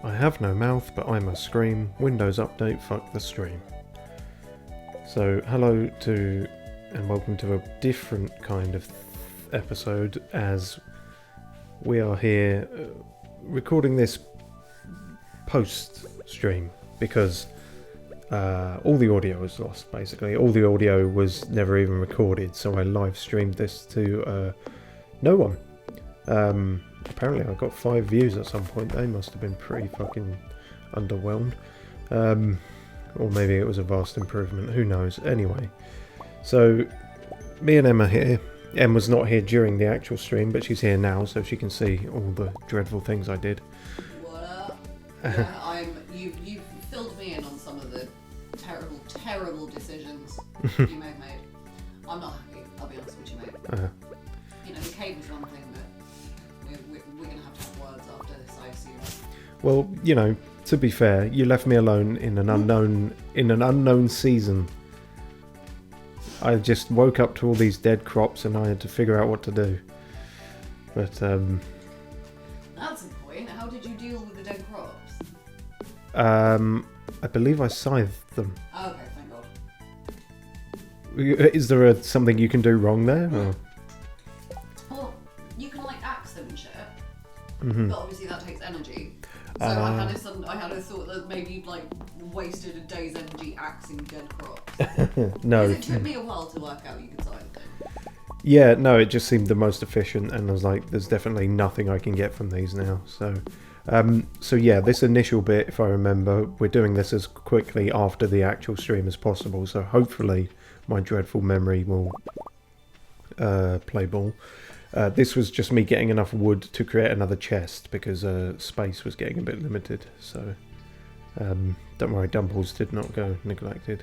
I have no mouth, but I must scream. Windows update, fuck the stream. So, hello to, and welcome to a different kind of episode, as we are here recording this post-stream, because all the audio was lost, basically. All the audio was never even recorded, so I live-streamed this to no one. Apparently I got 5 views at some point. They must have been pretty fucking underwhelmed. Or maybe it was a vast improvement, who knows. Anyway, so me and Emma here. Emma's not here during the actual stream, but she's here now, so she can see all the dreadful things I did. What up? Yeah, you've filled me in on some of the terrible decisions you may have made. I'm not happy, I'll be honest with you, mate. You know, the cave was one thing, but we're going to have words after this, I assume. Well, you know, to be fair, you left me alone in an unknown season. I just woke up to all these dead crops and I had to figure out what to do. But that's the point. How did you deal with the dead crops? I believe I scythed them. Oh, okay, thank God. Is there something you can do wrong there? Or? Well, you can like axe them and shit, Mm-hmm. but obviously that takes energy. So I had a thought that maybe you'd like wasted a day's energy axing dead crops. No. Because it took me a while to work out you could scythe them. Yeah, no, it just seemed the most efficient, and I was like, there's definitely nothing I can get from these now. So yeah, this initial bit, if I remember, we're doing this as quickly after the actual stream as possible. So hopefully my dreadful memory will play ball. This was just me getting enough wood to create another chest because space was getting a bit limited. So don't worry, Dumbles did not go neglected.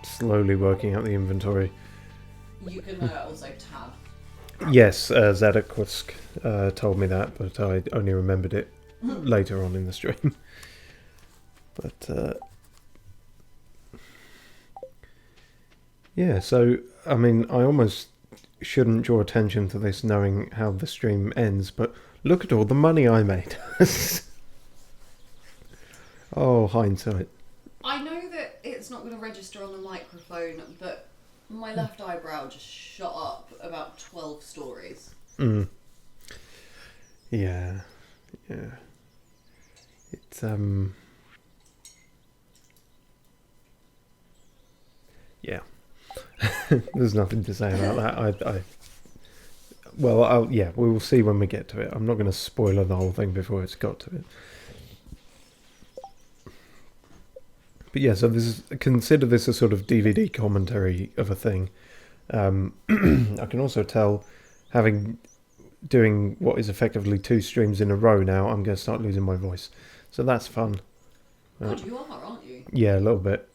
Slowly working out the inventory. You can also tab. Yes, Zadokwisk told me that, but I only remembered it later on in the stream. But yeah, so I mean, I almost shouldn't draw attention to this knowing how the stream ends, but look at all the money I made. Oh, hindsight. I know that it's not going to register on the microphone, but my left eyebrow just shot up about 12 stories. Yeah. It's yeah. There's nothing to say about that. We will see when we get to it. I'm not going to spoiler the whole thing before it's got to it. But yeah, so consider this a sort of DVD commentary of a thing. I can also tell, doing what is effectively 2 streams in a row now, I'm going to start losing my voice. So that's fun. God, you are, aren't you? Yeah, a little bit.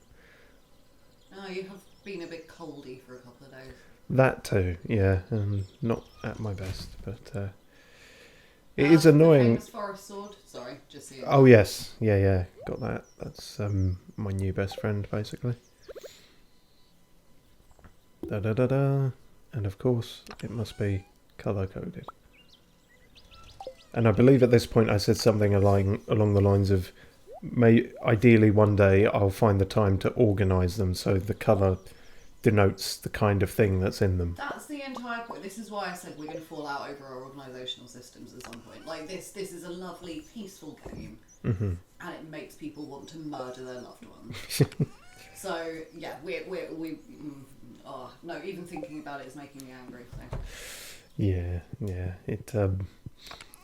Oh, you have been a bit coldy for a couple of days. That too, yeah. Not at my best, but it is annoying. The famous forest sword? Sorry, just so you know. Oh yes, yeah, got that. That's my new best friend, basically. Da-da-da-da. And of course, it must be colour-coded. And I believe at this point I said something along the lines of, ideally one day I'll find the time to organise them so the colour denotes the kind of thing that's in them. That's the entire point. This is why I said we're going to fall out over our organisational systems at some point. Like this is a lovely, peaceful game, and it makes people want to murder their loved ones. So yeah, no, even thinking about it is making me angry. So. Yeah. It.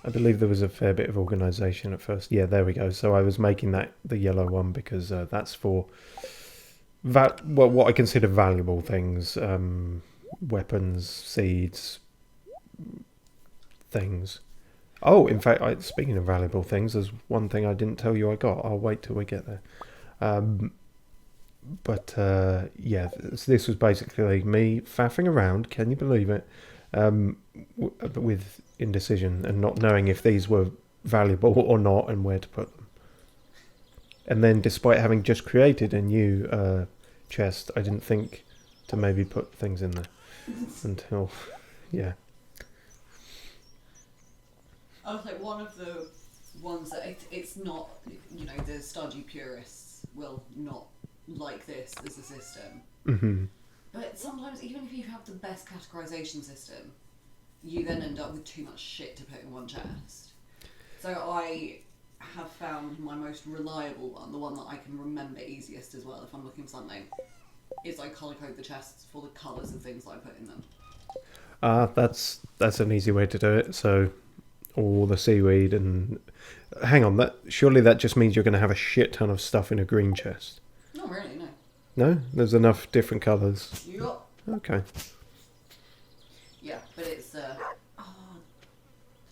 I believe there was a fair bit of organisation at first. Yeah, there we go. So I was making that the yellow one because that's for what I consider valuable things, weapons, seeds, things. Oh, in fact, speaking of valuable things, there's one thing I didn't tell you I got. I'll wait till we get there. Yeah, this was basically me faffing around, can you believe it, with indecision and not knowing if these were valuable or not and where to put them. And then, despite having just created a new chest, I didn't think to maybe put things in there until, yeah. I was like, one of the ones that it's not, you know, the Stardew purists will not like this as a system. Mm-hmm. But sometimes, even if you have the best categorization system, you then end up with too much shit to put in one chest. So I have found my most reliable one, the one that I can remember easiest as well if I'm looking for something, is I colour code the chests for the colours of things that I put in them. That's an easy way to do it. So all the seaweed and... Hang on, surely that just means you're going to have a shit ton of stuff in a green chest. Not really, no. No? There's enough different colours. Yup. Okay. Yeah, but it's...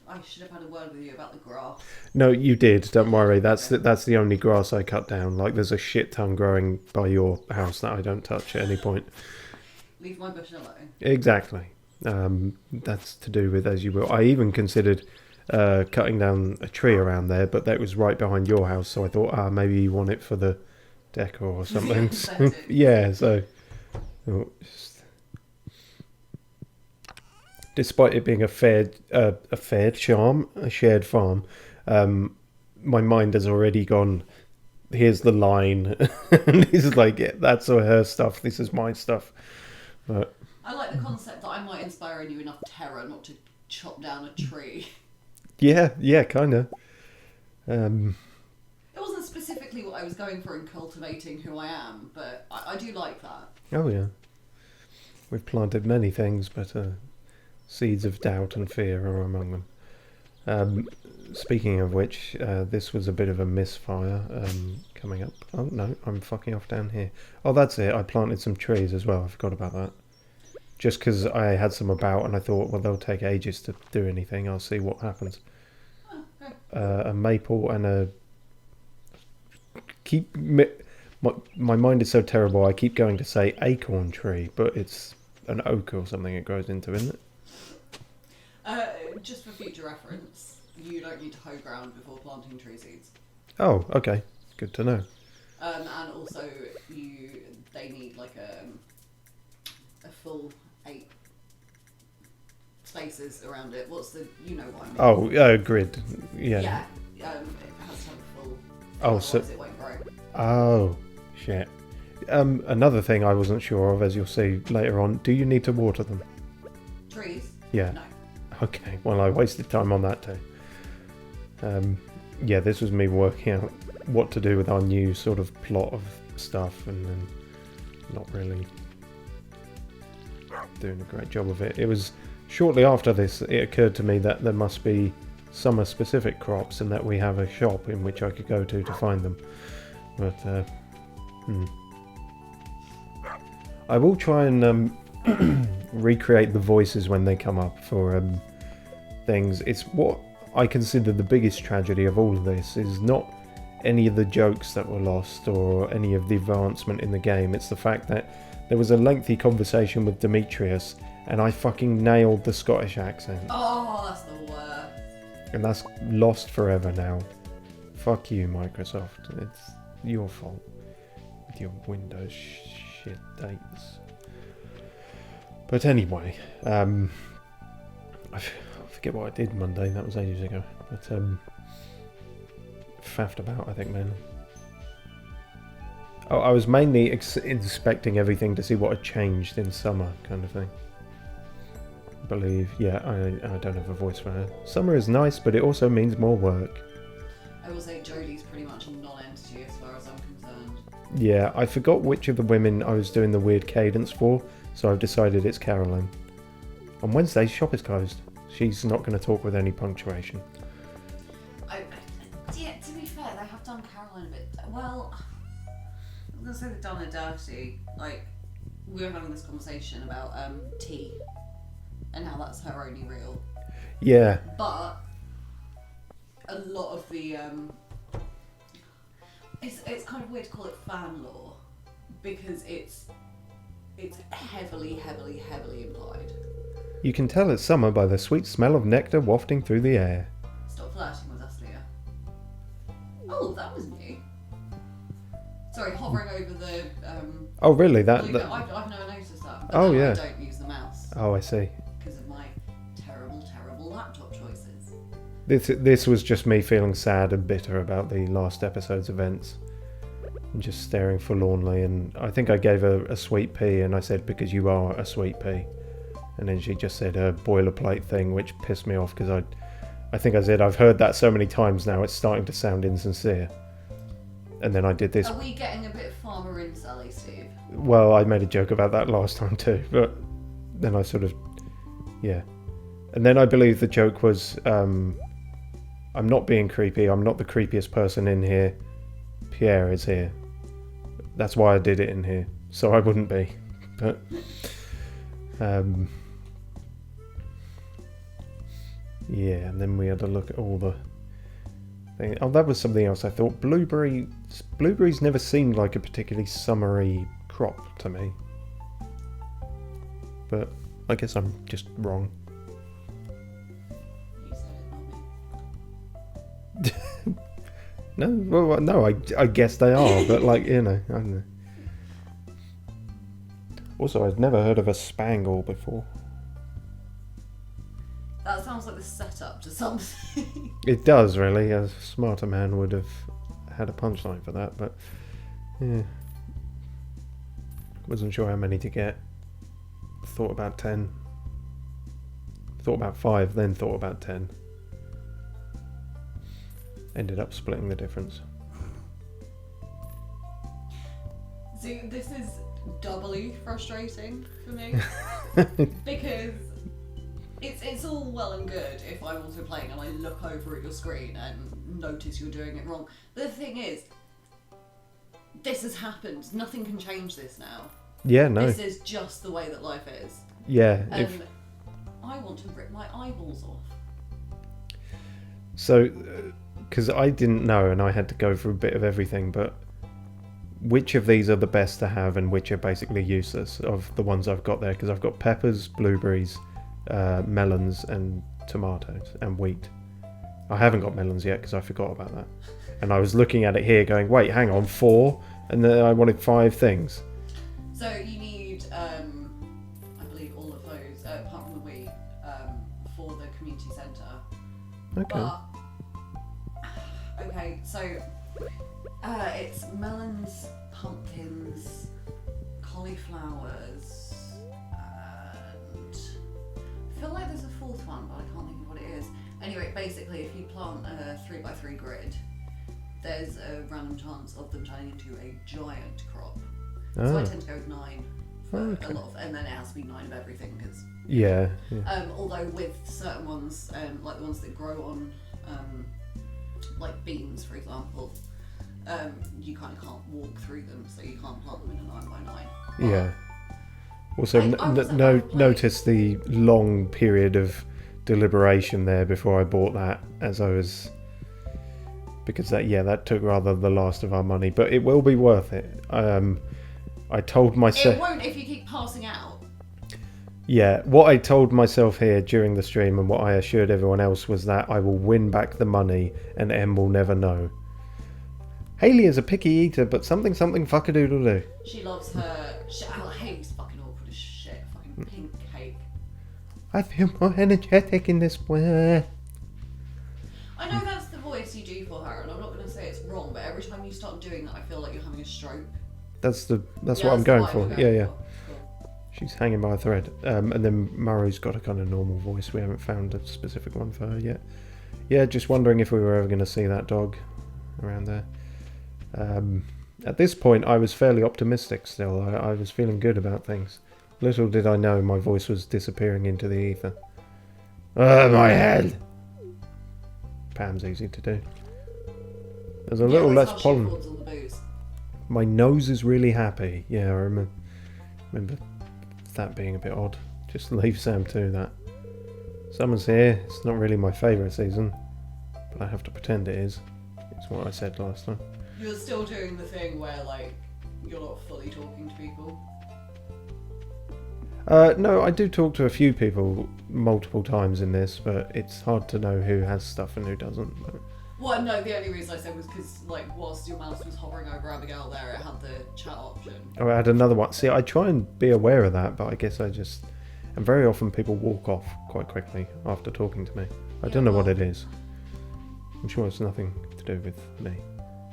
I should have had a word with you about the grass. No, you did. Don't worry. That's the only grass I cut down. Like, there's a shit ton growing by your house that I don't touch at any point. Leave my bush alone. Exactly. That's to do with as you will. I even considered cutting down a tree around there, but that was right behind your house, so I thought, maybe you want it for the decor or something. Yeah, so... Despite it being a shared farm, my mind has already gone, here's the line. And it's like, yeah, that's her stuff, this is my stuff. But I like the concept that I might inspire in you enough terror not to chop down a tree. Yeah, kind of. It wasn't specifically what I was going for in cultivating who I am, but I do like that. Oh, yeah. We've planted many things, but seeds of doubt and fear are among them. Speaking of which, this was a bit of a misfire coming up. Oh, no, I'm fucking off down here. Oh, that's it. I planted some trees as well. I forgot about that. Just because I had some about and I thought, well, they'll take ages to do anything. I'll see what happens. Oh, okay. A maple and a... My mind is so terrible, I keep going to say acorn tree, but it's an oak or something it grows into, isn't it? Just for future reference, you don't need to hoe ground before planting tree seeds. Oh, okay. Good to know. And also, they need like a full 8 spaces around it. What's the, you know what I mean? Oh, grid. Yeah. Yeah. It has to have a full. Oh, so it won't grow. Oh, shit. Another thing I wasn't sure of, as you'll see later on, do you need to water them? Trees? Yeah. No. Okay, well, I wasted time on that too. Yeah, this was me working out what to do with our new sort of plot of stuff and then not really doing a great job of it. It was shortly after this, it occurred to me that there must be summer-specific crops and that we have a shop in which I could go to find them. But, I will try and recreate the voices when they come up for things. It's what I consider the biggest tragedy of all of this is not any of the jokes that were lost or any of the advancement in the game. It's the fact that there was a lengthy conversation with Demetrius and I fucking nailed the Scottish accent. Oh, that's the worst. And that's lost forever now. Fuck you, Microsoft. It's your fault with your Windows shit dates. But anyway, I forget what I did Monday. That was ages ago. But faffed about, I think, man. Oh, I was mainly inspecting everything to see what had changed in summer, kind of thing. I believe, yeah, I don't have a voice for her. Summer is nice, but it also means more work. I will say Jodie's pretty much a non-entity as far as I'm concerned. Yeah, I forgot which of the women I was doing the weird cadence for, so I've decided it's Caroline. On Wednesdays, shop is closed. She's not going to talk with any punctuation. Yeah, to be fair, they have done Caroline a bit... Well, I'm going to say they've done her dirty. Like, we were having this conversation about tea and how that's her only real. Yeah. But a lot of the... It's kind of weird to call it fan lore because it's heavily implied. You can tell it's summer by the sweet smell of nectar wafting through the air. Stop flirting with us, Leah. Oh, that was new. Sorry, hovering over the... Oh, really? I've never noticed that. But Oh, no, yeah. I don't use the mouse Oh, I see. because of my terrible laptop choices. This was just me feeling sad and bitter about the last episode's events. And just staring forlornly, and I think I gave her a sweet pea, and I said, because you are a sweet pea. And then she just said a boilerplate thing, which pissed me off, because I think I said, I've heard that so many times now, it's starting to sound insincere. And then I did this. Are we getting a bit farmer in Sally, Steve? Well, I made a joke about that last time too, but then I sort of, yeah. And then I believe the joke was, I'm not being creepy, I'm not the creepiest person in here, Pierre is here. That's why I did it in here, so I wouldn't be. But, yeah, and then we had a look at all the things. Oh, that was something else I thought. Blueberries never seemed like a particularly summery crop to me. But I guess I'm just wrong. You said it, not me. No, well, no, I guess they are, but like, you know, I don't know. Also, I'd never heard of a spangle before. That sounds like the setup to something. It does, really. A smarter man would have had a punchline for that, but yeah. Wasn't sure how many to get. Thought about 10. Thought about 5, then thought about 10. Ended up splitting the difference. See, this is doubly frustrating for me because it's all well and good if I'm also playing and I look over at your screen and notice you're doing it wrong. But the thing is, this has happened. Nothing can change this now. Yeah, no. This is just the way that life is. Yeah. And I want to rip my eyeballs off. So, because I didn't know and I had to go through a bit of everything, but which of these are the best to have and which are basically useless of the ones I've got there? Because I've got peppers, blueberries, melons and tomatoes and wheat. I haven't got melons yet because I forgot about that. And I was looking at it here going, wait, hang on, 4? And then I wanted 5 things. So you need, I believe, all of those, apart from the wheat, for the community centre. Okay. But, okay, so it's melons, pumpkins, cauliflowers, and I feel like there's a 4th one, but I can't think of what it is. Anyway, basically, if you plant a 3x3 grid, there's a random chance of them turning into a giant crop. So I tend to go with 9 for a lot of, and then it has to be 9 of everything because. Yeah. Although with certain ones, like the ones that grow on, like beans, for example, you kind of can't walk through them, so you can't plant them in a 9x9. Yeah. Also, notice the long period of deliberation there before I bought that, as I was, because that took rather the last of our money, but it will be worth it. I told myself it won't if you keep passing out. Yeah, what I told myself here during the stream and what I assured everyone else was that I will win back the money and Em will never know. Haley is a picky eater, but something fuckadoodle-doo. She loves her. Haley's fucking awkward as shit. Fucking pink cake. I feel more energetic in this way. I know that's the voice you do for her, and I'm not going to say it's wrong, but every time you start doing that, I feel like you're having a stroke. That's what I'm going for. Yeah. Cool. She's hanging by a thread. And then Maru's got a kind of normal voice. We haven't found a specific one for her yet. Yeah, just wondering if we were ever going to see that dog around there. At this point, I was fairly optimistic still. I was feeling good about things. Little did I know my voice was disappearing into the ether. My head! Pam's easy to do. There's a little less pollen. My nose is really happy. Yeah, I remember that being a bit odd. Just leave Sam to that. Summer's here. It's not really my favourite season, but I have to pretend it is. It's what I said last time. You're still doing the thing where, like, you're not fully talking to people? No, I do talk to a few people multiple times in this, but it's hard to know who has stuff and who doesn't. But... Well, no, the only reason I said was because, like, whilst your mouse was hovering over Abigail there, it had the chat option. Oh, I had another one. See, I try and be aware of that, but I guess I just... And very often people walk off quite quickly after talking to me. I don't know what it is. I'm sure it's nothing to do with me.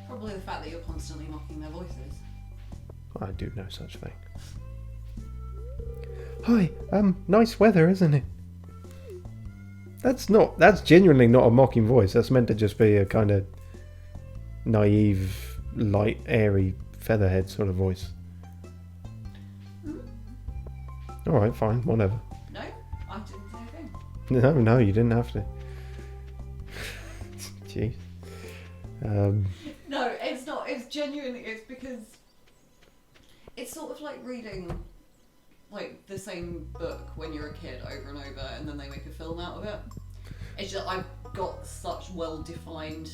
Probably the fact that you're constantly mocking their voices. I do no such thing. Hi, nice weather, isn't it? That's genuinely not a mocking voice. That's meant to just be a kind of naive, light, airy, featherhead sort of voice. Alright, fine, whatever. No, I didn't say a thing. No, you didn't have to. Jeez. No, it's not. It's genuinely. It's because it's sort of like reading like the same book when you're a kid over and over, and then they make a film out of it. It's just I've got such well-defined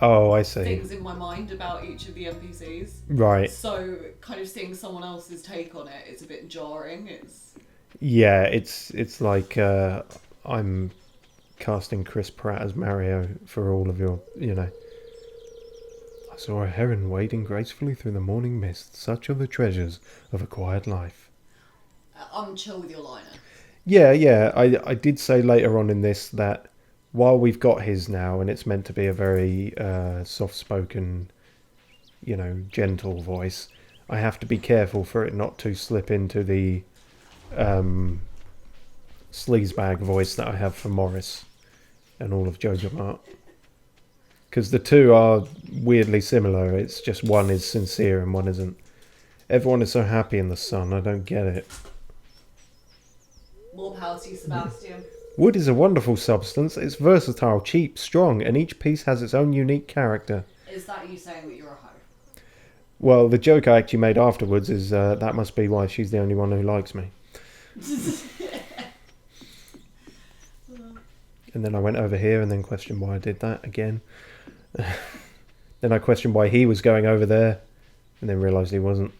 I see. things in my mind about each of the NPCs. Right. So kind of seeing someone else's take on it, it's a bit jarring. Yeah, it's like I'm casting Chris Pratt as Mario for all of your, I saw a heron wading gracefully through the morning mist. Such are the treasures of a quiet life. I'm chill with your liner. Yeah. I did say later on in this that while we've got his now, and it's meant to be a very soft-spoken, gentle voice, I have to be careful for it not to slip into the sleazebag voice that I have for Morris and all of judgement. Because the two are weirdly similar. It's just one is sincere and one isn't. Everyone is so happy in the sun. I don't get it. More power to you, Sebastian. Wood is a wonderful substance. It's versatile, cheap, strong, and each piece has its own unique character. Is that you saying that you're a hoe? Well, the joke I actually made afterwards is that must be why she's the only one who likes me. And then I went over here and then questioned why I did that again. Then I questioned why he was going over there and then realised he wasn't.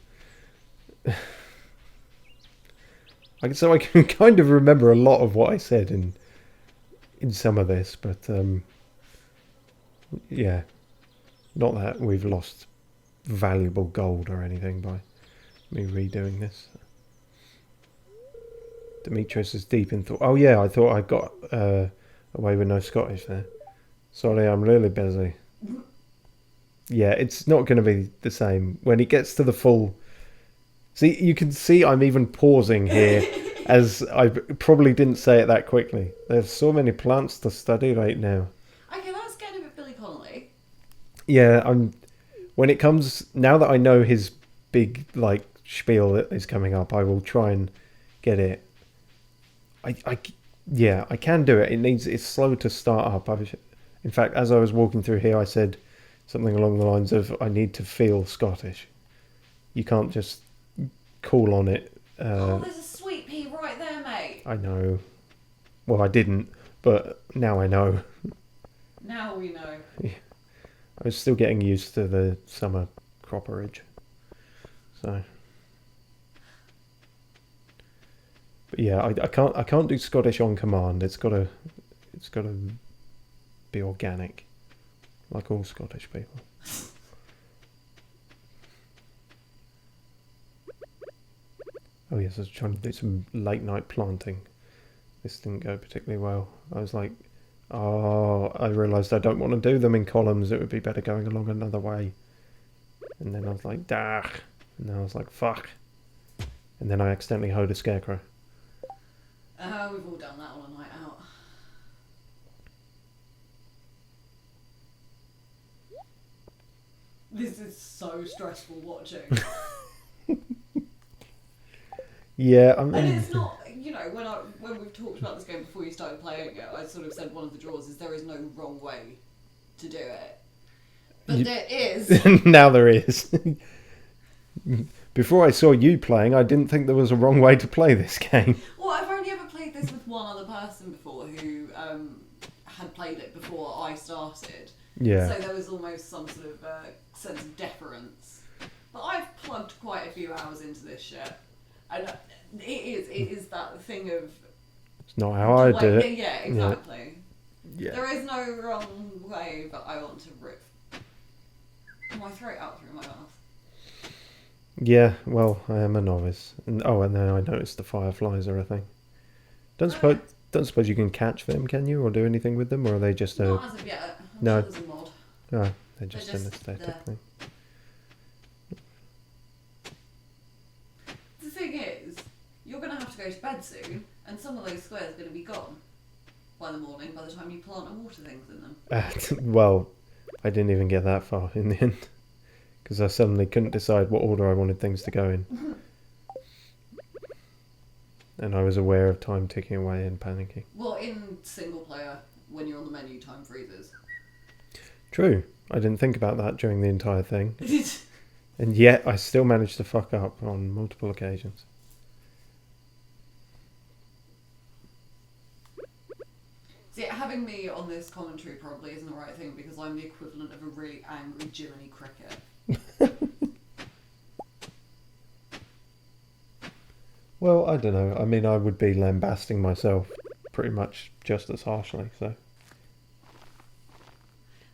So I can kind of remember a lot of what I said in some of this, but yeah, not that we've lost valuable gold or anything by me redoing this. Demetrius is deep in thought. Oh yeah, I thought I got away with no Scottish there. Sorry, I'm really busy. Yeah, it's not going to be the same when it gets to the full. See, you can see I'm even pausing here, as I probably didn't say it that quickly. There's so many plants to study right now. Okay, that's getting a bit Billy Connolly. Yeah, when it comes now that I know his big spiel that is coming up, I will try and get it. I can do it. It's slow to start up. In fact, as I was walking through here, I said something along the lines of, I need to feel Scottish. You can't just call on it. There's a sweet pea right there, mate. I know. Well, I didn't, but now I know. Now we know. Yeah. I was still getting used to the summer cropperage. So. But yeah, I can't do Scottish on command. It's gotta be organic, like all Scottish people. Oh yes, I was trying to do some late night planting. This didn't go particularly well. I was like, I realised I don't want to do them in columns. It would be better going along another way. And then I was like, dah. And then I was like, fuck. And then I accidentally hoed a scarecrow. We've all done that on a night out. This is so stressful watching. Yeah, I mean, and it's not, when we've talked about this game before you started playing it, I sort of said one of the draws is there is no wrong way to do it. But there is. Now there is. Before I saw you playing, I didn't think there was a wrong way to play this game. Well, I've only ever played this with one other person before who had played it before I started. Yeah. So there was almost some sort of sense of deference. But I've plugged quite a few hours into this shit. And it is that thing of... It's not how I do it. Yeah, exactly. Yeah. There is no wrong way, but I want to rip my throat out through my mouth. Yeah, well, I am a novice. And then I noticed the fireflies are a thing. Don't don't suppose you can catch them, can you, or do anything with them, or are they just a? Not as of yet. I'm No. sure there's a mod. Oh, they're just an just aesthetic there. thing. The thing is, you're going to have to go to bed soon, and some of those squares are going to be gone by the morning, by the time you plant and water things in them. Well, I didn't even get that far in the end, because I suddenly couldn't decide what order I wanted things to go in. And I was aware of time ticking away and panicking. Well, in single player, when you're on the menu, time freezes. True. I didn't think about that during the entire thing. And yet, I still managed to fuck up on multiple occasions. See, having me on this commentary probably isn't the right thing, because I'm the equivalent of a really angry Jiminy Cricket. Well, I don't know. I mean, I would be lambasting myself pretty much just as harshly, so...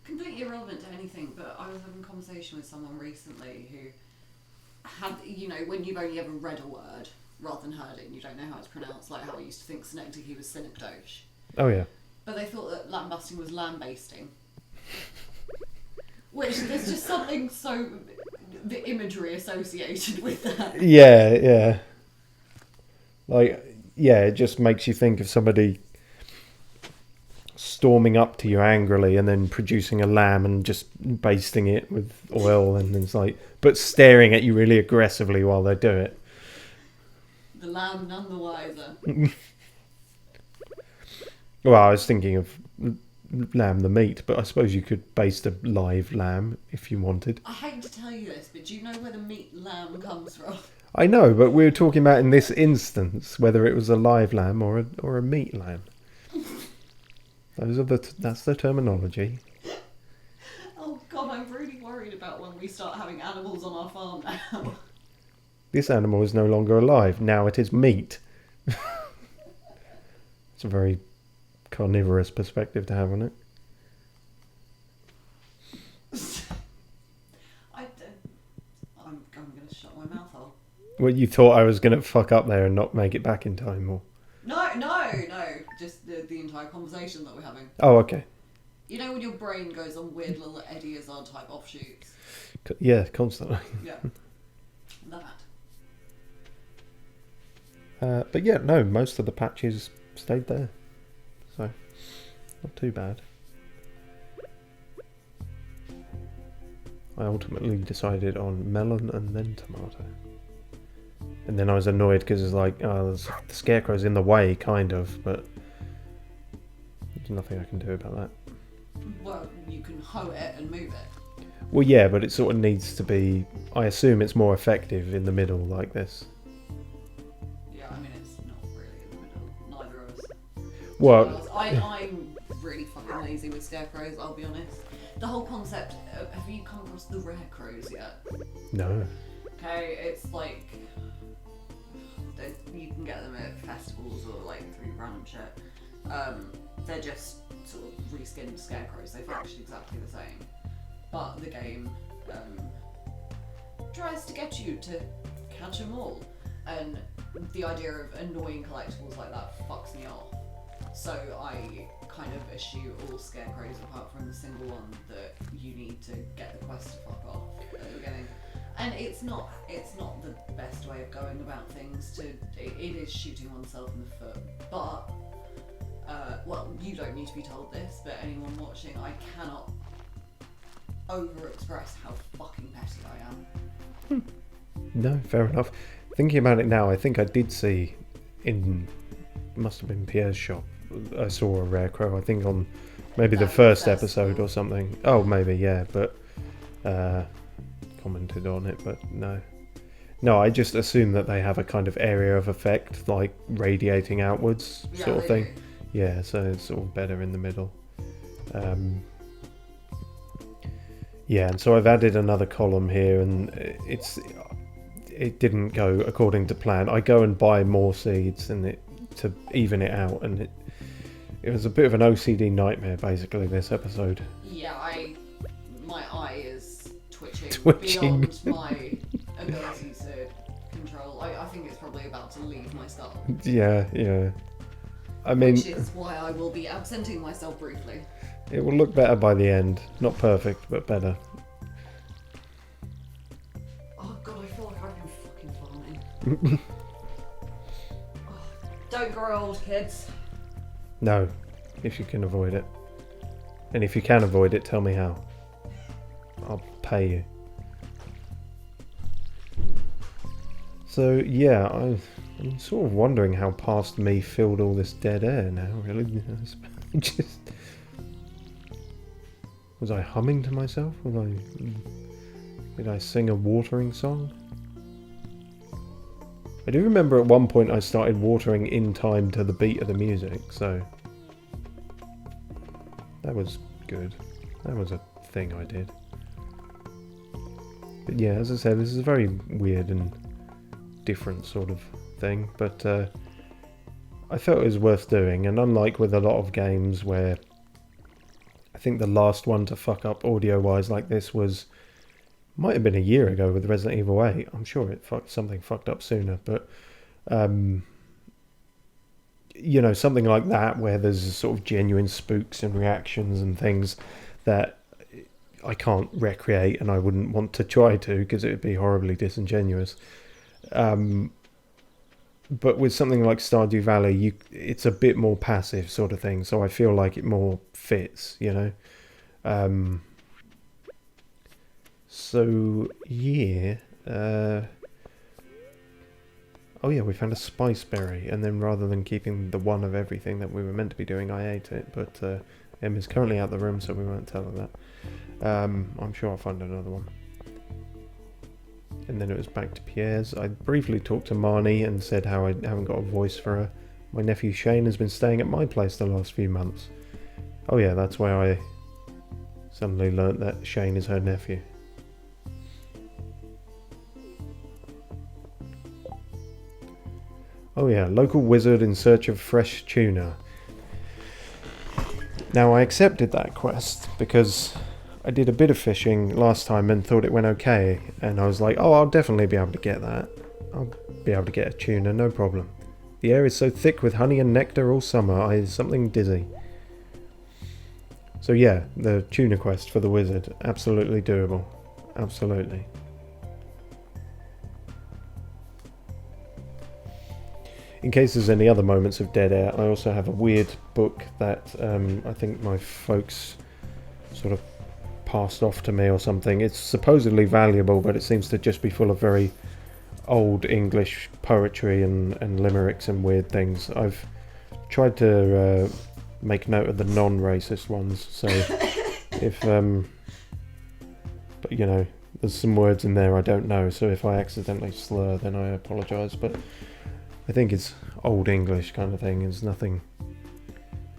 Completely irrelevant to anything, but I was having a conversation with someone recently who had, you know, when you've only ever read a word rather than heard it and you don't know how it's pronounced, like how I used to think synecdoche was synecdoche. Oh, yeah. But they thought that lambasting was lambasting. Which, there's just something so... the imagery associated with that. Yeah, yeah. Like, yeah, it just makes you think of somebody storming up to you angrily and then producing a lamb and just basting it with oil, and it's like, but staring at you really aggressively while they do it. The lamb none the wiser. Well, I was thinking of lamb the meat, but I suppose you could baste a live lamb if you wanted. I hate to tell you this, but do you know where the meat lamb comes from? I know, but we were talking about in this instance whether it was a live lamb or a meat lamb. That's the terminology. Oh God, I'm really worried about when we start having animals on our farm now. This animal is no longer alive. Now it is meat. It's a very carnivorous perspective to have on it. I'm going to shut my mouth hole. Well, you thought I was going to fuck up there and not make it back in time, or? No. Just the entire conversation that we're having. Oh, okay. You know when your brain goes on weird little Eddie Izzard type offshoots? Yeah, constantly. Yeah. That. But yeah, no, most of the patches stayed there. So, not too bad. I ultimately decided on melon and then tomato. And then I was annoyed because it's like, oh, the scarecrow's in the way, kind of, but there's nothing I can do about that. Well, you can hoe it and move it. Well, yeah, but it sort of needs to be... I assume it's more effective in the middle like this. Yeah, I mean, it's not really in the middle. Neither of us. Well... I'm really fucking lazy with scarecrows, I'll be honest. The whole concept... have you come across the rare crows yet? No. Okay, it's like... you can get them at festivals or like through random shit. They're just sort of reskinned scarecrows. They function exactly the same. But the game tries to get you to catch them all. And the idea of annoying collectibles like that fucks me off. So I kind of eschew all scarecrows apart from the single one that you need to get the quest to fuck off at the beginning. And it's not the best way of going about things. It is shooting oneself in the foot. But well, you don't need to be told this, but anyone watching, I cannot over-express how fucking petty I am. No, fair enough. Thinking about it now, I think I did see must have been Pierre's shop, I saw a rare crow, I think on maybe the first episode or something. Oh, maybe, yeah, but commented on it, but no. No, I just assume that they have a kind of area of effect, like radiating outwards sort of thing. Do. Yeah, so it's sort of better in the middle. Yeah, and so I've added another column here, and it didn't go according to plan. I go and buy more seeds and to even it out, and it was a bit of an OCD nightmare basically this episode. Yeah, my eye is twitching Twitching. beyond my ability to control. I think it's probably about to leave my skull. Yeah. I mean, which is why I will be absenting myself briefly. it will look better by the end. Not perfect, but better. Oh god, I feel like I've been fucking farming. Don't grow old, kids. No, if you can avoid it. And if you can avoid it, tell me how. I'll pay you. So, yeah, I'm sort of wondering how past me filled all this dead air now, really. Just... Was I humming to myself? Did I sing a watering song? I do remember at one point I started watering in time to the beat of the music, so... That was good. That was a thing I did. But yeah, as I said, this is a very weird and different sort of thing, but I felt it was worth doing, and unlike with a lot of games where I think the last one to fuck up audio-wise like this might have been a year ago with Resident Evil 8. I'm sure something fucked up sooner, but you know, something like that where there's sort of genuine spooks and reactions and things that I can't recreate, and I wouldn't want to try to because it would be horribly disingenuous. But with something like Stardew Valley, it's a bit more passive sort of thing, so I feel like it more fits, you know. So yeah, oh yeah, we found a spice berry, and then rather than keeping the one of everything that we were meant to be doing, I ate it. But Emma's currently out of the room, so we won't tell her that. I'm sure I'll find another one. And then it was back to Pierre's. I briefly talked to Marnie and said how I haven't got a voice for her. My nephew Shane has been staying at my place the last few months. Oh yeah, that's where I suddenly learnt that Shane is her nephew. Oh yeah, local wizard in search of fresh tuna. Now I accepted that quest because I did a bit of fishing last time and thought it went okay, and I was like, oh, I'll definitely be able to get that. I'll be able to get a tuna, no problem. The air is so thick with honey and nectar all summer, I is something dizzy. So yeah, the tuna quest for the wizard, absolutely doable. Absolutely. In case there's any other moments of dead air, I also have a weird book that I think my folks sort of passed off to me or something. It's supposedly valuable, but it seems to just be full of very old English poetry and limericks and weird things. I've tried to make note of the non-racist ones, so if but you know, there's some words in there I don't know, so if I accidentally slur, then I apologise, but I think it's old English kind of thing. It's nothing.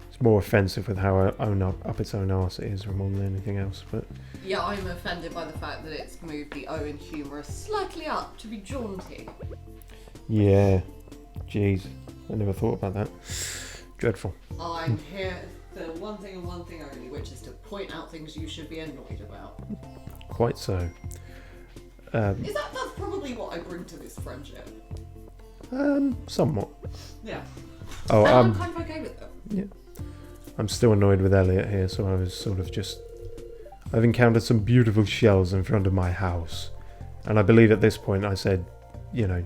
It's more offensive with how up its own arse it is more than anything else. But yeah, I'm offended by the fact that it's moved the O in humorous slightly up to be jaunty. Yeah, jeez, I never thought about that. Dreadful. I'm here for one thing and one thing only, which is to point out things you should be annoyed about. Quite so. That's probably what I bring to this friendship. Somewhat. Yeah. Oh, I'm kind of okay with them. Yeah. I'm still annoyed with Elliot here, so I was sort of just... I've encountered some beautiful shells in front of my house. And I believe at this point I said, you know...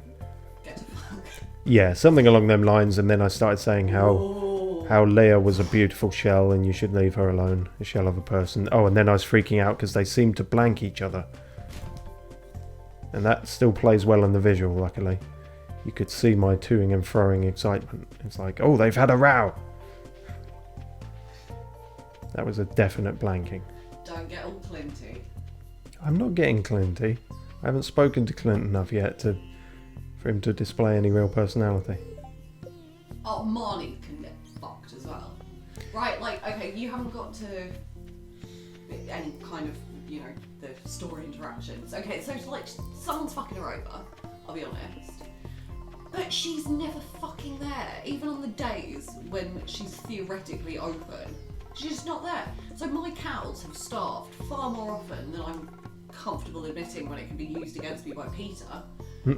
Get to fuck. Yeah, something along them lines, and then I started saying how Leia was a beautiful shell and you should leave her alone. A shell of a person. Oh, and then I was freaking out because they seemed to blank each other. And that still plays well in the visual, luckily. You could see my toing and froing excitement. It's like, oh, they've had a row. That was a definite blanking. Don't get all Clinty. I'm not getting Clinty. I haven't spoken to Clint enough yet for him to display any real personality. Oh, Marnie can get fucked as well. Right, like, okay, you haven't got to any kind of, you know, the story interactions. Okay, so like, someone's fucking her over, I'll be honest. But she's never fucking there, even on the days when she's theoretically open. She's just not there. So my cows have starved far more often than I'm comfortable admitting when it can be used against me by Peter.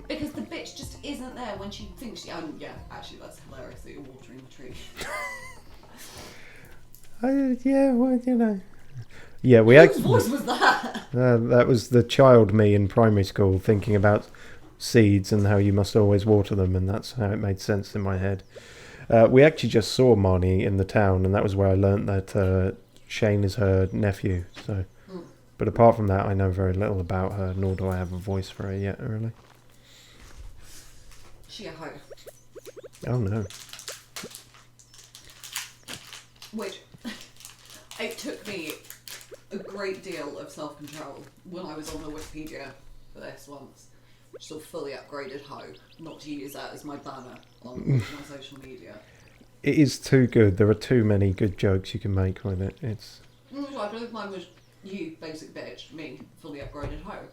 Because the bitch bitch just isn't there when she thinks she... yeah, actually, that's hilarious that you're watering the tree. Yeah, well, you know. Yeah, Whose voice was that? That was the child me in primary school thinking about seeds and how you must always water them, and that's how it made sense in my head. We actually just saw Marnie in the town, and that was where I learnt that Shane is her nephew. So, but apart from that, I know very little about her, nor do I have a voice for her yet, really. She a hoe. Oh no. Which, it took me a great deal of self-control when I was on the Wikipedia for this once. Still fully upgraded hoe, not to use that as my banner on my social media. It is too good. There are too many good jokes you can make with it. It's. I believe mine was you, basic bitch, me, fully upgraded hoe.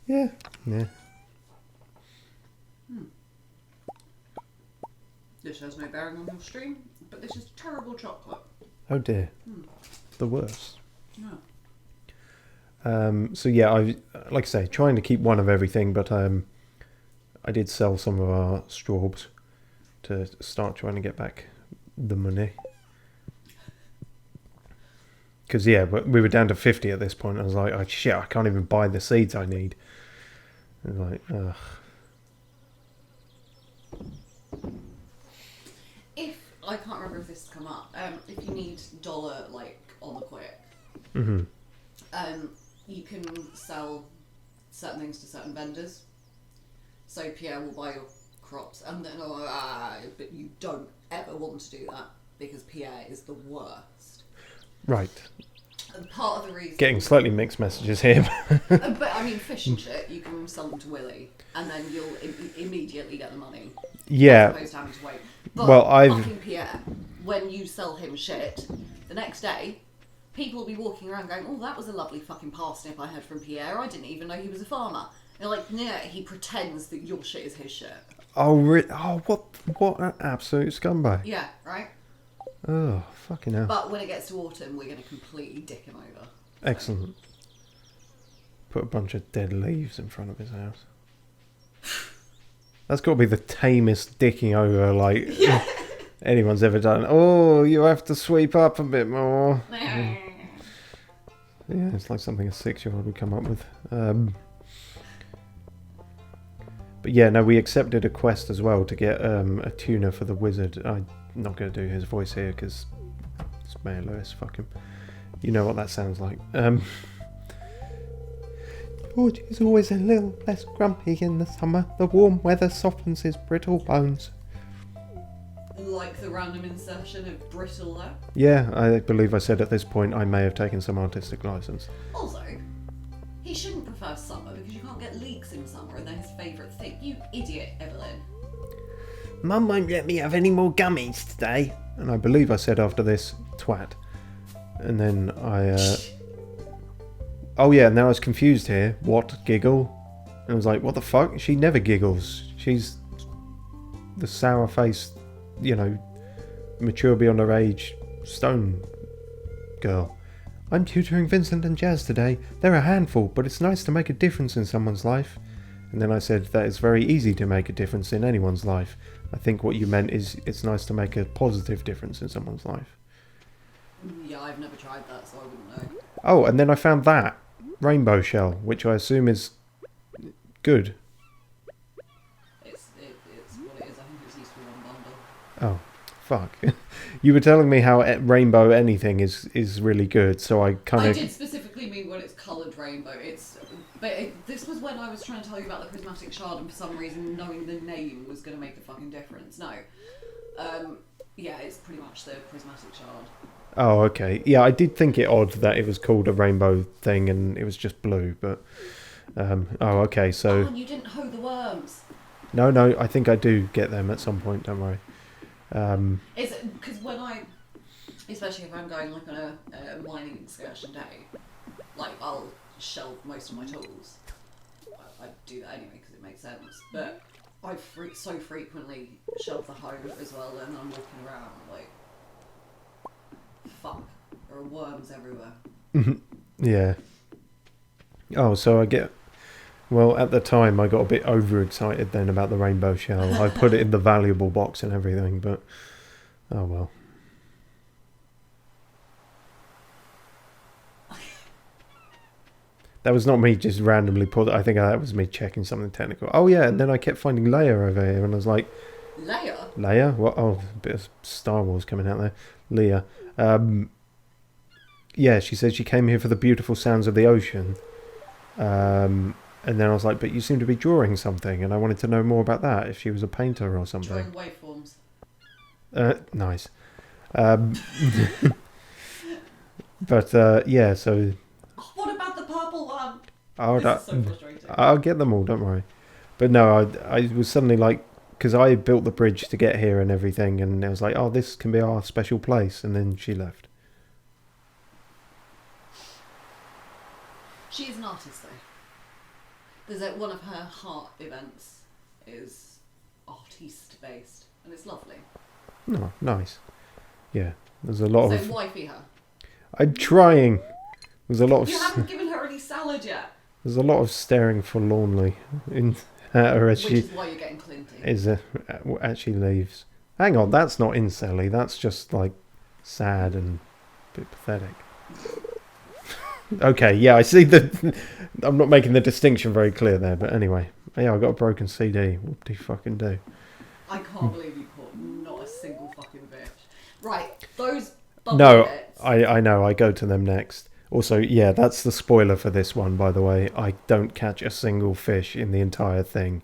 Yeah. This has no bearing on your stream, but this is terrible chocolate. Oh dear. The worst. Yeah. So yeah, like I say, trying to keep one of everything, but I did sell some of our straws to start trying to get back the money. Because yeah, we were down to 50 at this point. I was like, oh shit, I can't even buy the seeds I need. I was like, ugh. If I can't remember if this has come up, if you need dollar like on the quick, you can sell certain things to certain vendors. So Pierre will buy your crops, and then but you don't ever want to do that because Pierre is the worst. Right. And part of the reason... Getting slightly mixed messages here. But I mean, fish and shit, you can sell them to Willie, and then you'll immediately get the money. Yeah. As opposed to having to wait. But well, fucking Pierre, when you sell him shit, the next day, people will be walking around going, oh, that was a lovely fucking parsnip I had from Pierre. I didn't even know he was a farmer. And you're like, yeah, he pretends that your shit is his shit. Oh, what an absolute scumbag. Yeah, right? Oh, fucking hell. But when it gets to autumn, we're going to completely dick him over. Excellent. Put a bunch of dead leaves in front of his house. That's got to be the tamest dicking over, like, anyone's ever done. Oh, you have to sweep up a bit more. Yeah, it's like something a 6-year-old would come up with. But yeah, no, we accepted a quest as well to get a tuner for the wizard. I'm not going to do his voice here because it's Mayor Lewis, fuck him. You know what that sounds like. George is always a little less grumpy in the summer. The warm weather softens his brittle bones. Like the random insertion of brittle there. Yeah, I believe I said at this point I may have taken some artistic license. Also, he shouldn't prefer summer because you can't get leeks in summer and they're his favourite thing. You idiot, Evelyn. Mum won't let me have any more gummies today. And I believe I said after this, twat. And then oh yeah, now I was confused here. What? Giggle? And I was like, what the fuck? She never giggles. She's the sour-faced, mature beyond her age stone girl. I'm tutoring Vincent and Jazz today. They're a handful, but it's nice to make a difference in someone's life. And then I said that it's very easy to make a difference in anyone's life. I think what you meant is it's nice to make a positive difference in someone's life. Yeah, I've never tried that, so I wouldn't know. Oh, and then I found that rainbow shell, which I assume is good. It's what it is. I think it's used for one bundle. Oh, fuck. You were telling me how rainbow anything is really good, so I kind of... I did specifically mean when it's coloured rainbow. This was when I was trying to tell you about the prismatic shard, and for some reason knowing the name was going to make a fucking difference. No. Yeah, it's pretty much the prismatic shard. Oh, okay. Yeah, I did think it odd that it was called a rainbow thing and it was just blue, but... oh, okay, so... Oh, and you didn't hoe the worms. No, I think I do get them at some point, don't worry. It's because when especially if I'm going like on a mining excursion day, like I'll shelve most of my tools. I do that anyway because it makes sense. But I so frequently shelve the hoe as well, and I'm walking around like, fuck, there are worms everywhere. Yeah. Oh, so I get Well, at the time, I got a bit overexcited then about the rainbow shell. I put it in the valuable box and everything, but oh well. That was not me just randomly put. I think that was me checking something technical. Oh yeah, and then I kept finding Leia over here, and I was like, Leia? Leia? What? Oh, a bit of Star Wars coming out there. Leia. Yeah, she said she came here for the beautiful sounds of the ocean. And then I was like, but you seem to be drawing something, and I wanted to know more about that, if she was a painter or something. Drawing waveforms. Nice. But, yeah, so... Oh, what about the purple one? This is so frustrating. I'll get them all, don't worry. But no, I was suddenly like... Because I built the bridge to get here and everything, and I was like, oh, this can be our special place, and then she left. She is an artist, though. There's one of her heart events is artiste based, and it's lovely. Oh, nice. Yeah, there's a lot of... So wifey her. I'm trying. There's a lot of... You haven't given her any salad yet. There's a lot of staring forlornly in at her as Which is why you're getting Clinty. Actually leaves. Hang on, that's not incelly. That's just like sad and a bit pathetic. Okay, yeah, I see the... I'm not making the distinction very clear there, but anyway. Yeah, I got a broken CD. What do you fucking do? I can't believe you caught not a single fucking bitch. Right, those bubbly No, bits. I know, I go to them next. Also, yeah, that's the spoiler for this one, by the way. I don't catch a single fish in the entire thing.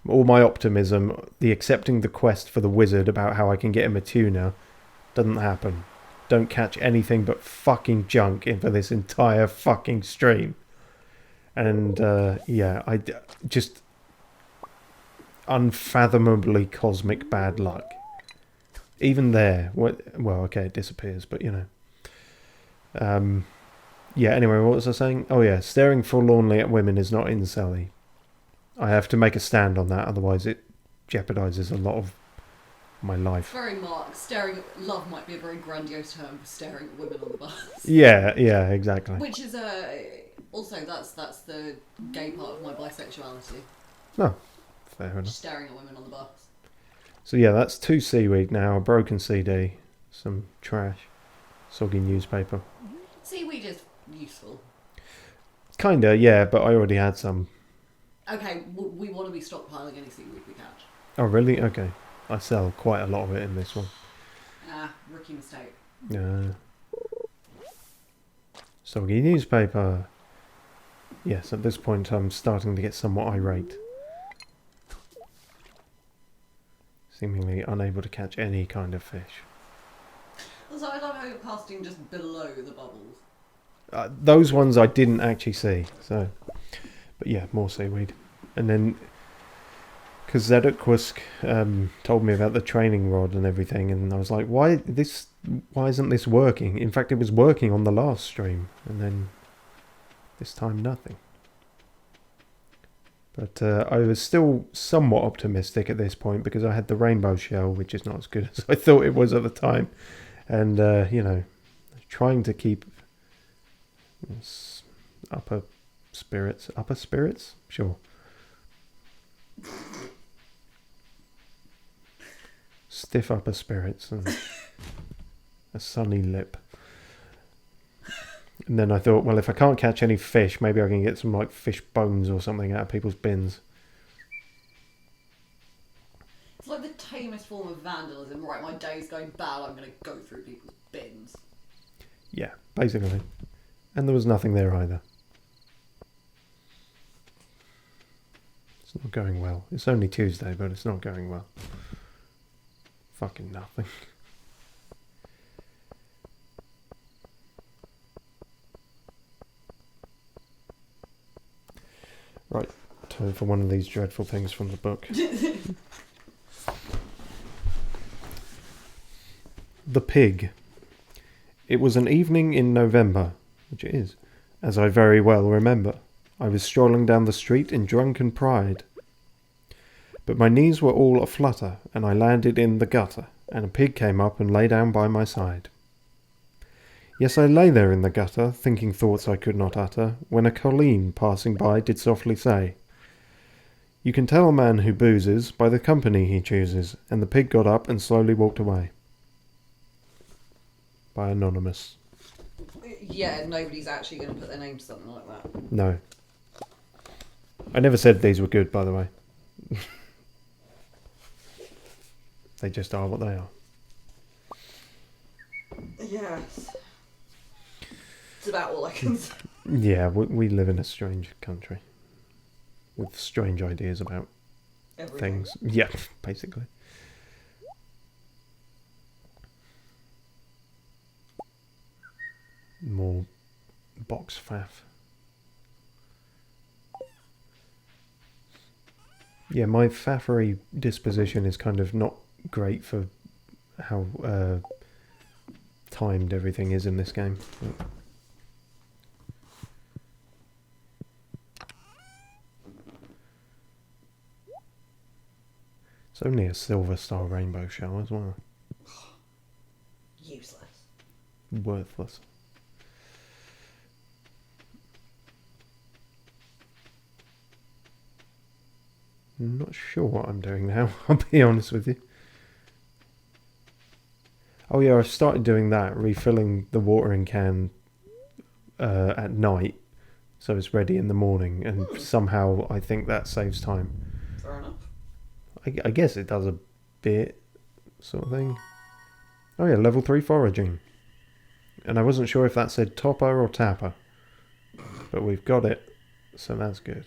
All my optimism, the accepting the quest for the wizard about how I can get him a tuna, doesn't happen. Don't catch anything but fucking junk in for this entire fucking stream. And, yeah, just unfathomably cosmic bad luck. Even there, well, okay, it disappears, but, you know. Yeah, anyway, what was I saying? Oh, yeah, staring forlornly at women is not incelly. I have to make a stand on that, otherwise it jeopardizes a lot of my life. Very Mark. Staring at love might be a very grandiose term for staring at women on the bus. Yeah, exactly. Which is also that's the gay part of my bisexuality. Oh, fair enough. Staring at women on the bus. So yeah, that's 2 seaweed now, a broken CD, some trash, soggy newspaper. Seaweed is useful. Kinda, yeah, but I already had some. Okay, we want to be stockpiling any seaweed we catch. Oh, really? Okay. I sell quite a lot of it in this one. Rookie mistake. Soggy newspaper. Yes, at this point I'm starting to get somewhat irate. Seemingly unable to catch any kind of fish. Also, I love how you're casting just below the bubbles. Those ones I didn't actually see, so... But yeah, more seaweed. And then... Because Zedekwisk told me about the training rod and everything, and I was like, why isn't this working? In fact, it was working on the last stream, and then this time nothing. But I was still somewhat optimistic at this point because I had the rainbow shell, which is not as good as I thought it was at the time. And, you know, trying to keep upper spirits? Sure. Stiff upper spirits and a sunny lip. And then I thought, well, if I can't catch any fish, maybe I can get some like fish bones or something out of people's bins. It's like the tamest form of vandalism. Right, my day's going bad, I'm going to go through people's bins. Yeah, basically. And there was nothing there either. It's not going well. It's only Tuesday, but it's not going well. Fucking nothing. Right, time for one of these dreadful things from the book. The Pig. It was an evening in November, which it is, as I very well remember. I was strolling down the street in drunken pride. But my knees were all aflutter, and I landed in the gutter, and a pig came up and lay down by my side. Yes, I lay there in the gutter, thinking thoughts I could not utter, when a colleen passing by did softly say, "You can tell a man who boozes by the company he chooses," and the pig got up and slowly walked away. By Anonymous. Yeah, nobody's actually going to put their name to something like that. No. I never said these were good, by the way. They just are what they are. Yes. It's about all I can say. Yeah, we live in a strange country. With strange ideas about Everything. things. Yeah, basically. More box faff. Yeah, my faffery disposition is kind of not great for how timed everything is in this game. It's only a silver star rainbow shell as well. Useless. Worthless. I'm not sure what I'm doing now, I'll be honest with you. Oh yeah, I've started doing that, refilling the watering can at night, so it's ready in the morning, and somehow I think that saves time. Fair enough. I guess it does a bit, sort of thing. Oh yeah, level 3 foraging. And I wasn't sure if that said topper or tapper, but we've got it, so that's good.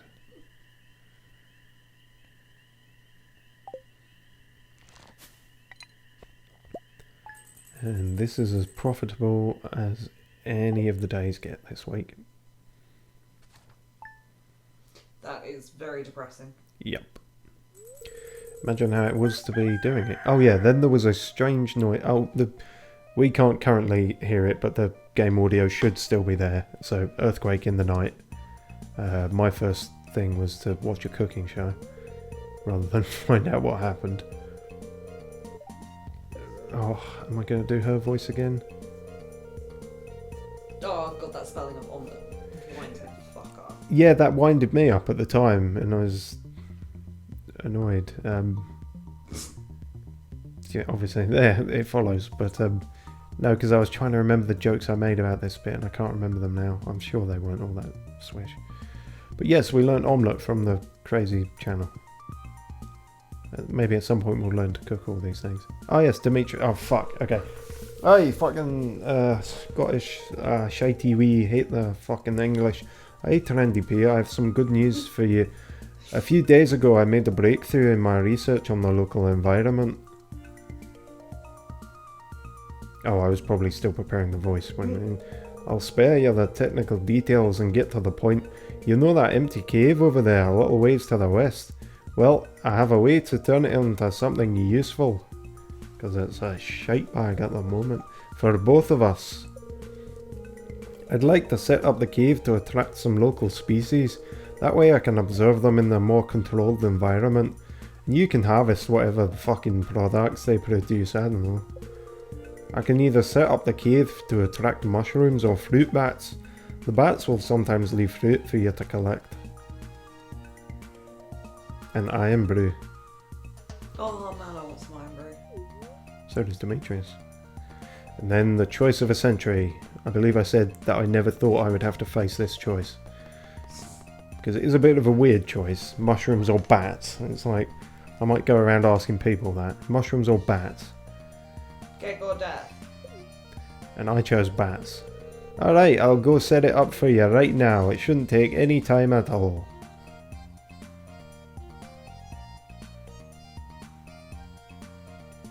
And this is as profitable as any of the days get this week. That is very depressing. Yep. Imagine how it was to be doing it. Oh yeah, then there was a strange noise. Oh, we can't currently hear it, but the game audio should still be there. So, earthquake in the night. My first thing was to watch a cooking show, rather than find out what happened. Oh, am I going to do her voice again? Oh, I've got that spelling of omelette. Wind the fuck up. Yeah, that winded me up at the time, and I was annoyed. Yeah, obviously, there, it follows, but no, because I was trying to remember the jokes I made about this bit, and I can't remember them now. I'm sure they weren't all that swish. But yes, we learnt omelette from the crazy channel. Maybe at some point we'll learn to cook all these things. Oh yes, Dimitri. Oh fuck. Okay. Hey, fucking Scottish shitey wee hate the fucking English. Hey Trandy P, I have some good news for you. A few days ago I made a breakthrough in my research on the local environment. Oh, I was probably still preparing the voice when I'll spare you the technical details and get to the point. You know that empty cave over there, a little ways to the west? Well, I have a way to turn it into something useful. Because it's a shite bag at the moment. For both of us. I'd like to set up the cave to attract some local species. That way I can observe them in a more controlled environment. And you can harvest whatever fucking products they produce, I don't know. I can either set up the cave to attract mushrooms or fruit bats. The bats will sometimes leave fruit for you to collect. And iron brew. Oh man, I want some iron brew. So does Demetrius. And then the choice of a century. I believe I said that I never thought I would have to face this choice. Because it is a bit of a weird choice. Mushrooms or bats. It's like, I might go around asking people that. Mushrooms or bats? Cake or death? And I chose bats. Alright, I'll go set it up for you right now. It shouldn't take any time at all.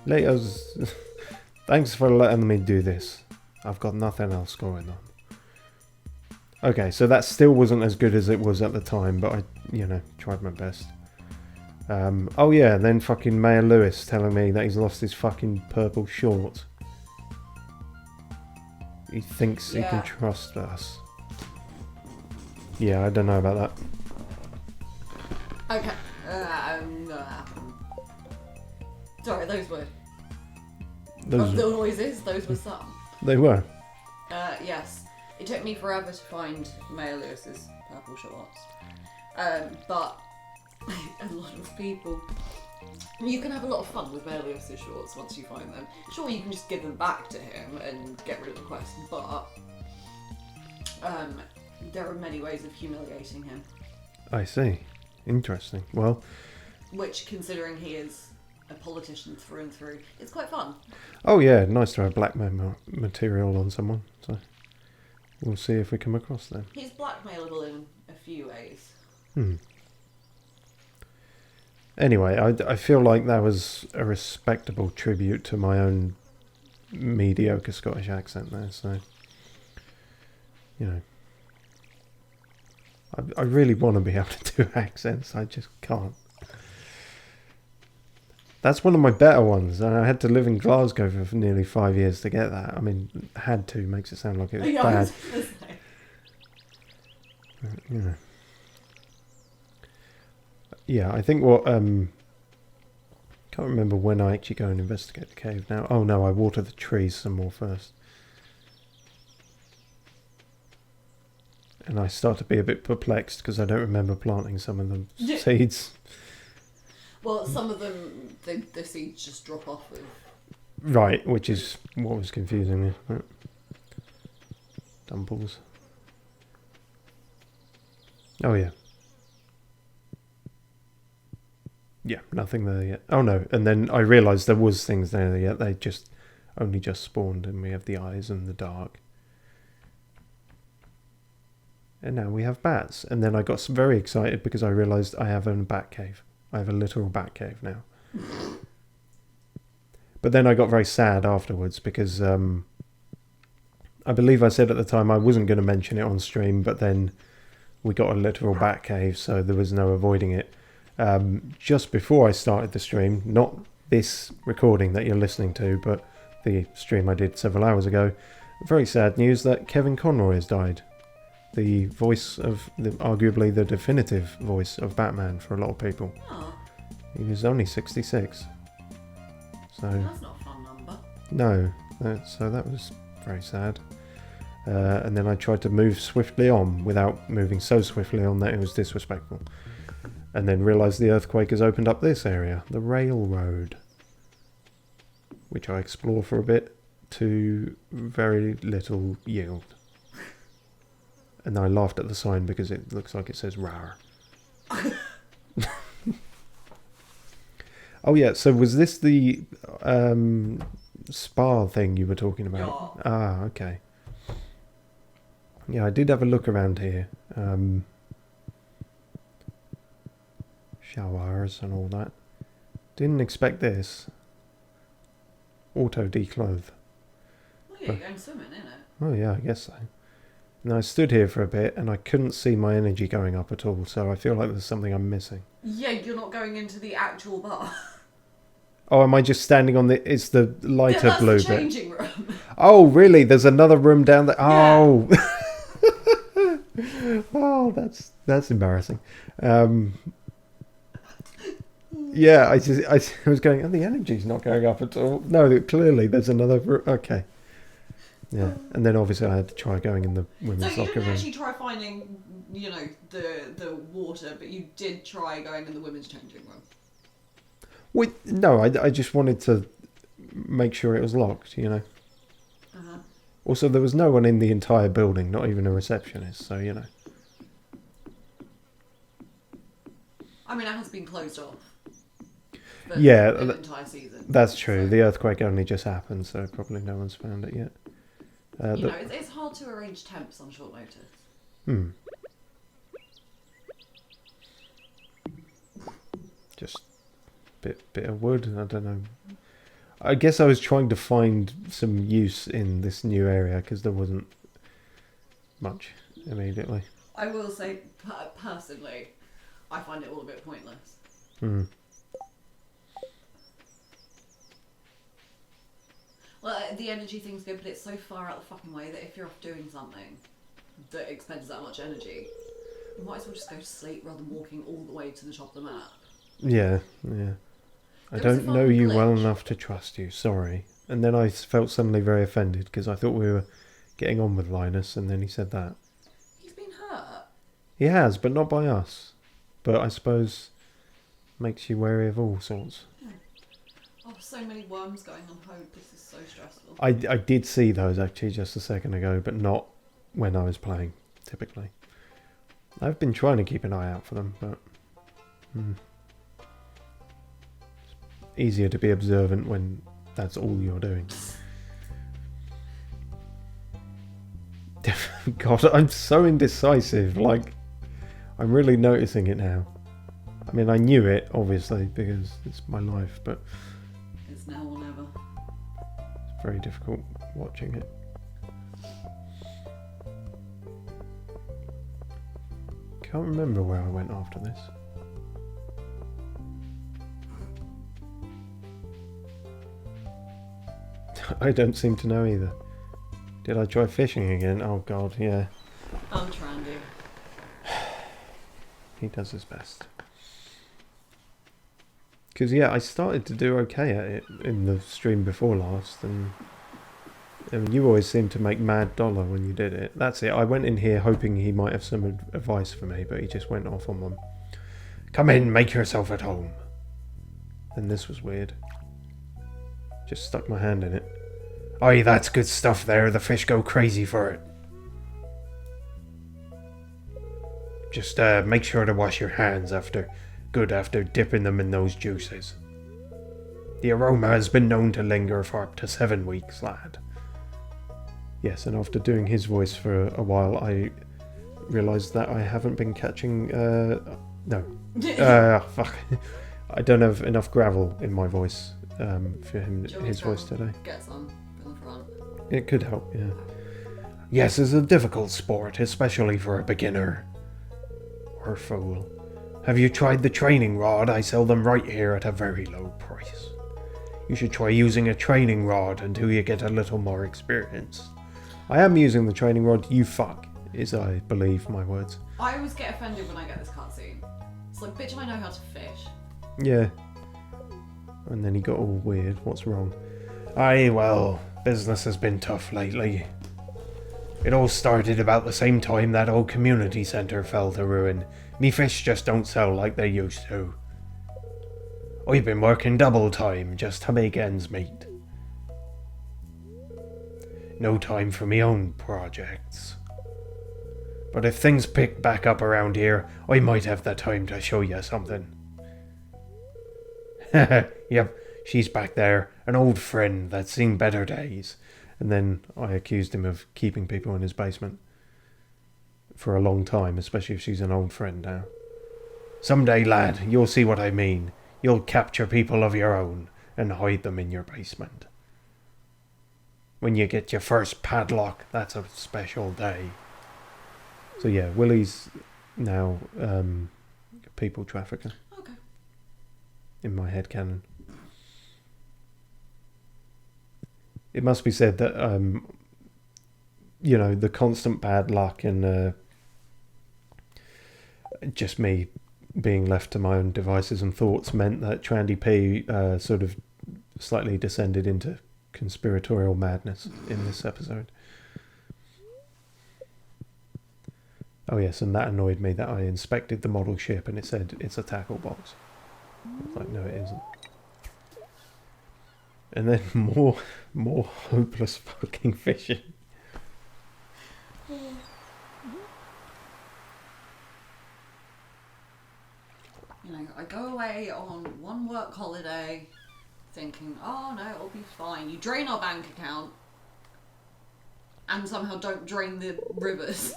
Laters. Thanks for letting me do this. I've got nothing else going on. Okay, so that still wasn't as good as it was at the time, but I, tried my best. Oh yeah, then fucking Mayor Lewis telling me that he's lost his fucking purple shorts. He thinks he can trust us. Yeah, I don't know about that. Okay. Sorry, those were... Of the noises, those were some. They were. Yes. It took me forever to find Maya Lewis's purple shorts. But a lot of people... You can have a lot of fun with Maya Lewis's shorts once you find them. Sure, you can just give them back to him and get rid of the quest, but there are many ways of humiliating him. I see. Interesting. Well... Which, considering he is a politician through and through, it's quite fun. Oh yeah, nice to have blackmail material on someone. So we'll see if we come across them. He's blackmailable in a few ways. Anyway, I feel like that was a respectable tribute to my own mediocre Scottish accent there. So, you know, I really want to be able to do accents. I just can't. That's one of my better ones, and I had to live in Glasgow for nearly 5 years to get that. I mean, had to makes it sound like it was bad. You know. Yeah, I think what can't remember when I actually go and investigate the cave now. Oh no, I water the trees some more first, and I start to be a bit perplexed because I don't remember planting some of the seeds. Well, some of them, the seeds just drop off with... Right, which is what was confusing me. Right. Dumbles. Oh, yeah. Yeah, nothing there yet. Oh, no. And then I realised there was things there yet. They just only just spawned, and we have the eyes and the dark. And now we have bats. And then I got very excited because I realised I have a bat cave. I have a literal bat cave now. But then I got very sad afterwards because I believe I said at the time I wasn't going to mention it on stream, but then we got a literal bat cave, so there was no avoiding it. Just before I started the stream, not this recording that you're listening to, but the stream I did several hours ago, very sad news that Kevin Conroy has died. The voice of, arguably the definitive voice of Batman for a lot of people. Oh. He was only 66. So That's not a fun number. No, so that was very sad. And then I tried to move swiftly on without moving so swiftly on that it was disrespectful. And then realised the earthquake has opened up this area, the railroad, which I explore for a bit to very little yield. And I laughed at the sign because it looks like it says "rar." Oh yeah, so was this the spa thing you were talking about? Yeah. Ah, okay. Yeah, I did have a look around here. Showers and all that. Didn't expect this. Auto declothe. Well, yeah, you're going swimming, isn't it? Oh yeah, I guess so. And I stood here for a bit and I couldn't see my energy going up at all, so I feel like there's something I'm missing. Yeah, you're not going into the actual bar. Oh, am I just standing on the... It's the lighter That's blue the bit. changing room. Oh, really? There's another room down there? Yeah. Oh! Oh, that's embarrassing. Yeah, I was going, oh, the energy's not going up at all. No, clearly there's another room. Okay. Yeah, and then obviously I had to try going in the women's So you locker didn't room. actually try finding, you know, the water, but you did try going in the women's changing room. Wait, no, I just wanted to make sure it was locked, you know. Uh-huh. Also, there was no one in the entire building, not even a receptionist, so, you know. I mean, it has been closed off. For Yeah, the entire season. That's true. So, The earthquake only just happened, so probably no one's found it yet. you know, it's hard to arrange temps on short notice. Just bit of wood. I don't know. I guess I was trying to find some use in this new area because there wasn't much immediately. I will say, personally, I find it all a bit pointless. Well, the energy thing's good, but it's so far out the fucking way that if you're off doing something that expends that much energy, you might as well just go to sleep rather than walking all the way to the top of the map. Yeah. I There was a don't know you well glitch. enough to trust you. Sorry. And then I felt suddenly very offended because I thought we were getting on with Linus, and then he said that. He's been hurt. He has, but not by us. But I suppose makes you wary of all sorts. Yeah. Oh, so many worms going on hold. This is so stressful. I did see those actually just a second ago, but not when I was playing, typically. I've been trying to keep an eye out for them, but... It's easier to be observant when that's all you're doing. God, I'm so indecisive. Like, I'm really noticing it now. I mean, I knew it, obviously, because it's my life, but... It's now or never. It's very difficult watching it. Can't remember where I went after this. I don't seem to know either. Did I try fishing again? Oh god, yeah. I'm Trandy. He does his best. Because yeah, I started to do okay at it in the stream before last, and you always seemed to make mad dollar when you did it. That's it. I went in here hoping he might have some advice for me, but he just went off on one. Come in, make yourself at home. And this was weird. Just stuck my hand in it. Aye, that's good stuff there. The fish go crazy for it. Just make sure to wash your hands after dipping them in those juices. The aroma has been known to linger for up to 7 weeks, lad. Yes, and after doing his voice for a while, I realised that I haven't been catching... fuck. I don't have enough gravel in my voice for his voice today. Get some from the front. It could help, yeah. Yes, it's a difficult sport, especially for a beginner. Or fool. Have you tried the training rod? I sell them right here at a very low price. You should try using a training rod until you get a little more experience. I am using the training rod, you fuck, is I believe my words. I always get offended when I get this cutscene. It's like, bitch, I know how to fish. Yeah. And then he got all weird. What's wrong? Aye, well, business has been tough lately. It all started about the same time that old community centre fell to ruin. Me fish just don't sell like they used to. I've been working double time just to make ends meet. No time for me own projects. But if things pick back up around here, I might have the time to show you something. Yep, she's back there, an old friend that's seen better days. And then I accused him of keeping people in his basement for a long time, especially if she's an old friend now. Someday, lad, you'll see what I mean. You'll capture people of your own and hide them in your basement. When you get your first padlock, that's a special day. So yeah, Willie's now a people trafficker. Okay. In my headcanon. It must be said that, the constant bad luck and just me being left to my own devices and thoughts meant that Trandy P sort of slightly descended into conspiratorial madness in this episode. Oh yes, and that annoyed me that I inspected the model ship and it said it's a tackle box. I was like, no, it isn't. And then more hopeless fucking fishing. I go away on one work holiday thinking, oh no, it'll be fine. You drain our bank account and somehow don't drain the rivers.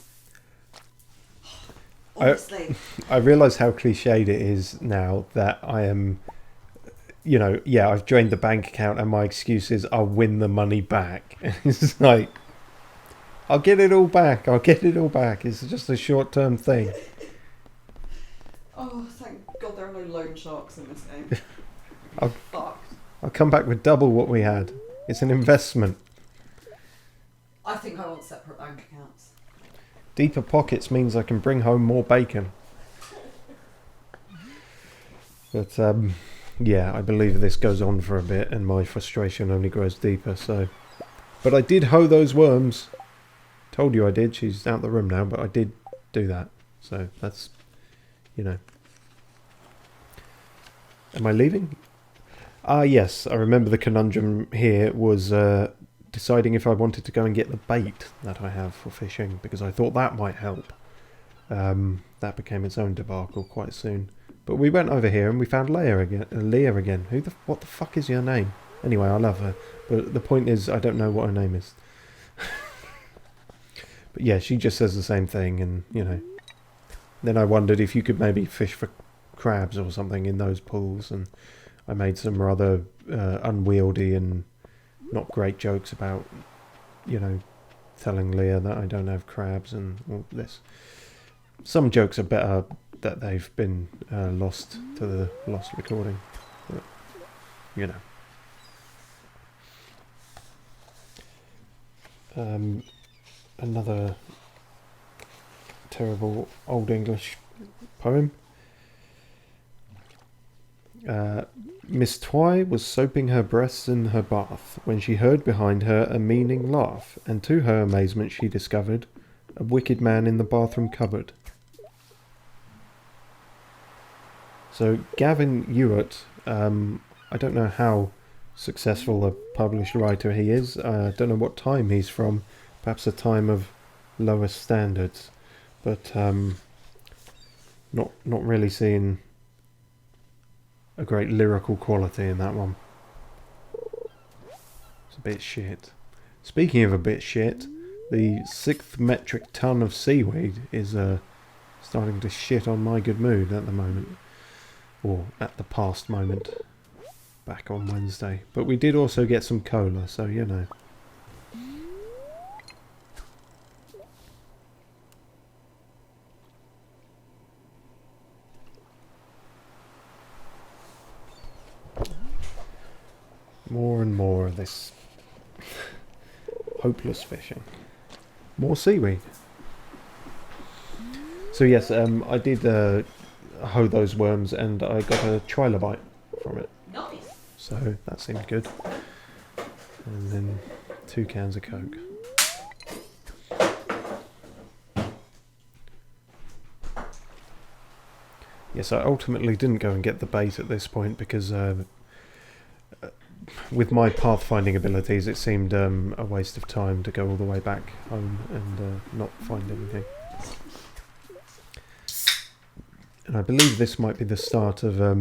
Honestly. I realise how cliched it is now that I am... I've drained the bank account and my excuse is I'll win the money back. It's like, I'll get it all back. It's just a short-term thing. Oh, thank God there are no loan sharks in this game. I'll come back with double what we had. It's an investment. I think I want separate bank accounts. Deeper pockets means I can bring home more bacon. But, yeah, I believe this goes on for a bit and my frustration only grows deeper, so... But I did hoe those worms. told you I did. She's out the room now, but I did do that. So that's, you know. Am I leaving? Ah, yes. I remember the conundrum here was deciding if I wanted to go and get the bait that I have for fishing, because I thought that might help. That became its own debacle quite soon. But we went over here and we found Leah again. What the fuck is your name? Anyway, I love her. But the point is, I don't know what her name is. But yeah, she just says the same thing, and, you know. Then I wondered if you could maybe fish for crabs or something in those pools, and I made some rather unwieldy and not great jokes about, you know, telling Leah that I don't have crabs and all this. Some jokes are better that they've been lost to the lost recording, but, you know. Another terrible Old English poem. Miss Twy was soaping her breasts in her bath when she heard behind her a meaning laugh, and to her amazement she discovered a wicked man in the bathroom cupboard. So Gavin Ewart, I don't know how successful a published writer he is. I don't know what time he's from. Perhaps a time of lower standards, but not really seeing a great lyrical quality in that one. It's a bit shit. Speaking of a bit shit, the 6th metric ton of seaweed is starting to shit on my good mood at the moment, or at the past moment, back on Wednesday. But we did also get some cola, so you know. More and more of this hopeless fishing. More seaweed. So yes, I did hoe those worms, and I got a trilobite from it. Nice. So that seemed good. And then 2 cans of Coke. Yes, I ultimately didn't go and get the bait at this point because with my pathfinding abilities, it seemed a waste of time to go all the way back home and not find anything. And I believe this might be the start of a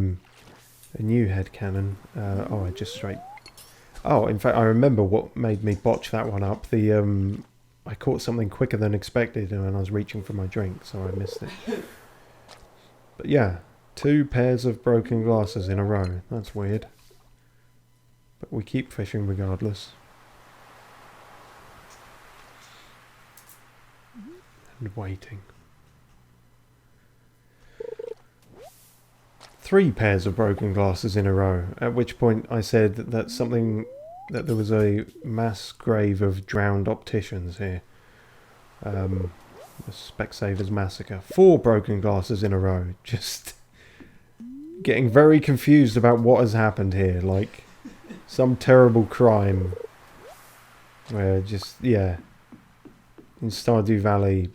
new headcanon. Oh, in fact, I remember what made me botch that one up. I caught something quicker than expected when I was reaching for my drink, so I missed it. But yeah, 2 pairs of broken glasses in a row. That's weird. But we keep fishing regardless. And waiting. 3 pairs of broken glasses in a row, at which point I said that there was a mass grave of drowned opticians here. The Specsavers massacre. 4 broken glasses in a row. Just getting very confused about what has happened here. Like some terrible crime where just, yeah, in Stardew Valley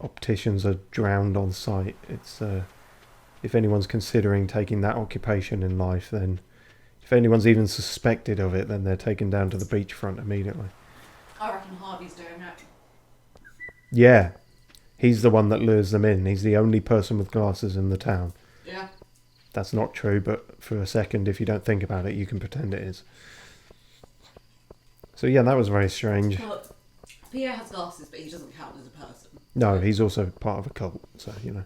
opticians are drowned on sight. It's if anyone's considering taking that occupation in life, then if anyone's even suspected of it, then they're taken down to the beachfront immediately. I reckon Harvey's doing it. Yeah, he's the one that lures them in. He's the only person with glasses in the town. Yeah. That's not true, but for a second, if you don't think about it, you can pretend it is. So yeah, that was very strange. Well, Pierre has glasses, but he doesn't count as a person. No, he's also part of a cult, so, you know.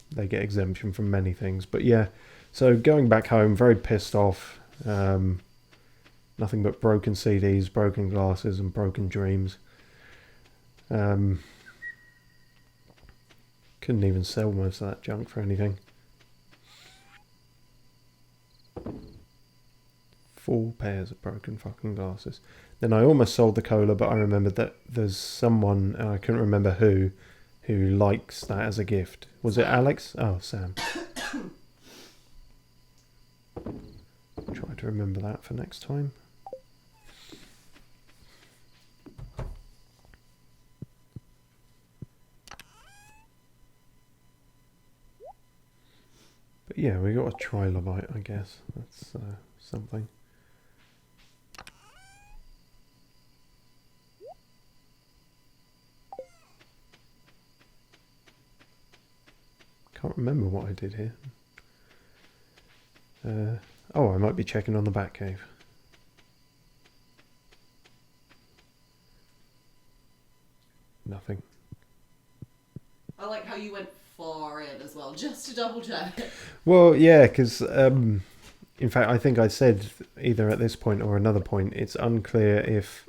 They get exemption from many things. But yeah, so going back home, very pissed off. Nothing but broken CDs, broken glasses, and broken dreams. Couldn't even sell most of that junk for anything. 4 pairs of broken fucking glasses. Then I almost sold the cola, but I remembered that there's someone, I couldn't remember who likes that as a gift. Was it Alex? Oh, Sam. Try to remember that for next time. But yeah, we got a trilobite, I guess. That's something. Can't remember what I did here. Oh, I might be checking on the Batcave. Nothing. I like how you went far in as well, just to double check. Well, yeah, because in fact, I think I said either at this point or another point, it's unclear if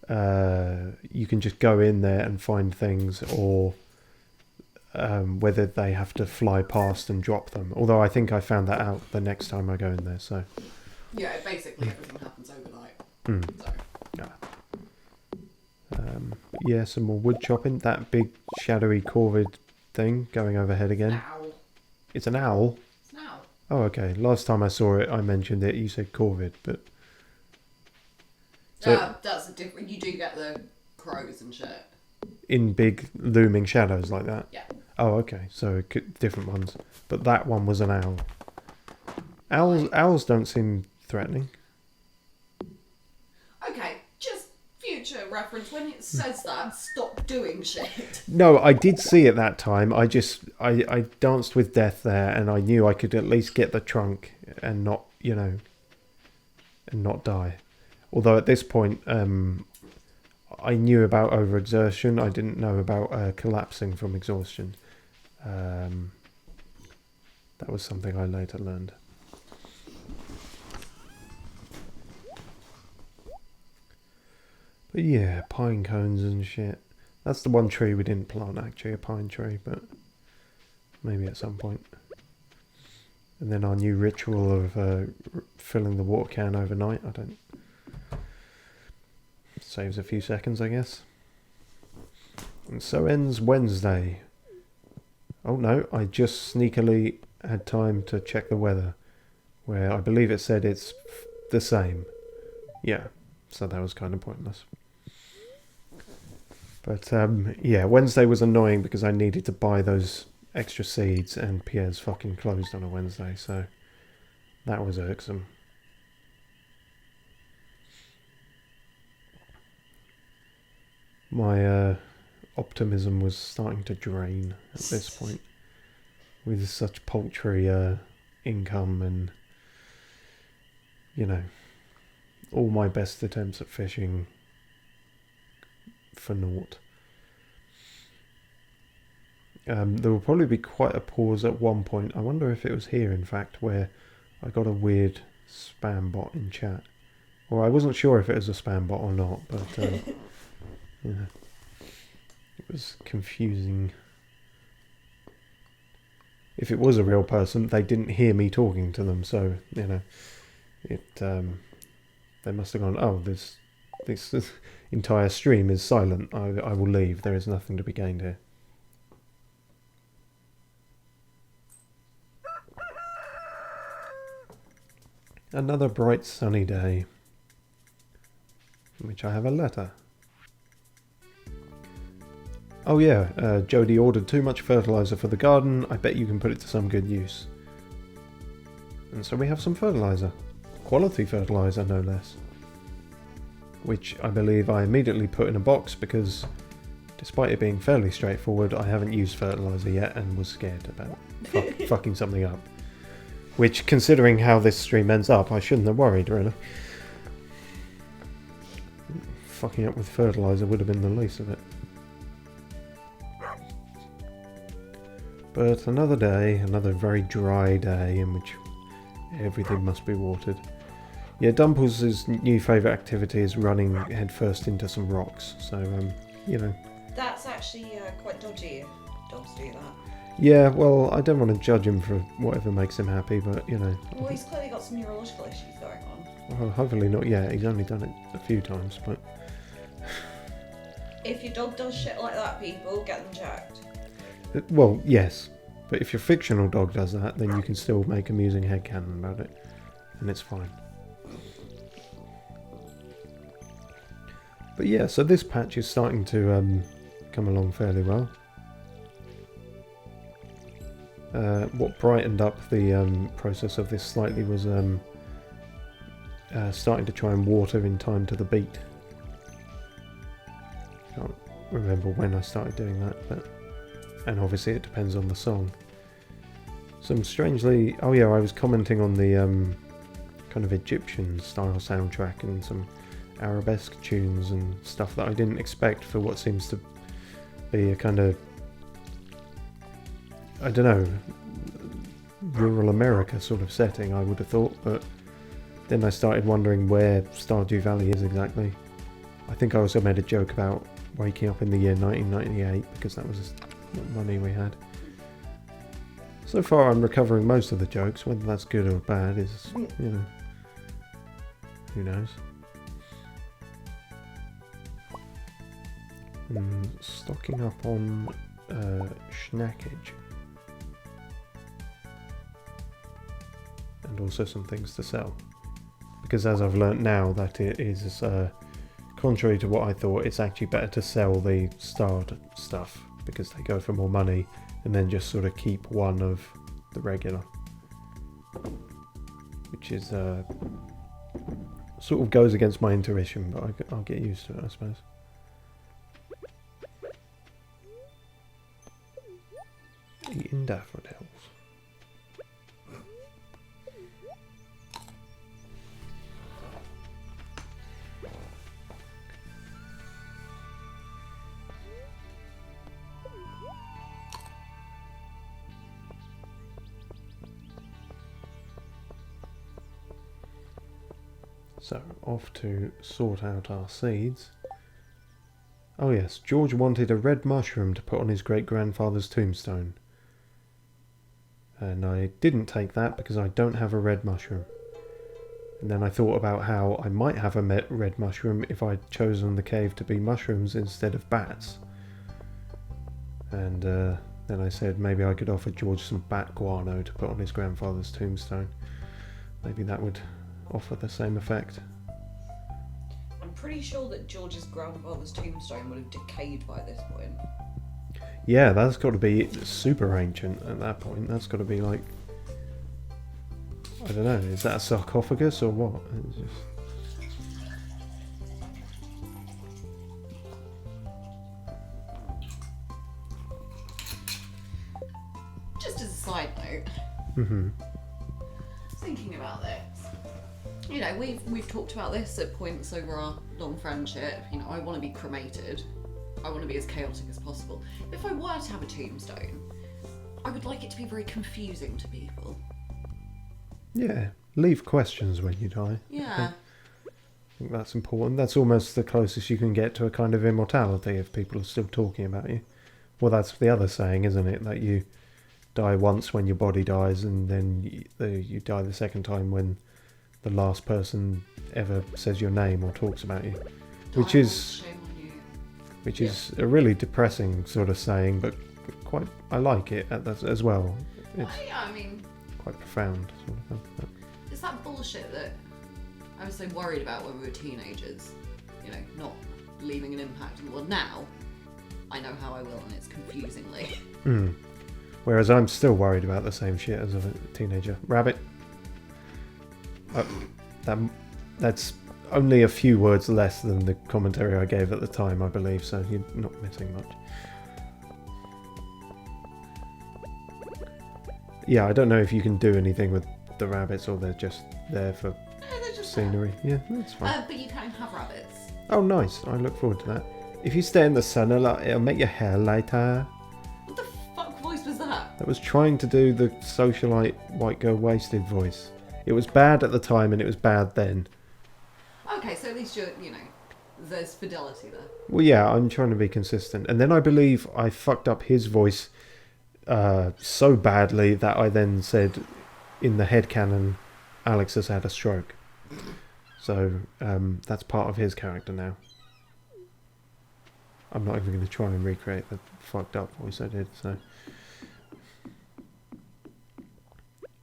you can just go in there and find things, or whether they have to fly past and drop them. Although I think I found that out the next time I go in there. So Yeah, basically everything happens overnight. So. yeah. Yeah, some more wood chopping. That big shadowy corvid thing going overhead again. Owl. It's an owl. It's an owl. Oh, okay. Last time I saw it, I mentioned it. You said corvid, but so That's a different. You do get the crows and shit. in big looming shadows like that. Yeah. Oh, okay. So different ones, but that one was an owl. Owls don't seem threatening. Okay, just future reference. When it says that, stop doing shit. No, I did see it that time. I danced with death there, and I knew I could at least get the trunk and not, and not die. Although at this point, I knew about overexertion. I didn't know about collapsing from exhaustion. That was something I later learned. But yeah, pine cones and shit. That's the one tree we didn't plant, actually, a pine tree, but maybe at some point. And then our new ritual of filling the water can overnight. Saves a few seconds, I guess. And so ends Wednesday. Oh no, I just sneakily had time to check the weather, where I believe it said it's the same. Yeah, so that was kind of pointless. But yeah, Wednesday was annoying because I needed to buy those extra seeds, and Pierre's fucking closed on a Wednesday, so that was irksome. My optimism was starting to drain at this point, with such paltry income and, all my best attempts at fishing for naught. There will probably be quite a pause at one point. I wonder if it was here, in fact, where I got a weird spam bot in chat. Or I wasn't sure if it was a spam bot or not, but yeah, it was confusing. If it was a real person, they didn't hear me talking to them, so they must have gone, oh, this entire stream is silent. I will leave. There is nothing to be gained here. Another bright sunny day, in which I have a letter. Oh yeah, Jodie ordered too much fertiliser for the garden. I bet you can put it to some good use. And so we have some fertiliser. Quality fertiliser, no less. Which I believe I immediately put in a box because, despite it being fairly straightforward, I haven't used fertiliser yet and was scared about fucking something up. Which, considering how this stream ends up, I shouldn't have worried, really. Fucking up with fertiliser would have been the least of it. But another day, another very dry day in which everything must be watered. Yeah, Dumples' new favourite activity is running headfirst into some rocks, so, That's actually quite dodgy if dogs do that. Yeah, well, I don't want to judge him for whatever makes him happy, but, Well, he's clearly got some neurological issues going on. Well, hopefully not yet. He's only done it a few times, but... If your dog does shit like that, people, get them checked. Well, yes. But if your fictional dog does that, then you can still make amusing headcanon about it. And it's fine. But yeah, so this patch is starting to come along fairly well. What brightened up the process of this slightly was starting to try and water in time to the beat. Can't remember when I started doing that, but and obviously it depends on the song. Some strangely, oh yeah, I was commenting on the kind of Egyptian style soundtrack and some arabesque tunes and stuff that I didn't expect for what seems to be a kind of, I don't know, rural America sort of setting, I would have thought, but then I started wondering where Stardew Valley is exactly. I think I also made a joke about waking up in the year 1998 because that was what money we had. So far I'm recovering most of the jokes, whether that's good or bad is, you know, who knows. Stocking up on schnackage. And also some things to sell. Because as I've learnt now that it is, contrary to what I thought, it's actually better to sell the starred stuff because they go for more money and then just sort of keep one of the regular. Which is, sort of goes against my intuition, but I'll get used to it, I suppose. Eating daffodils. So, off to sort out our seeds. Oh yes, George wanted a red mushroom to put on his great-grandfather's tombstone. And I didn't take that because I don't have a red mushroom. And then I thought about how I might have a red mushroom if I'd chosen the cave to be mushrooms instead of bats. And then I said maybe I could offer George some bat guano to put on his grandfather's tombstone. Maybe that would offer the same effect. I'm pretty sure that George's grandfather's tombstone would have decayed by this point. Yeah, that's got to be super ancient at that point. That's got to be like, I don't know, is that a sarcophagus or what? It's Just as a side note, thinking about this, you know, we've talked about this at points over our long friendship. You know, I want to be cremated. I want to be as chaotic as possible. If I were to have a tombstone, I would like it to be very confusing to people. Yeah, leave questions when you die. Yeah. I think that's important. That's almost the closest you can get to a kind of immortality if people are still talking about you. Well, that's the other saying, isn't it? That you die once when your body dies, and then you die the second time when the last person ever says your name or talks about you. Which is a really depressing sort of saying, but quite I like it as well. It's I mean, quite profound sort of thing. But it's that bullshit that I was so worried about when we were teenagers. You know, not leaving an impact in the world. Now, I know how I will, and it's confusingly. Whereas I'm still worried about the same shit as a teenager. Rabbit. That's only a few words less than the commentary I gave at the time, I believe, so you're not missing much. Yeah, I don't know if you can do anything with the rabbits or they're just there for They're just scenery. Yeah, that's fine. but you can have rabbits. Oh, nice. I look forward to that. If you stay in the sun a lot, it'll make your hair lighter. What the fuck voice was that? That was trying to do the socialite white girl wasted voice. It was bad at the time and it was bad then. Okay, so at least you know, there's fidelity there. Well, yeah, I'm trying to be consistent. And then I believe I fucked up his voice so badly that I then said in the headcanon, Alex has had a stroke. So that's part of his character now. I'm not even going to try and recreate the fucked up voice I did, so.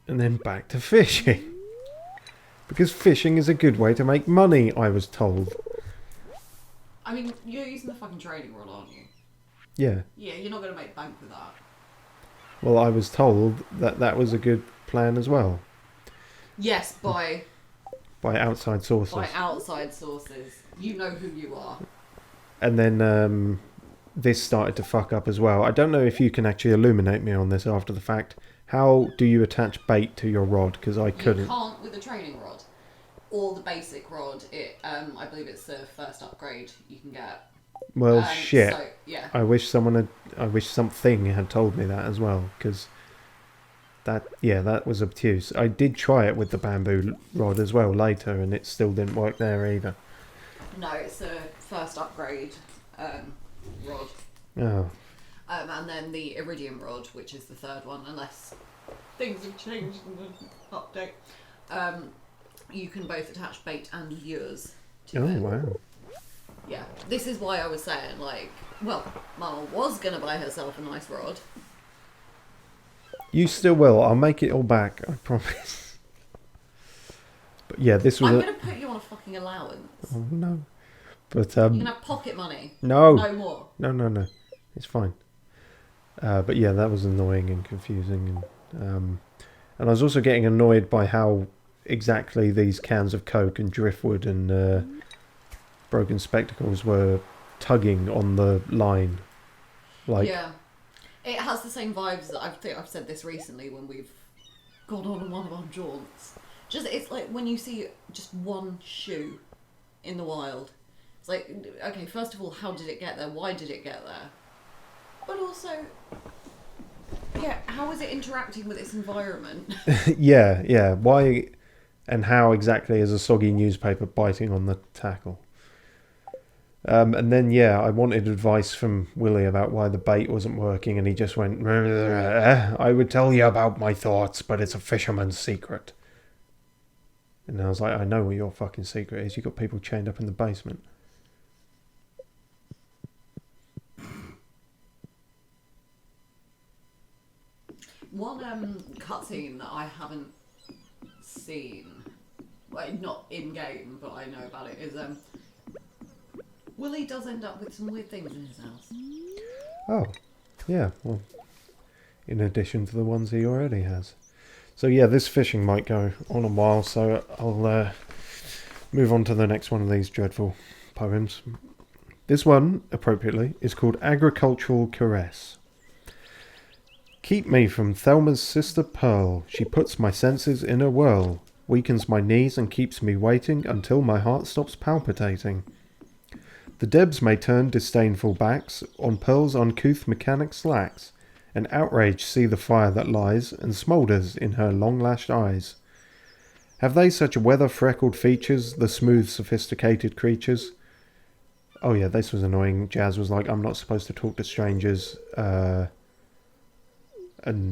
And then back to fishing. Because fishing is a good way to make money, I was told. I mean, you're using the fucking trading rod, aren't you? Yeah. Yeah, you're not going to make bank with that. Well, I was told that that was a good plan as well Yes, by by outside sources. outside sources. You know who you are. And then this started to fuck up as well. I don't know if you can actually illuminate me on this after the fact. How do you attach bait to your rod? Because I couldn't. You can't with a training rod. Or the basic rod. I believe it's the first upgrade you can get. Well, shit. So, yeah. I wish something had told me that as well, because that was obtuse. I did try it with the bamboo rod as well later, and it still didn't work there either. No, it's the first upgrade rod. Oh, And then the iridium rod, which is the third one, unless things have changed in the update. You can both attach bait and lures to it. wow. Yeah, this is why I was saying, Mama was going to buy herself a nice rod. You still will. I'll make it all back, I promise. But yeah, this was. I'm going to put you on a fucking allowance. Oh no. But You can have pocket money. no. No more. No. It's fine. But yeah, that was annoying and confusing, and I was also getting annoyed by how exactly these cans of Coke and driftwood and broken spectacles were tugging on the line. Yeah. It has the same vibes that I think I've said this recently when we've gone on one of our jaunts. It's like when you see just one shoe in the wild. It's like, okay, first of all, how did it get there? Why did it get there? But also, yeah, how is it interacting with its environment? yeah. Why and how exactly is a soggy newspaper biting on the tackle? And then, I wanted advice from Willie about why the bait wasn't working, and he just went, I would tell you about my thoughts, but it's a fisherman's secret. And I was like, I know what your fucking secret is. You got people chained up in the basement. One cutscene that I haven't seen, well, not in game, but I know about it, is Willie does end up with some weird things in his house. Oh, yeah. Well, in addition to the ones he already has. So yeah, this fishing might go on a while, so I'll move on to the next one of these dreadful poems. This one, appropriately, is called Agricultural Caress. Keep me from Thelma's sister Pearl. She puts my senses in a whirl, weakens my knees and keeps me waiting until my heart stops palpitating. The Debs may turn disdainful backs on Pearl's uncouth mechanic slacks, and outraged see the fire that lies and smoulders in her long-lashed eyes. Have they such weather-freckled features, the smooth, sophisticated creatures? Oh yeah, this was annoying. Jazz was like, I'm not supposed to talk to strangers. And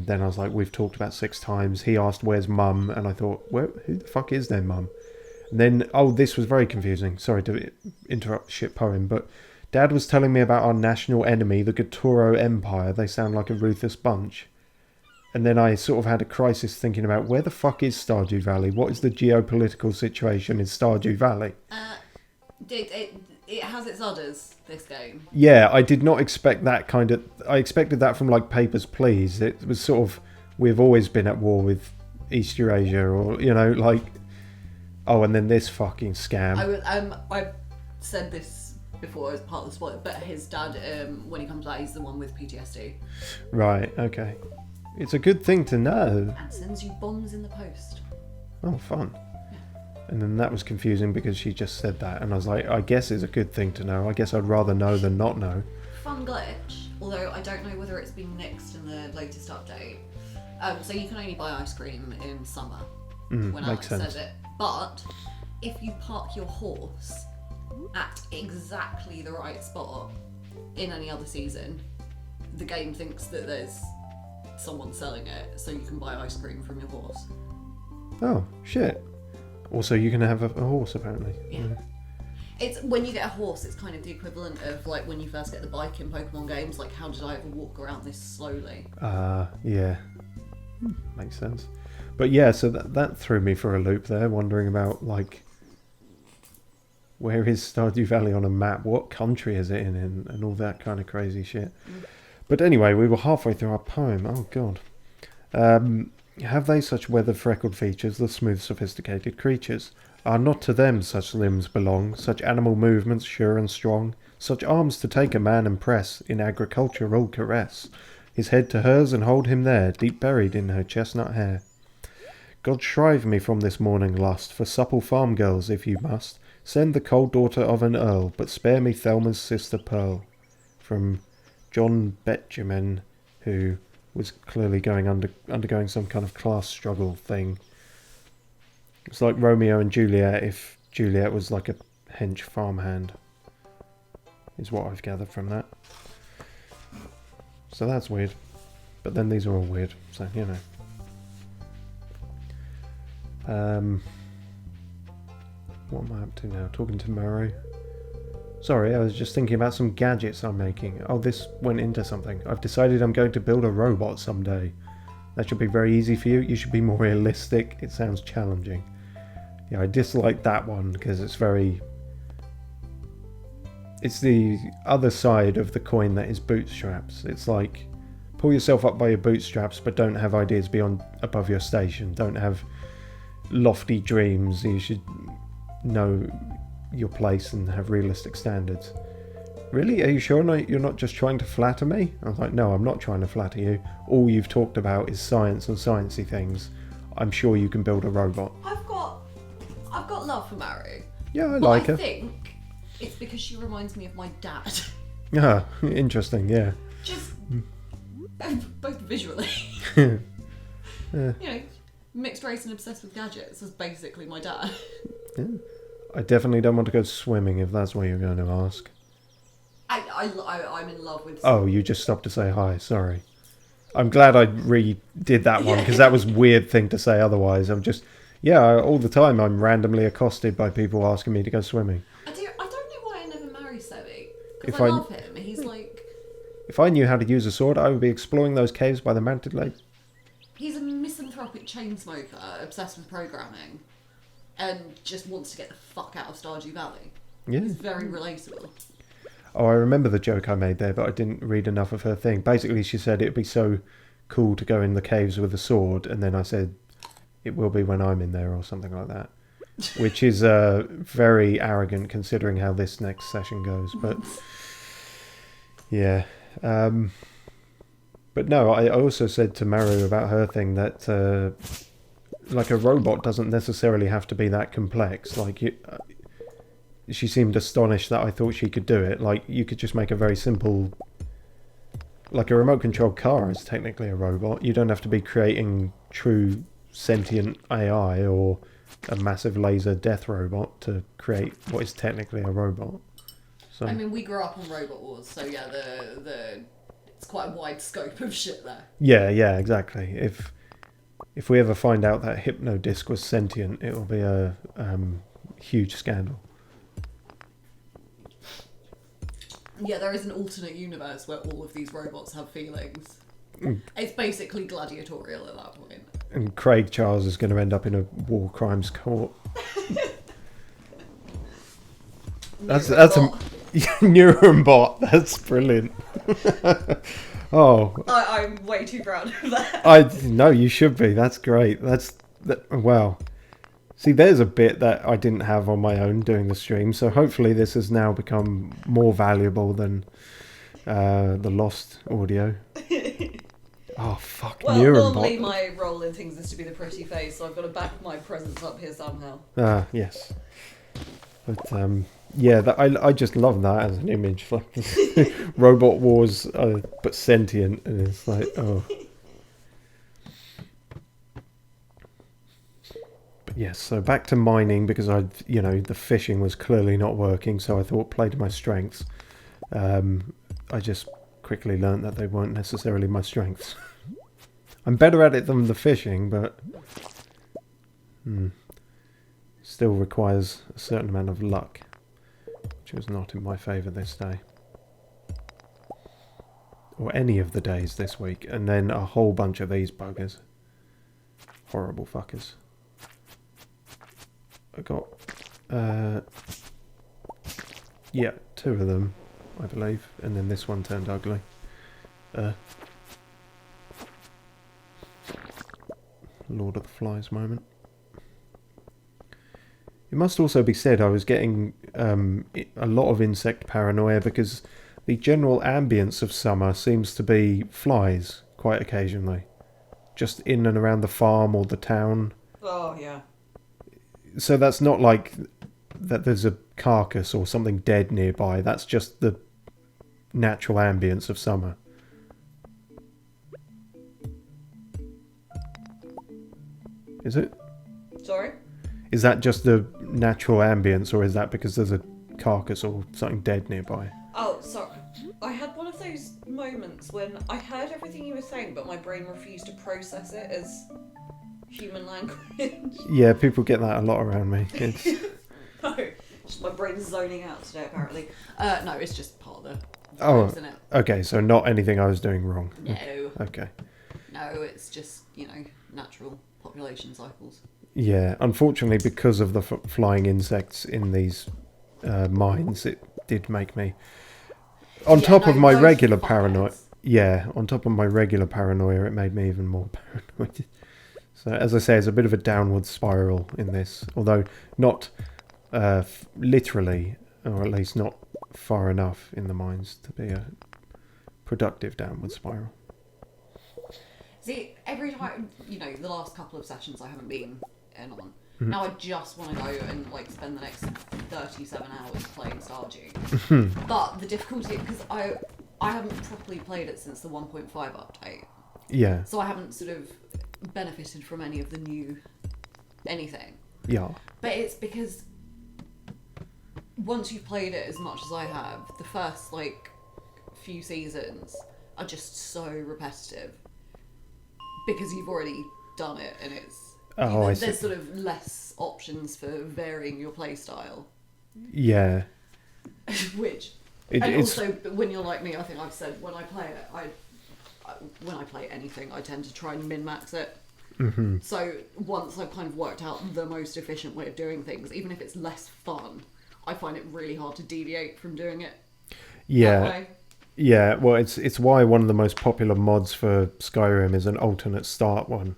then I was like, we've talked about 6 times. He asked, where's Mum? And I thought, who the fuck is their Mum? And then, this was very confusing. Sorry to interrupt the shit poem, but Dad was telling me about our national enemy, the Gatoro Empire. They sound like a ruthless bunch. And then I sort of had a crisis thinking about, where the fuck is Stardew Valley? What is the geopolitical situation in Stardew Valley? It has its udders, this game. Yeah, I did not expect that kind of... I expected that from, like, Papers, Please. It was sort of... We've always been at war with East Eurasia, or, like... Oh, and then this fucking scam. I said this before as part of the spoiler, but his dad, when he comes out, he's the one with PTSD. Right, okay. It's a good thing to know. And sends you bombs in the post. Oh, fun. And then that was confusing because she just said that, and I was like, I guess it's a good thing to know. I guess I'd rather know than not know. Fun glitch, although I don't know whether it's been nixed in the latest update. So you can only buy ice cream in summer, when Alex says it. But if you park your horse at exactly the right spot in any other season, the game thinks that there's someone selling it, so you can buy ice cream from your horse. Oh, shit. Also, you can have a horse, apparently. Yeah. It's when you get a horse, it's kind of the equivalent of like when you first get the bike in Pokemon games. Like, how did I ever walk around this slowly? Yeah. Makes sense. But yeah, so that threw me for a loop there, wondering about, like, where is Stardew Valley on a map? What country is it in? And all that kind of crazy shit. But anyway, we were halfway through our poem. Oh, God. Have they such weather-freckled features, the smooth, sophisticated creatures? Are not to them such limbs belong, such animal movements sure and strong, such arms to take a man and press in agricultural caress, his head to hers and hold him there, deep buried in her chestnut hair? God shrive me from this morning lust, for supple farm girls, if you must, send the cold daughter of an earl, but spare me Thelma's sister Pearl. From John Betjeman, who was clearly undergoing some kind of class struggle thing. It's like Romeo and Juliet if Juliet was like a hench farmhand, is what I've gathered from that. So that's weird. But then these are all weird, so you know. What am I up to now? Talking to Maro. Sorry, I was just thinking about some gadgets I'm making. Oh, this went into something. I've decided I'm going to build a robot someday. That should be very easy for you. You should be more realistic. It sounds challenging. Yeah, I dislike that one because it's very... It's the other side of the coin that is bootstraps. It's like, pull yourself up by your bootstraps, but don't have ideas beyond above your station. Don't have lofty dreams. You should know your place and have realistic standards. Really? Are you sure you're not just trying to flatter me? I was like, no, I'm not trying to flatter you. All you've talked about is science and sciencey things. I'm sure you can build a robot. I've got love for Maru. Yeah, I like her. I think it's because she reminds me of my dad. Ah, interesting, yeah. Just both visually. Yeah. You know, mixed race and obsessed with gadgets is basically my dad. Yeah. I definitely don't want to go swimming if that's what you're going to ask. I'm in love with... Oh, you just stopped to say hi, sorry. I'm glad I redid that one because that was a weird thing to say otherwise. I'm just... Yeah, all the time I'm randomly accosted by people asking me to go swimming. I don't know why I never marry Sebi. If Because I love him. He's like... If I knew how to use a sword, I would be exploring those caves by the Manted Lake. He's a misanthropic chain smoker, obsessed with programming, and just wants to get the fuck out of Stardew Valley. Yeah. He's very relatable. Oh, I remember the joke I made there, but I didn't read enough of her thing. Basically, she said it'd be so cool to go in the caves with a sword, and then I said, it will be when I'm in there, or something like that. Which is very arrogant, considering how this next session goes, but... Yeah. But no, I also said to Maru about her thing that... like, a robot doesn't necessarily have to be that complex. Like, she seemed astonished that I thought she could do it. Like, you could just make a very simple... Like, a remote-controlled car is technically a robot. You don't have to be creating true sentient AI or a massive laser death robot to create what is technically a robot. So, I mean, we grew up on Robot Wars, so yeah, it's quite a wide scope of shit there. yeah, exactly. If we ever find out that Hypnodisc was sentient, it will be a huge scandal. Yeah, there is an alternate universe where all of these robots have feelings. Mm. It's basically gladiatorial at that point. And Craig Charles is going to end up in a war crimes court. That's a Nuremberg. That's brilliant. Oh, I'm way too proud of that. No, you should be. That's great. Wow. See, there's a bit that I didn't have on my own doing the stream, so hopefully this has now become more valuable than the lost audio. Oh, fuck, Well, Nuremberg. normally my role in things is to be the pretty face, so I've got to back my presence up here somehow. Ah, yes. But, yeah, I just love that as an image. Like, Robot Wars, but sentient, and it's like, oh. But yes, so back to mining, because the fishing was clearly not working, so I thought play to my strengths. I just quickly learnt that they weren't necessarily my strengths. I'm better at it than the fishing, but still requires a certain amount of luck, which was not in my favour this day. Or any of the days this week, and then a whole bunch of these buggers. Horrible fuckers. I got, yeah, 2 of them, I believe, and then this one turned ugly. Lord of the Flies moment. It must also be said I was getting a lot of insect paranoia because the general ambience of summer seems to be flies quite occasionally. Just in and around the farm or the town. Oh, yeah. So that's not like that there's a carcass or something dead nearby. That's just the natural ambience of summer. Is it? Sorry? Is that just the natural ambience, or is that because there's a carcass or something dead nearby? Oh, sorry. I had one of those moments when I heard everything you were saying, but my brain refused to process it as human language. Yeah, people get that a lot around me. It's... No, just my brain's zoning out today, apparently. No, it's just part of the Oh, vibes, isn't it? okay, so not anything I was doing wrong. No. Okay. No, it's just, natural population cycles. Yeah, unfortunately, because of the flying insects in these mines, it did make me... On top of my regular paranoia... Yeah, on top of my regular paranoia, it made me even more paranoid. So, as I say, it's a bit of a downward spiral in this. Although, not literally, or at least not far enough in the mines to be a productive downward spiral. See, every time, the last couple of sessions I haven't been in on. Now I just want to go and spend the next 37 hours playing Stardew. But the difficulty, because I haven't properly played it since the 1.5 update. Yeah. So I haven't sort of benefited from any of the new anything. Yeah. But it's because once you've played it as much as I have, the first few seasons are just so repetitive because you've already done it, and it's there's sort of less options for varying your play style. Yeah. Which also when you're like me, I think I've said when I play it, when I play anything, I tend to try and min-max it. Mm-hmm. So once I've kind of worked out the most efficient way of doing things, even if it's less fun, I find it really hard to deviate from doing it that way. Yeah, well, it's why one of the most popular mods for Skyrim is an alternate start one.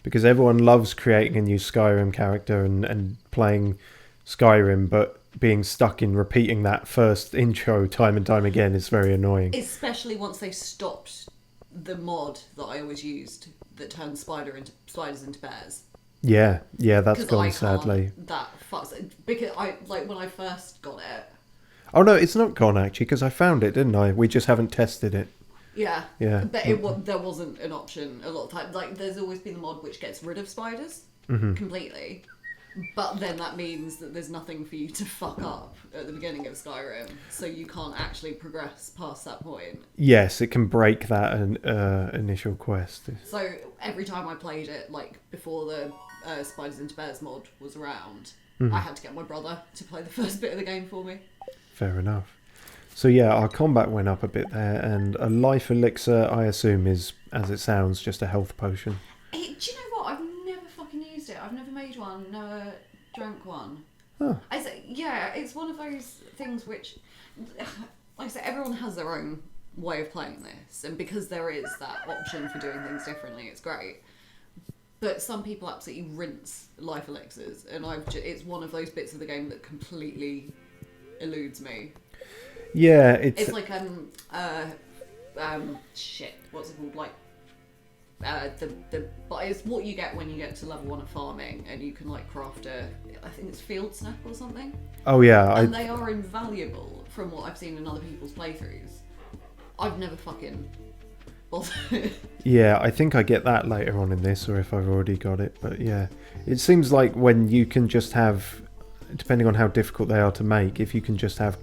Because everyone loves creating a new Skyrim character and playing Skyrim, but being stuck in repeating that first intro time and time again is very annoying. Especially once they stopped the mod that I always used that turned spiders into bears. Yeah, that's gone sadly. That fucks it. Because when I first got it. Oh no, it's not gone actually, because I found it, didn't I? We just haven't tested it. Yeah. But there wasn't an option a lot of time. There's always been the mod which gets rid of spiders completely. But then that means that there's nothing for you to fuck up at the beginning of Skyrim, so you can't actually progress past that point. Yes, it can break that initial quest. So every time I played it, before the Spiders into Bears mod was around, I had to get my brother to play the first bit of the game for me. Fair enough. So yeah, our combat went up a bit there, and a life elixir, I assume, is, as it sounds, just a health potion. Do you know what? I've never fucking used it. I've never made one, never drank one. Oh. It's one of those things which, like I said, everyone has their own way of playing this, and because there is that option for doing things differently, it's great. But some people absolutely rinse life elixirs, and it's one of those bits of the game that completely eludes me. Yeah, it's like shit. What's it called? But it's what you get when you get to level 1 of farming, and you can craft I think it's field snap or something. Oh yeah, and they are invaluable from what I've seen in other people's playthroughs. I've never fucking bothered. Yeah, I think I get that later on in this, or if I've already got it. But yeah, it seems like when you can just have, depending on how difficult they are to make, if you can just have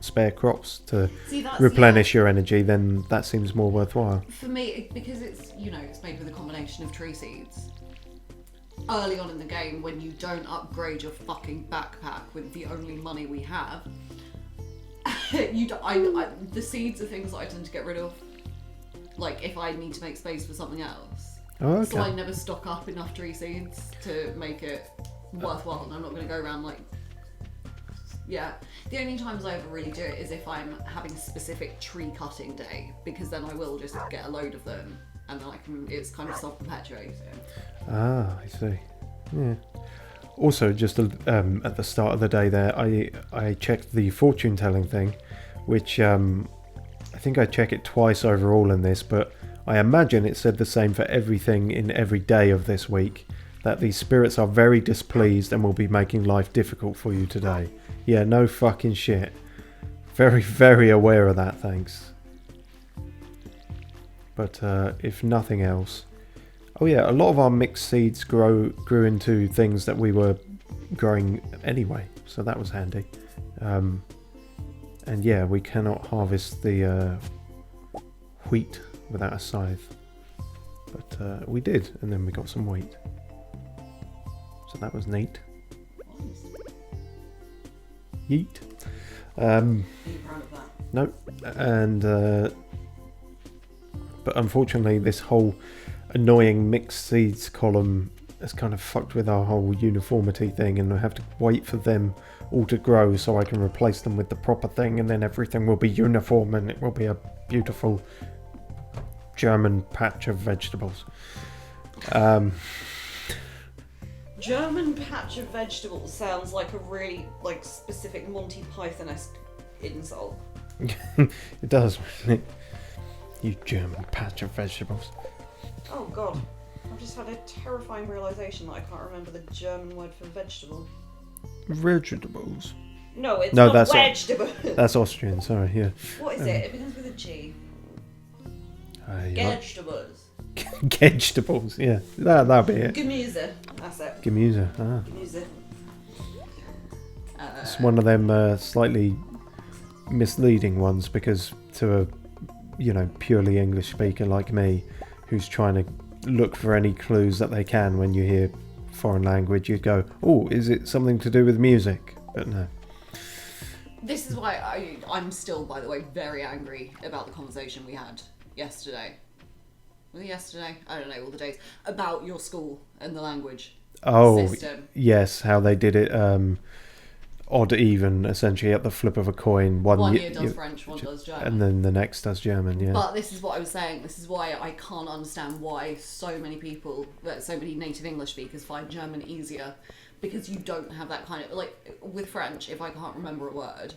spare crops to replenish your energy, then that seems more worthwhile. For me, because it's made with a combination of tree seeds. Early on in the game, when you don't upgrade your fucking backpack with the only money we have, the seeds are things that I tend to get rid of. If I need to make space for something else. Oh, okay. So I never stock up enough tree seeds to make it worthwhile, and I'm not going to go around Yeah. The only times I ever really do it is if I'm having a specific tree cutting day, because then I will just get a load of them, and then it's kind of self-perpetuating. Ah, I see. Yeah. Also, just at the start of the day there, I checked the fortune telling thing, which I think I check it twice overall in this, but I imagine it said the same for everything in every day of this week, that the spirits are very displeased and will be making life difficult for you today. Yeah, no fucking shit. Very, very aware of that, thanks. But if nothing else... Oh yeah, a lot of our mixed seeds grew into things that we were growing anyway, so that was handy. And yeah, we cannot harvest the wheat without a scythe. But we did, and then we got some wheat. So that was neat. Yeet. Are you proud of that? No, and but unfortunately this whole annoying mixed seeds column has kind of fucked with our whole uniformity thing, and I have to wait for them all to grow so I can replace them with the proper thing, and then everything will be uniform and it will be a beautiful German patch of vegetables. German patch of vegetables sounds like a really specific Monty Python-esque insult. It does, really. You German patch of vegetables. Oh god, I've just had a terrifying realisation that I can't remember the German word for vegetable. Vegetables. No, it's No, not that's vegetable. That's Austrian, sorry, yeah. What is it? It begins with a G. Yeah. Vegetables. Vegetables, yeah. That'll be it. Gemüse. That's it. Gemüse, Gemüse. It's one of them slightly misleading ones, because to a purely English speaker like me, who's trying to look for any clues that they can when you hear foreign language, you'd go, oh, is it something to do with music? But no. This is why I'm still, by the way, very angry about the conversation we had yesterday. Was it yesterday? I don't know, all the days. About your school and the language system. Yes, how they did it odd even, essentially, at the flip of a coin. One year does French, one does German. And then the next does German, yeah. But this is what I was saying. This is why I can't understand why so many native English speakers find German easier. Because you don't have that kind of... with French, if I can't remember a word,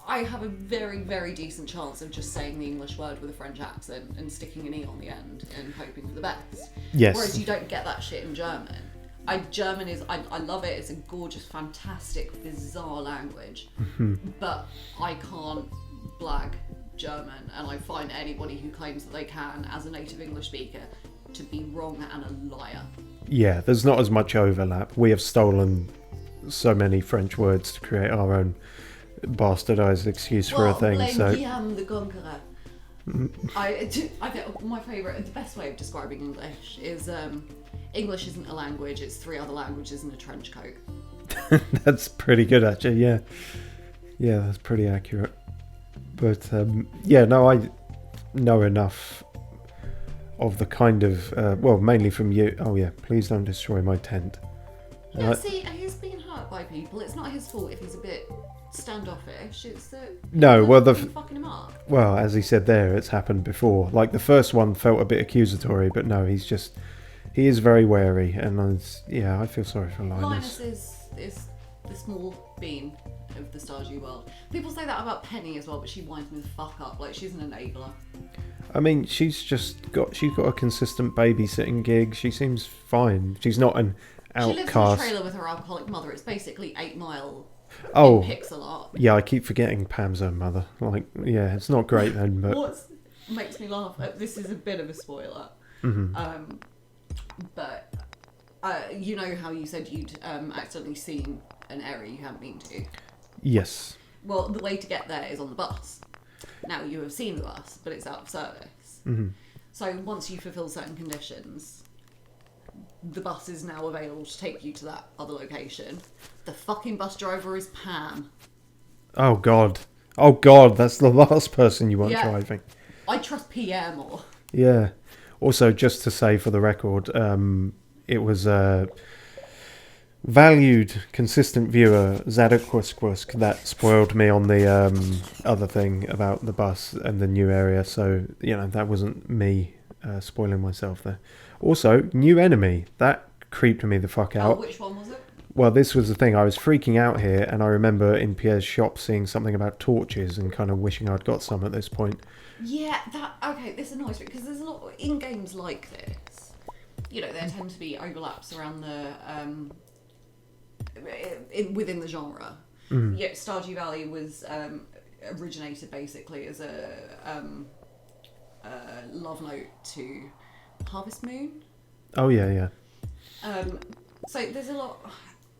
I have a very, very decent chance of just saying the English word with a French accent and sticking an E on the end and hoping for the best. Yes. Whereas you don't get that shit in German. German is... I love it. It's a gorgeous, fantastic, bizarre language. Mm-hmm. But I can't blag German, and I find anybody who claims that they can as a native English speaker to be wrong and a liar. Yeah, there's not as much overlap. We have stolen so many French words to create our own bastardized excuse for a thing. So Guillaume the Conqueror. I think my favourite, the best way of describing English is English isn't a language, it's 3 other languages in a trench coat. That's pretty good, actually. Yeah, that's pretty accurate. But I know enough of the kind of mainly from you. Oh yeah, please don't destroy my tent. Yeah, see, he's being hurt by people. It's not his fault if he's a bit standoffish. It's fucking him up. Well, as he said there, it's happened before. Like the first one felt a bit accusatory, but no, he is very wary, and I feel sorry for Linus. Linus is the small bean of the Stardew world. People say that about Penny as well, but she winds me the fuck up. Like, she's an enabler. I mean, she's got a consistent babysitting gig. She seems fine. She's not an outcast. She lives in a trailer with her alcoholic mother. It's basically 8 Mile. Oh, pixel art. Yeah, I keep forgetting Pam's her mother. It's not great then, but what makes me laugh? This is a bit of a spoiler. Mm-hmm. But you know how you said you'd accidentally seen an area you hadn't been to? Yes. Well, the way to get there is on the bus. Now you have seen the bus, but it's out of service. Mm-hmm. So once you fulfil certain conditions, the bus is now available to take you to that other location. The fucking bus driver is Pam. Oh god, that's the last person you want driving. I trust Pierre more. Yeah. Also, just to say for the record, it was valued, consistent viewer, Zadokwisquisk, that spoiled me on the other thing about the bus and the new area. So, you know, that wasn't me spoiling myself there. Also, new enemy. That creeped me the fuck Oh, out. which one was it? Well, this was the thing. I was freaking out here, and I remember in Pierre's shop seeing something about torches and kind of wishing I'd got some at this point. Yeah, okay, this annoys me because there's a lot in games like this. You know, there tend to be overlaps around the within the genre. Yeah, Stardew Valley was originated basically as a love note to Harvest Moon. Oh yeah. So there's a lot.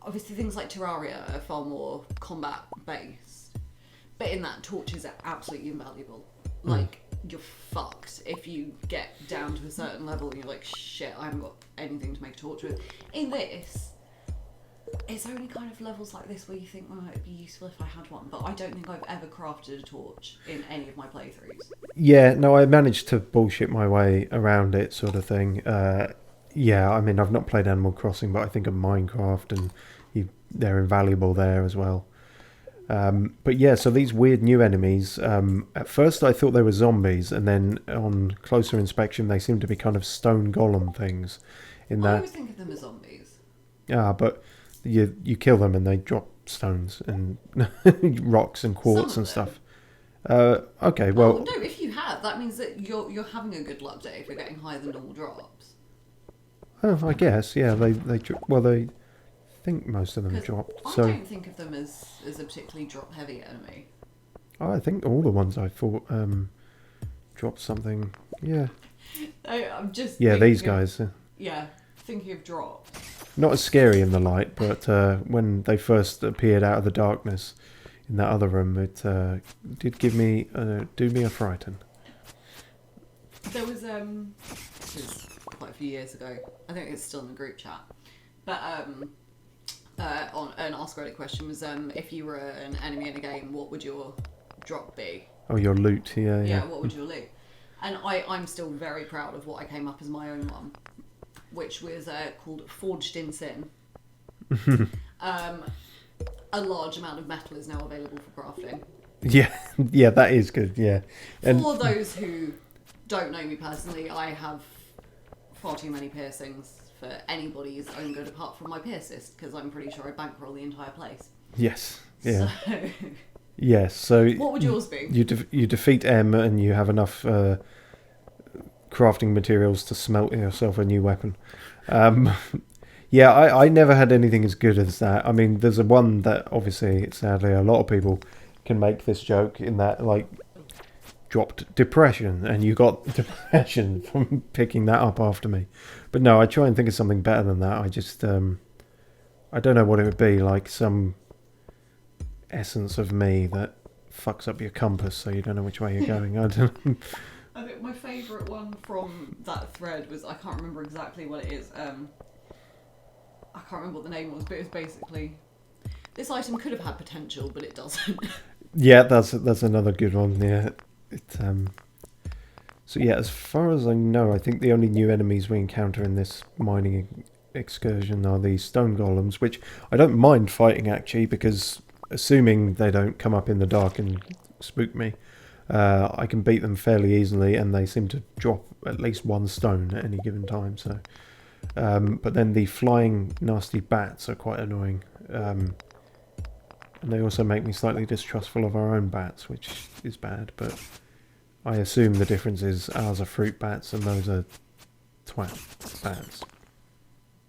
Obviously, things like Terraria are far more combat based, but in that, torches are absolutely invaluable. Like, you're fucked if you get down to a certain level and you're like, shit, I haven't got anything to make a torch with. In this, it's only kind of levels like this where you think, well, it'd be useful if I had one, but I don't think I've ever crafted a torch in any of my playthroughs. Yeah, no, I managed to bullshit my way around it, sort of thing. Yeah, I mean, I've not played Animal Crossing, but I think of Minecraft, and they're invaluable there as well. But yeah, so these weird new enemies, at first I thought they were zombies, and then on closer inspection they seem to be kind of stone golem things. I always think of them as zombies. Yeah, but you kill them and they drop stones and rocks and quartz and stuff. Okay, well... Oh, no, if you have, that means that you're having a good luck day if you're getting higher than normal drops. Oh, I guess, yeah, they think most of them dropped. I So don't think of them as a particularly drop-heavy enemy. I think all the ones I fought dropped something. Yeah. I'm just These guys. Yeah, thinking of drops. Not as scary in the light, but when they first appeared out of the darkness in that other room, it did do me a frighten. There was this is quite a few years ago. I think it's still in the group chat, but on an Ask Reddit question was if you were an enemy in a game, what would your drop be? Oh, your loot, yeah. What would your loot? And I'm still very proud of what I came up as my own one, which was called Forged in Sin. A large amount of metal is now available for crafting. Yeah, that is good. Yeah, and for those who don't know me personally, I have far too many piercings for anybody's own good apart from my piercist, because I'm pretty sure I bankroll the entire place. Yes. Yeah. So, yes. So what would yours be? You defeat M, and you have enough crafting materials to smelt yourself a new weapon. Yeah, I never had anything as good as that. I mean, there's a one that obviously, sadly, a lot of people can make this joke in that, like, dropped depression, and you got depression from picking that up after me. But no, I try and think of something better than that. I just, I don't know what it would be, like some essence of me that fucks up your compass so you don't know which way you're going. I don't know. I think my favourite one from that thread was, I can't remember exactly what it is. I can't remember what the name was, but it was basically, this item could have had potential, but it doesn't. Yeah, that's another good one. Yeah, so yeah, as far as I know, I think the only new enemies we encounter in this mining excursion are the stone golems, which I don't mind fighting actually, because assuming they don't come up in the dark and spook me, I can beat them fairly easily, and they seem to drop at least one stone at any given time. So, but then the flying nasty bats are quite annoying, and they also make me slightly distrustful of our own bats, which is bad. But I assume the difference is ours are fruit bats and those are twat bats.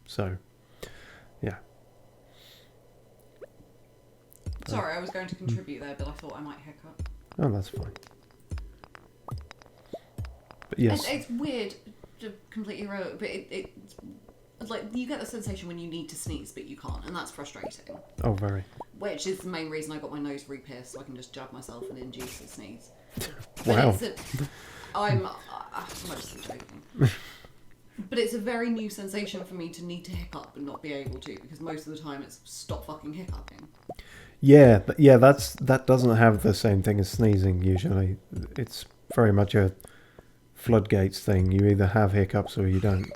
So, yeah. Sorry, I was going to contribute there, but I thought I might hiccup. Oh, that's fine. But yes. It's weird, completely irrelevant, but it's like you get the sensation when you need to sneeze, but you can't, and that's frustrating. Oh, very. Which is the main reason I got my nose re-pierced, so I can just jab myself and induce a sneeze. Wow. I'm mostly joking. But it's a very new sensation for me to need to hiccup and not be able to, because most of the time it's stop fucking hiccuping. Yeah, that doesn't have the same thing as sneezing usually. It's very much a floodgates thing. You either have hiccups or you don't.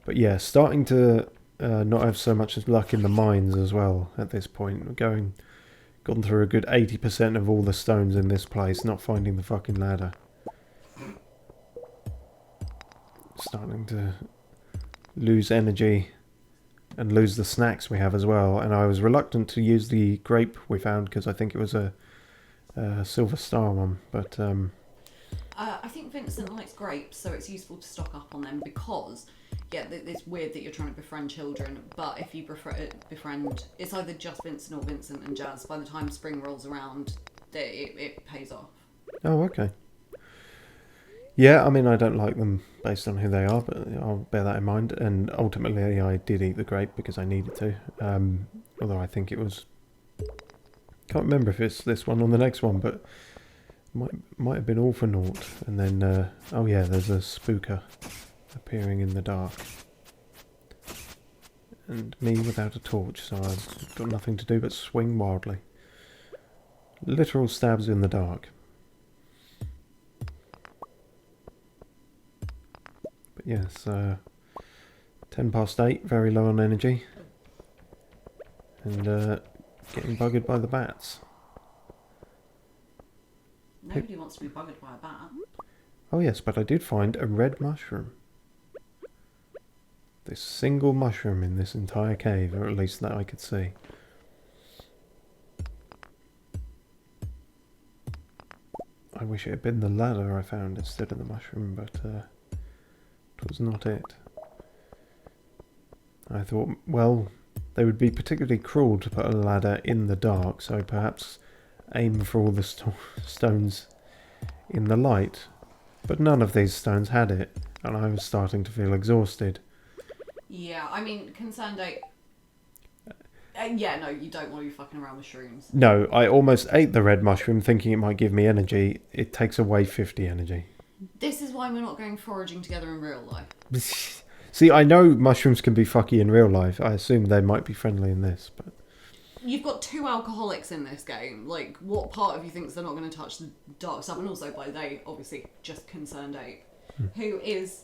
But yeah, starting to not have so much as luck in the mines as well at this point. Gone through a good 80% of all the stones in this place, not finding the fucking ladder. Starting to lose energy and lose the snacks we have as well. And I was reluctant to use the grape we found because I think it was a silver star one. But I think Vincent likes grapes, so it's useful to stock up on them because, yeah, it's weird that you're trying to befriend children, but if you befriend, it's either just Vincent or Vincent and Jazz. By the time spring rolls around, it pays off. oh, okay. Yeah, I mean, I don't like them based on who they are, but I'll bear that in mind. And ultimately, I did eat the grape because I needed to. Although I think it was... Can't remember if it's this one or the next one, but might have been all for naught. And then, oh yeah, there's a spooker appearing in the dark. And me without a torch, so I've got nothing to do but swing wildly. Literal stabs in the dark. But yes, 10 past 8, very low on energy. And getting buggered by the bats. Nobody wants to be buggered by a bat. Oh yes, but I did find a red mushroom. This single mushroom in this entire cave, or at least that I could see. I wish it had been the ladder I found instead of the mushroom, but it was not it. I thought, well, they would be particularly cruel to put a ladder in the dark, so perhaps aim for all the stones in the light. But none of these stones had it, and I was starting to feel exhausted. Yeah, I mean, concerned I... yeah, no, you don't want to be fucking around with shrooms. No, I almost ate the red mushroom thinking it might give me energy. It takes away 50 energy. This is why we're not going foraging together in real life. See, I know mushrooms can be fucky in real life. I assume they might be friendly in this, but... You've got 2 alcoholics in this game. Like, what part of you thinks they're not going to touch the dark stuff? And also, by they, obviously, just Concerned Ape, who is,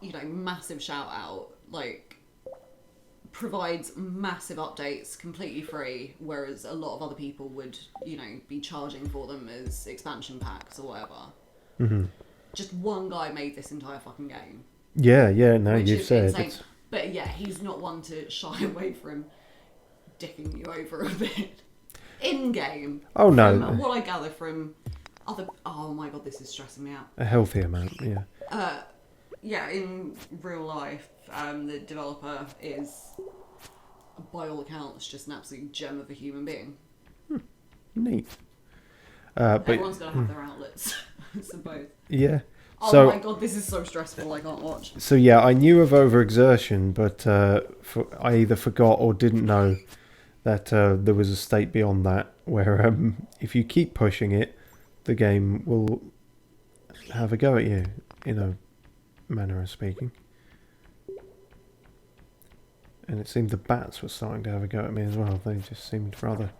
you know, massive shout out, like, provides massive updates completely free, whereas a lot of other people would, you know, be charging for them as expansion packs or whatever. Mm-hmm. Just one guy made this entire fucking game. Yeah, no, which you've is said. Insane. But yeah, he's not one to shy away from dicking you over a bit. In game. Oh no. From what I gather from other... Oh my god, this is stressing me out. A healthy amount, yeah. Yeah, in real life, the developer is, by all accounts, just an absolute gem of a human being. Neat. But everyone's got to have their outlets, I suppose. Yeah. Oh So, my god, this is so stressful, I can't watch. So yeah, I knew of overexertion, but I either forgot or didn't know that there was a state beyond that where if you keep pushing it, the game will have a go at you, in a manner of speaking. And it seemed the bats were starting to have a go at me as well. They just seemed rather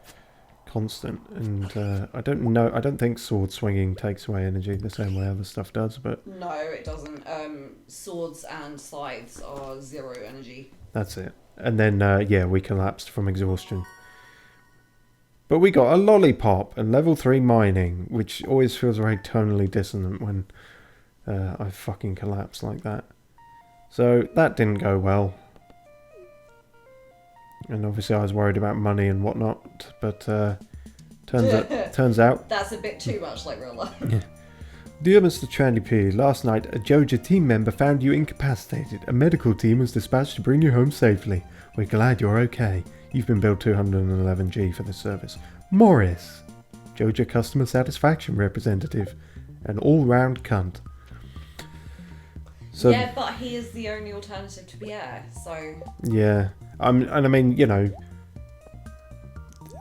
constant, and I don't think sword swinging takes away energy the same way other stuff does, but No, it doesn't. Swords and scythes are 0 energy. that's it. And then yeah, we collapsed from exhaustion, but we got a lollipop and level 3 mining, which always feels very tonally dissonant when I fucking collapse like that. So that didn't go well. And obviously I was worried about money and whatnot, but turns out... That's a bit too much like real life. Yeah. Dear Mr. Trandy P, last night a Joja team member found you incapacitated. A medical team was dispatched to bring you home safely. We're glad you're okay. You've been billed 211G for this service. Morris, Joja customer satisfaction representative. An all-round cunt. So, yeah, but he is the only alternative to Pierre, so... Yeah. And I mean, you know,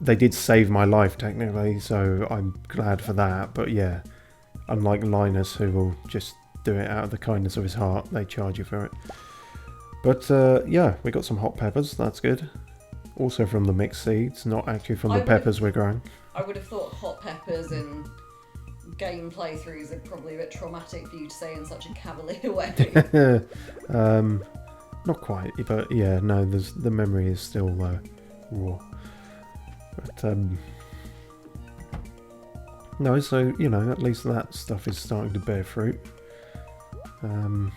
they did save my life technically, so I'm glad for that. But yeah, unlike Linus, who will just do it out of the kindness of his heart, they charge you for it. But yeah, we got some hot peppers, that's good. Also from the mixed seeds, not actually from the peppers we're growing. I would have thought hot peppers in game playthroughs are probably a bit traumatic for you to say in such a cavalier way. Not quite, but yeah, no, the memory is still raw. But no, so at least that stuff is starting to bear fruit. And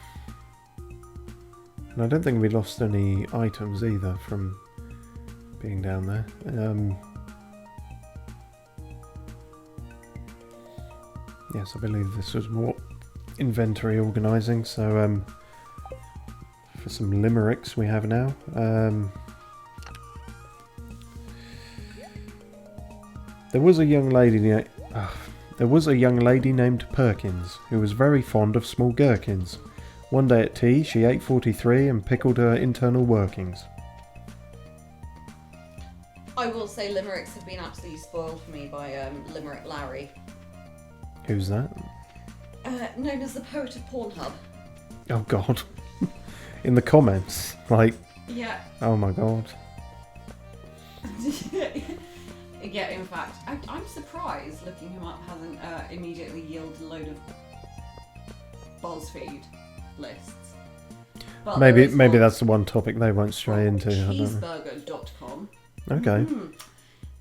I don't think we lost any items either from being down there. Yes, I believe this was more inventory organising. So for some limericks we have now. There was a young lady named Perkins who was very fond of small gherkins. One day at tea, she ate 43 and pickled her internal workings. I will say limericks have been absolutely spoiled for me by Limerick Larry. Who's that? Known as the poet of Pornhub. Oh God. In the comments, like, Yeah. oh my God. Yeah, in fact, I'm surprised looking him up hasn't immediately yielded a load of BuzzFeed lists. But Maybe that's the one topic they won't stray into. Cheeseburger.com. Okay.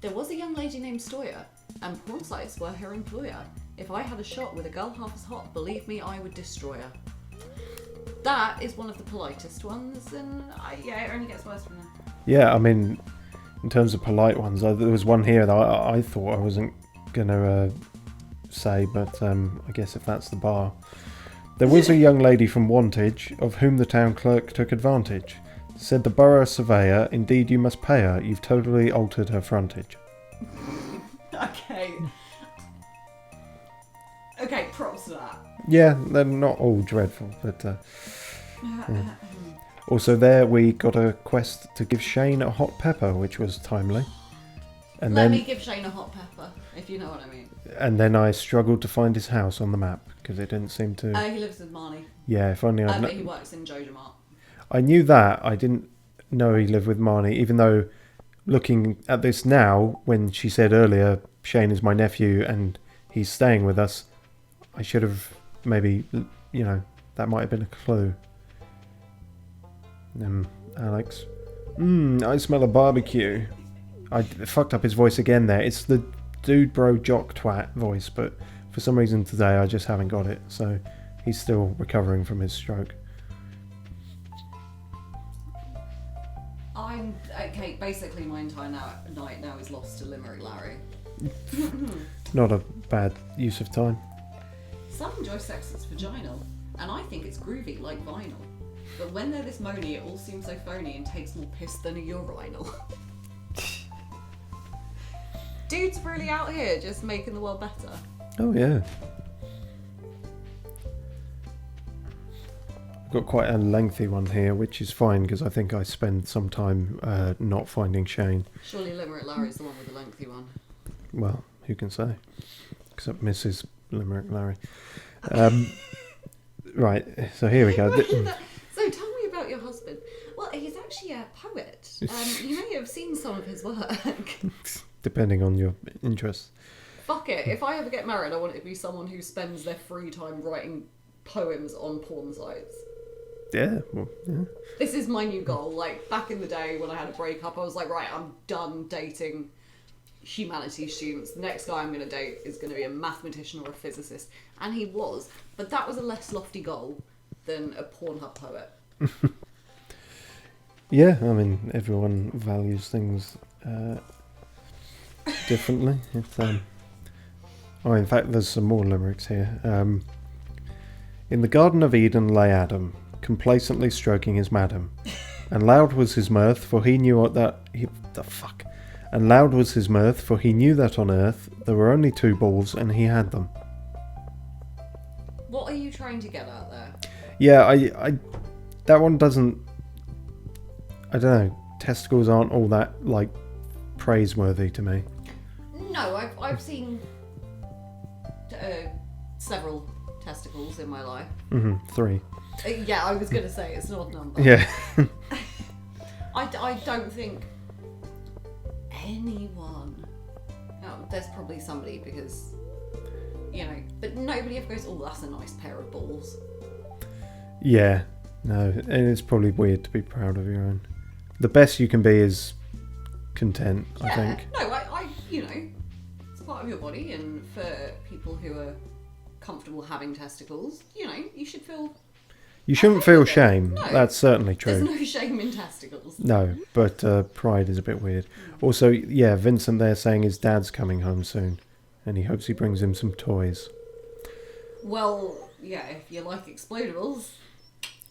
There was a young lady named Stoya, and porn sites were her employer. If I had a shot with a girl half as hot, believe me, I would destroy her. That is one of the politest ones, and it only gets worse from there. Yeah, I mean, in terms of polite ones, there was one here that I thought I wasn't going to say, but I guess if that's the bar. There was a young lady from Wantage, of whom the town clerk took advantage. Said the borough surveyor, indeed you must pay her, you've totally altered her frontage. Okay, props to that. Yeah, they're not all dreadful, but... yeah. Also there we got a quest to give Shane a hot pepper, which was timely. And Let me give Shane a hot pepper, if you know what I mean. And then I struggled to find his house on the map, because it didn't seem to... He lives with Marnie. Yeah, if only I'd... But he works in judgement. I knew that. I didn't know he lived with Marnie, even though looking at this now, when she said earlier, Shane is my nephew and he's staying with us, I should have maybe, that might have been a clue. Alex. I smell a barbecue. I fucked up his voice again there. It's the dude bro jock twat voice, but for some reason today I just haven't got it, so he's still recovering from his stroke. Okay, basically my entire night now is lost to Limerick Larry. Not a bad use of time. Some enjoy sex that's vaginal, and I think it's groovy like vinyl. But when they're this moany, it all seems so phony and takes more piss than a urinal. Dude's really out here just making the world better. Oh yeah. I've got quite a lengthy one here, which is fine because I think I spend some time not finding Shane. Surely Limerick Larry's the one with the lengthy one. Well, who can say? Except Mrs. Limerick Larry. Right, so here we go. So tell me about your husband. Well, he's actually a poet. You may have seen some of his work. Depending on your interests. Fuck it. If I ever get married, I want it to be someone who spends their free time writing poems on porn sites. Yeah, well, yeah. This is my new goal. Like, back in the day when I had a breakup, I was like, right, I'm done dating humanities students. The next guy I'm going to date is going to be a mathematician or a physicist. And he was. But that was a less lofty goal than a Pornhub poet. Yeah, I mean, everyone values things differently. In fact, there's some more limericks here. In the Garden of Eden lay Adam, complacently stroking his madam, and loud was his mirth, for he knew that And loud was his mirth, for he knew that on earth there were only two balls, and he had them. What are you trying to get at there? Yeah, I that one doesn't. I don't know. Testicles aren't all that praiseworthy to me. No, I've seen several testicles in my life. 3. Yeah, I was going to say it's not a number. Yeah. I don't think anyone. Oh, there's probably somebody because, but nobody ever goes, oh, that's a nice pair of balls. Yeah. No, and it's probably weird to be proud of your own. The best you can be is content, I think. No, I it's part of your body, and for people who are comfortable having testicles, you should feel. You shouldn't feel shame. No, that's certainly true. There's no shame in testicles. No, but pride is a bit weird. Also, yeah, Vincent there saying his dad's coming home soon, and he hopes he brings him some toys. Well, yeah, if you like explodables,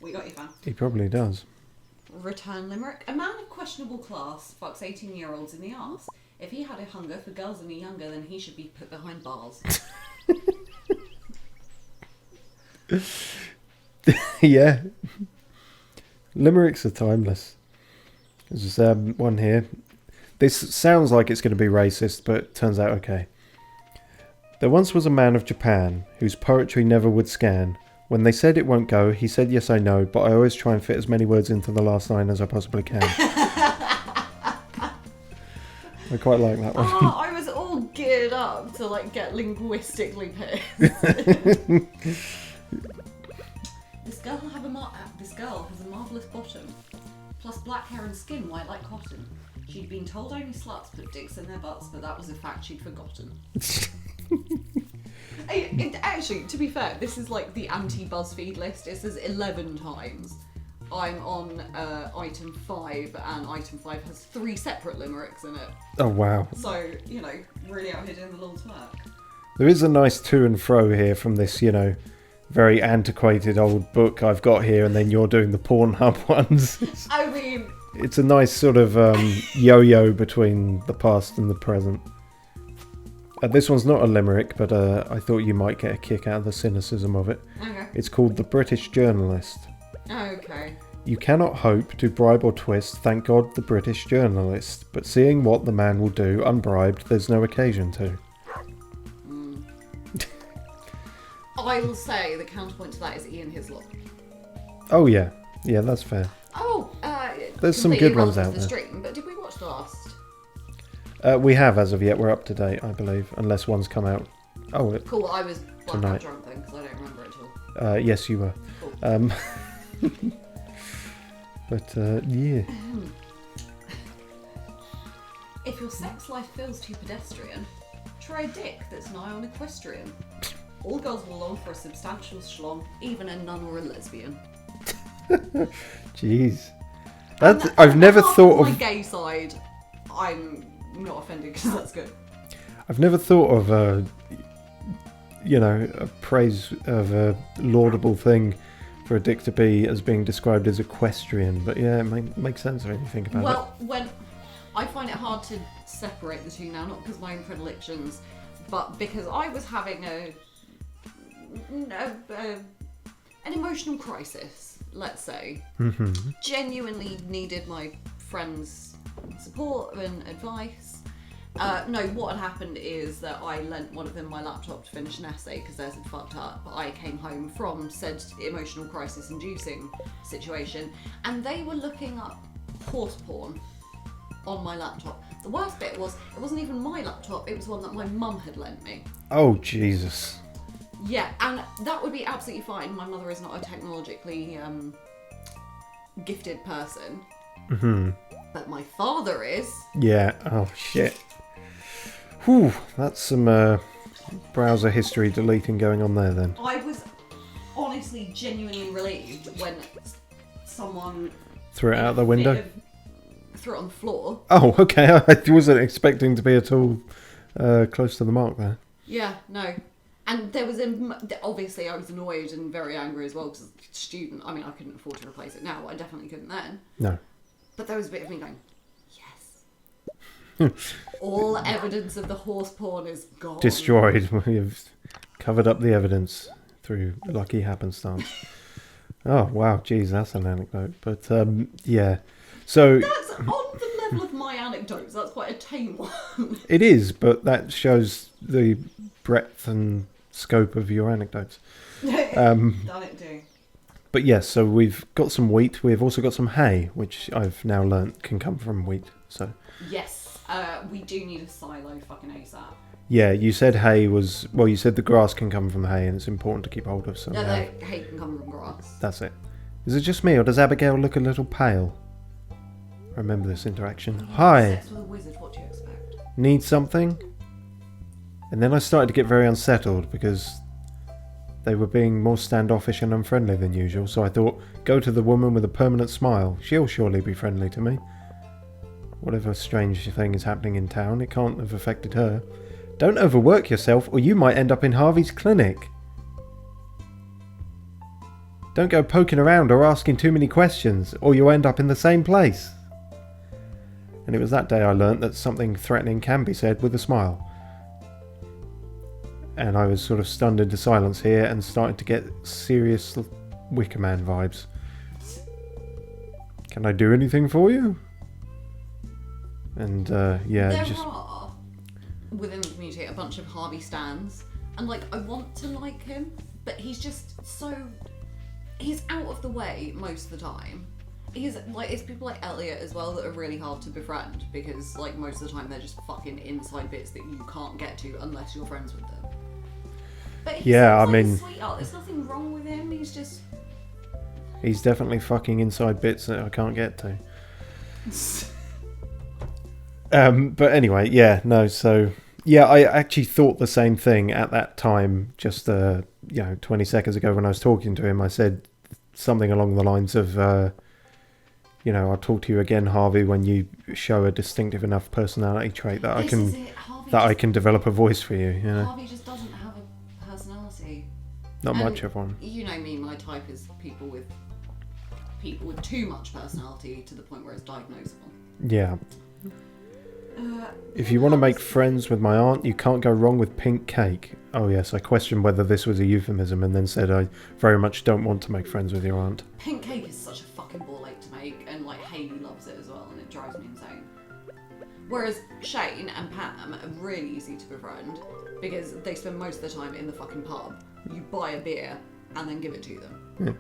we got you, fam. He probably does. Return limerick. A man of questionable class fucks 18-year-olds in the arse. If he had a hunger for girls any younger, then he should be put behind bars. Yeah. Limericks are timeless. There's one here. This sounds like it's going to be racist, but turns out okay. There once was a man of Japan whose poetry never would scan. When they said it won't go, he said yes I know, but I always try and fit as many words into the last line as I possibly can. I quite like that one. Oh, I was all geared up to get linguistically pissed. This girl has a marvellous bottom, plus black hair and skin white like cotton. She'd been told only sluts put dicks in their butts, but that was a fact she'd forgotten. Actually, to be fair, this is like the anti-BuzzFeed list. It says 11 times. I'm on item 5, and item 5 has 3 separate limericks in it. Oh, wow. So, really out here doing the Lord's work. There is a nice to and fro here from this, very antiquated old book I've got here, and then you're doing the Pornhub ones. I mean... It's a nice sort of yo-yo between the past and the present. This one's not a limerick, but I thought you might get a kick out of the cynicism of it. Okay. It's called The British Journalist. Okay. You cannot hope to bribe or twist, thank God, the British journalist. But seeing what the man will do, unbribed, there's no occasion to. I will say the counterpoint to that is Ian Hislop. Oh yeah, that's fair. Oh, there's some good ones out there. Stream, but did we watch the last? We have as of yet. We're up to date, I believe, unless one's come out. Oh, cool. I was tonight. Drunk then because I don't remember it at all. Yes, you were. Cool. But yeah. If your sex life feels too pedestrian, try a dick that's nigh on equestrian. All girls will long for a substantial schlong, even a nun or a lesbian. Jeez. I've never thought of... my gay side, I'm not offended because that's good. I've never thought of a praise of a laudable thing for a dick to be as being described as equestrian, but yeah, it makes sense when you think about it. Well, when I find it hard to separate the two now, not because of my own predilections, but because I was having an emotional crisis, let's say. Mm-hmm. Genuinely needed my friends' support and advice. No, what had happened is that I lent one of them my laptop to finish an essay because theirs had fucked up. I came home from said emotional crisis inducing situation, and they were looking up horse porn on my laptop. The worst bit was, it wasn't even my laptop, it was one that my mum had lent me. Oh, Jesus. Yeah, and that would be absolutely fine. My mother is not a technologically gifted person. Mm-hmm. But my father is. Yeah, oh shit. Whew, that's some browser history deleting going on there then. I was honestly genuinely relieved when someone... Threw it out the window? Threw it on the floor. Oh, okay, I wasn't expecting to be at all close to the mark there. Yeah, no. And there was obviously I was annoyed and very angry as well because as a student, I mean, I couldn't afford to replace it now, but I definitely couldn't then. No. But there was a bit of me going, yes. All evidence of the horse porn is gone. Destroyed. We've covered up the evidence through lucky happenstance. Oh, wow, geez, that's an anecdote. But, yeah. So that's on the level of my anecdotes. That's quite a tame one. It is, but that shows the breadth and scope of your anecdotes. Done it do. But yes, so we've got some wheat. We've also got some hay, which I've now learnt can come from wheat. So yes, we do need a silo fucking ASAP. Yeah, you said hay was... Well, you said the grass can come from hay and it's important to keep hold of some No, hay. hay can come from grass. That's it. Is it just me, or does Abigail look a little pale? I remember this interaction. Hi. Sex with a wizard, what do you expect? Need something? And then I started to get very unsettled because they were being more standoffish and unfriendly than usual, so I thought, go to the woman with a permanent smile. She'll surely be friendly to me. Whatever strange thing is happening in town, it can't have affected her. Don't overwork yourself, or you might end up in Harvey's clinic. Don't go poking around or asking too many questions, or you'll end up in the same place. And it was that day I learnt that something threatening can be said with a smile. And I was sort of stunned into silence here and starting to get serious Wicker Man vibes. Can I do anything for you? And yeah, there just... are, within the community, a bunch of Harvey stans. And like, I want to like him, but he's just so... He's out of the way most of the time. He's like, it's people like Elliot as well that are really hard to befriend because like most of the time they're just fucking inside bits that you can't get to unless you're friends with them. But he's Yeah, like I mean, a sweetheart. There's nothing wrong with him. He's just... he's definitely fucking inside bits that I can't get to. But anyway, yeah, no, so... Yeah, I actually thought the same thing at that time, just 20 seconds ago when I was talking to him. I said something along the lines of, I'll talk to you again, Harvey, when you show a distinctive enough personality trait that I can develop a voice for you. You know, Harvey just doesn't have a personality. not And much of one. You know me, my type is people with too much personality to the point where it's diagnosable. Yeah. If you want to make friends with my aunt, you can't go wrong with pink cake. Oh yes, I questioned whether this was a euphemism and then said I very much don't want to make friends with your aunt. Pink cake is such a fucking ball ache to make, and like Hayley loves it as well, and it drives me insane. Whereas Shane and Pam are really easy to befriend because they spend most of the time in the fucking pub. You buy a beer and then give it to them. Yeah.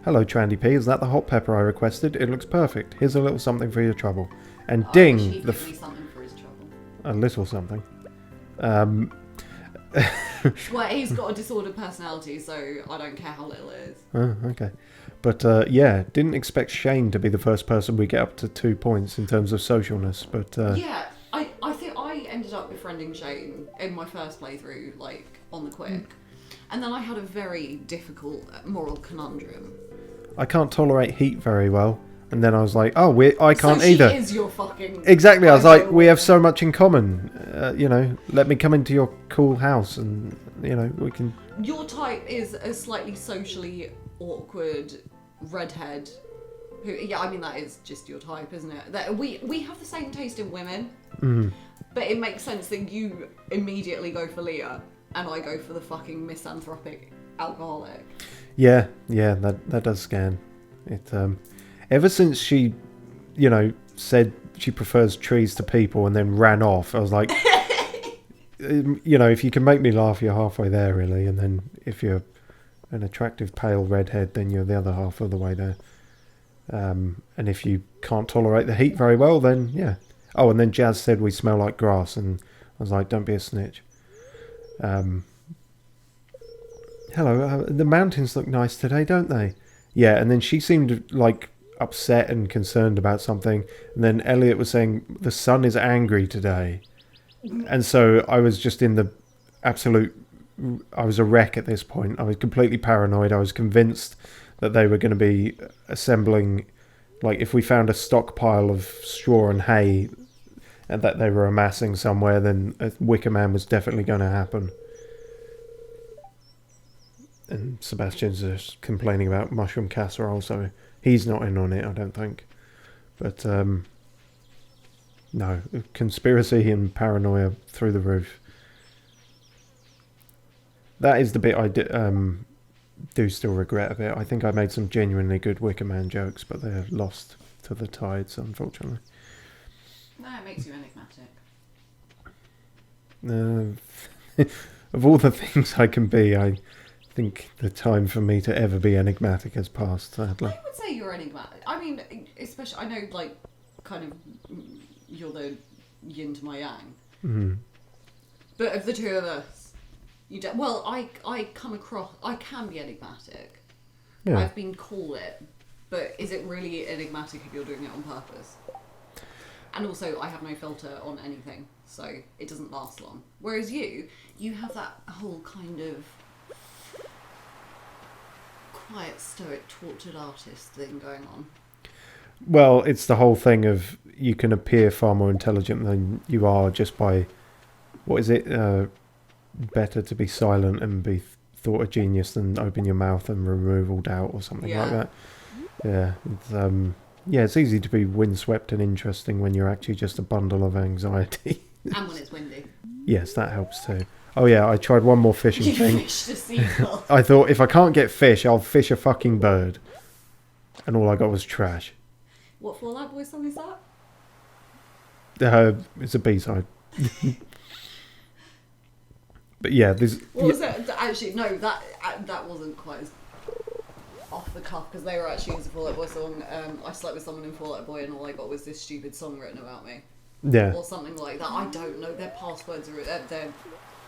Hello, Trandy P. Is that the hot pepper I requested? It looks perfect. Here's a little something for your trouble. And I ding, wish he'd give me something for his trouble. a little something. Well, he's got a disordered personality, so I don't care how little it is. Oh, okay. But yeah, didn't expect Shane to be the first person we get up to 2 points in terms of socialness. But Yeah, I think I ended up befriending Shane in my first playthrough, like, on the quick. And then I had a very difficult moral conundrum. I can't tolerate heat very well. And then I was like, oh, I can't so either. She is your fucking... Exactly, I was like, we have so much in common. Let me come into your cool house and, we can... Your type is a slightly socially awkward redhead who... Yeah, I mean, that is just your type, isn't it? That we have the same taste in women, but it makes sense that you immediately go for Leah and I go for the fucking misanthropic alcoholic. Yeah, that does scan. It, ever since she, said she prefers trees to people and then ran off, I was like, if you can make me laugh, you're halfway there, really. And then if you're an attractive pale redhead, then you're the other half of the way there. And if you can't tolerate the heat very well, then yeah. Oh, and then Jazz said we smell like grass, and I was like, don't be a snitch. Hello, the mountains look nice today, don't they? Yeah, and then she seemed like upset and concerned about something, and then Elliot was saying the sun is angry today, and so I was just in the absolute... I was a wreck at this point. I was completely paranoid. I was convinced that they were going to be assembling, like if we found a stockpile of straw and hay and that they were amassing somewhere, then a Wicker Man was definitely going to happen. And Sebastian's just complaining about mushroom casserole, so he's not in on it, I don't think. But, no, conspiracy and paranoia through the roof. That is the bit I do still regret a bit. I think I made some genuinely good Wicker Man jokes, but they're lost to the tides, unfortunately. No, it makes you enigmatic. Of all the things I can be, I think the time for me to ever be enigmatic has passed, sadly. I would say you're enigmatic. I mean, especially, I know, like, kind of, you're the yin to my yang. Mm-hmm. But of the two of us, you don't... Well, I come across... I can be enigmatic. Yeah. I've been called it But is it really enigmatic if you're doing it on purpose? And also, I have no filter on anything, so it doesn't last long. Whereas you have that whole kind of quiet, stoic, tortured artist thing going on. Well, it's the whole thing of you can appear far more intelligent than you are just by, what is it? Better to be silent and be thought a genius than open your mouth and remove all doubt or something like that. Yeah, it's easy to be windswept and interesting when you're actually just a bundle of anxiety. And when it's windy. Yes, that helps too. Oh yeah, I tried one more fishing thing. You fished a seagull. I thought if I can't get fish, I'll fish a fucking bird. And all I got was trash. What Fall Out Boy song is that? It's a B-side. But yeah, there's... What was it? Actually, no, that wasn't quite as off the cuff, because they were actually using Fall Out Boy song. I slept with someone in Fall Out Boy and all I got was this stupid song written about me. Yeah. Or something like that. I don't know. Their passwords are... their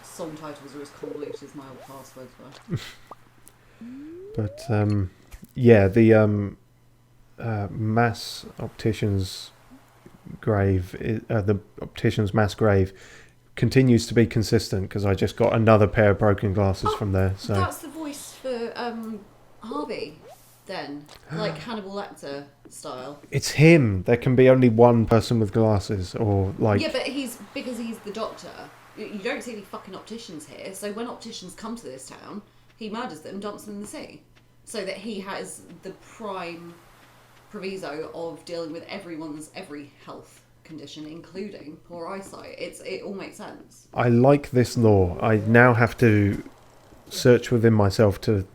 song titles are as convoluted as my old passwords were. But, yeah, the mass optician's grave, the optician's mass grave continues to be consistent because I just got another pair of broken glasses from there. So that's the voice for Harvey, then, like Hannibal Lecter style. it's him. There can be only one person with glasses, or like... Yeah, but because he's the doctor. You don't see any fucking opticians here, so when opticians come to this town, he murders them, dumps them in the sea, so that he has the prime proviso of dealing with every health condition, including poor eyesight. It all makes sense. I like this law. I now have to search within myself to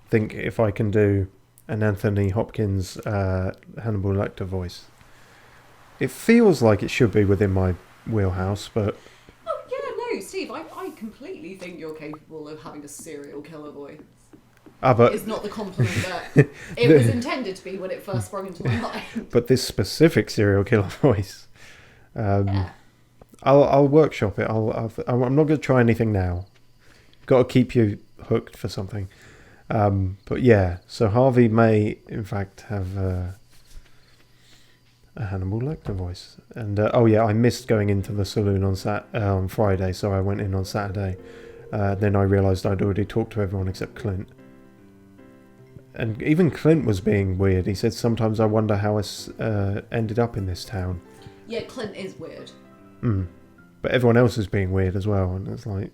think if I can do an Anthony Hopkins Hannibal Lecter voice. It feels like it should be within my wheelhouse, but... Oh, yeah, no, Steve, I completely think you're capable of having a serial killer voice. But It's not the compliment that it was intended to be when it first sprung into my mind. But this specific serial killer voice, Yeah. I'll workshop it. I'm not going to try anything now. Got to keep you hooked for something. But yeah, so Harvey may in fact have a Hannibal Lecter voice. And oh yeah, I missed going into the saloon on Friday, so I went in on Saturday. Then I realised I'd already talked to everyone except Clint. And even Clint was being weird. He said, sometimes I wonder how I ended up in this town. Yeah, Clint is weird. But everyone else is being weird as well. And it's like...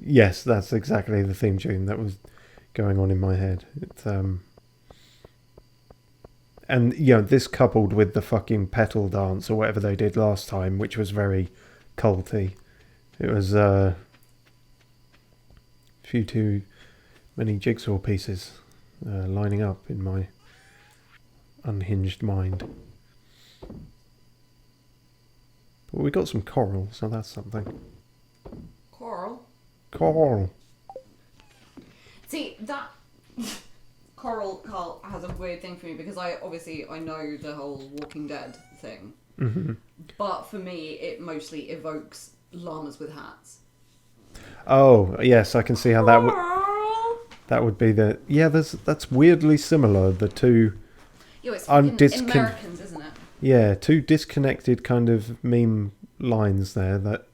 Yes, that's exactly the theme tune that was going on in my head. And, you know, this coupled with the fucking petal dance or whatever they did last time, which was very culty. It was a few too many jigsaw pieces lining up in my unhinged mind. But we got some coral, so that's something. Coral? Coral. See, that... Coral Carl has a weird thing for me because I know the whole Walking Dead thing. Mm-hmm. But for me, it mostly evokes llamas with hats. Oh, yes, I can see how that would be the... Yeah, that's weirdly similar, the two... Yo, it's Americans, isn't it? Yeah, two disconnected kind of meme lines there that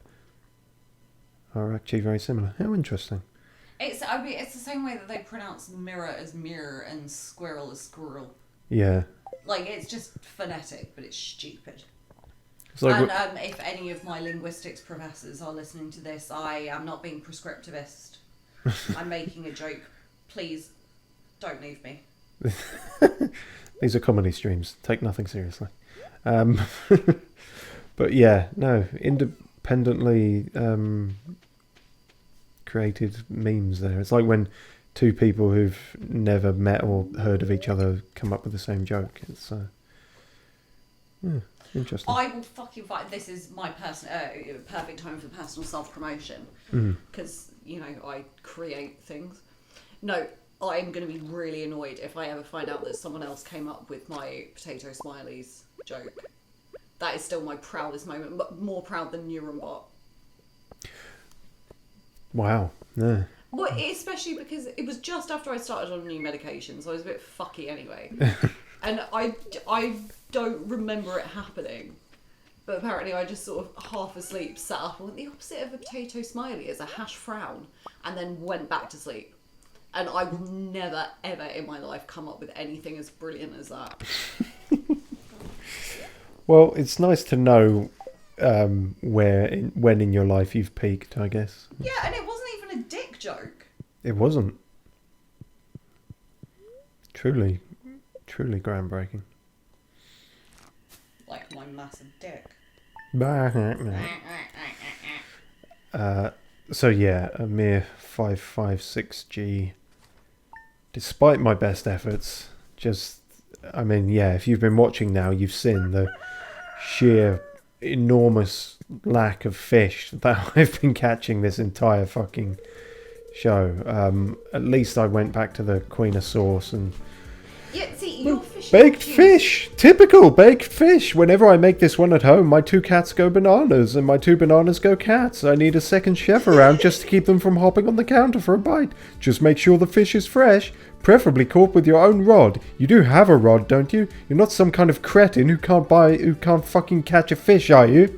are actually very similar. How interesting. It's the same way that they pronounce mirror as mirror and squirrel as squirrel. Yeah. Like, it's just phonetic, but it's stupid. It's like And if any of my linguistics professors are listening to this, I am not being prescriptivist. I'm making a joke. Please, don't leave me. These are comedy streams. Take nothing seriously. But yeah, no, independently created memes there. It's like when two people who've never met or heard of each other come up with the same joke. It's interesting. I will fucking fight. This is my perfect time for personal self-promotion. Because, you know, I create things. No, I'm going to be really annoyed if I ever find out that someone else came up with my potato smileys joke. That is still my proudest moment, but more proud than Neuronbot. Wow. Yeah. Well, especially because it was just after I started on new medication, so I was a bit fucky anyway. And I don't remember it happening. But apparently I just sort of half asleep sat up and went, the opposite of a potato smiley is a hash frown, and then went back to sleep. And I will never, ever in my life come up with anything as brilliant as that. Well, it's nice to know when in your life you've peaked, I guess. Yeah, and it wasn't even a dick joke. It wasn't. Truly groundbreaking. Like my massive dick. So yeah, a mere 556G. Despite my best efforts, if you've been watching now, you've seen the sheer enormous lack of fish that I've been catching this entire fucking show. At least I went back to the Queen of Sauce and Yeah, see, your fish. baked fish! Typical baked fish! Whenever I make this one at home, my 2 cats go bananas, and my 2 bananas go cats. I need a second chef around just to keep them from hopping on the counter for a bite. Just make sure the fish is fresh, preferably caught with your own rod. You do have a rod, don't you? You're not some kind of cretin who can't fucking catch a fish, are you?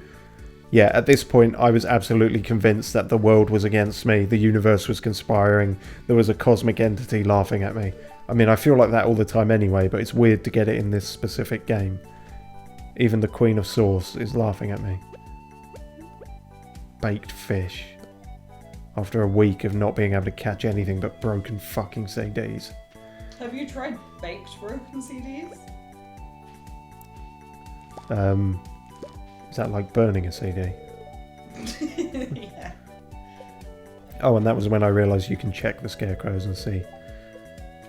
Yeah, at this point, I was absolutely convinced that the world was against me, the universe was conspiring, there was a cosmic entity laughing at me. I mean, I feel like that all the time anyway, but it's weird to get it in this specific game. Even the Queen of Sauce is laughing at me. Baked fish. After a week of not being able to catch anything but broken fucking CDs. Have you tried baked broken CDs? Is that like burning a CD? Yeah. Oh, and that was when I realised you can check the scarecrows and see.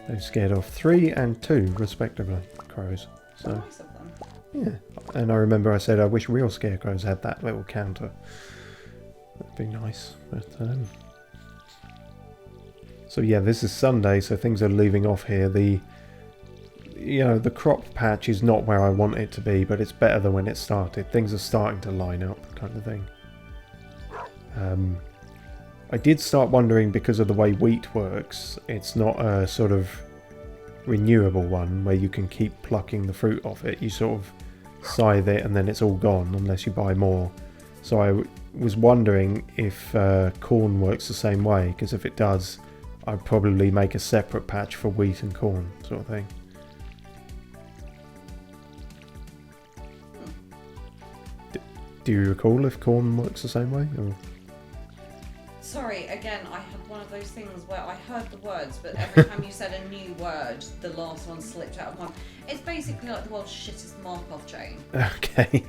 They've scared off 3 and 2, respectively, crows. So, Nice of them. yeah. And I remember I said I wish real scarecrows had that little counter. That'd be nice. But, so yeah, this is Sunday, so things are leaving off here. The crop patch is not where I want it to be, but it's better than when it started. Things are starting to line up, kind of thing. I did start wondering, because of the way wheat works, it's not a sort of renewable one where you can keep plucking the fruit off it. You sort of scythe it and then it's all gone unless you buy more. So I was wondering if corn works the same way, because if it does, I'd probably make a separate patch for wheat and corn, sort of thing. Do you recall if corn works the same way? Or? Sorry, again, I had one of those things where I heard the words, but every time you said a new word, the last one slipped out of my... It's basically like the world's shittest Markov chain. Okay.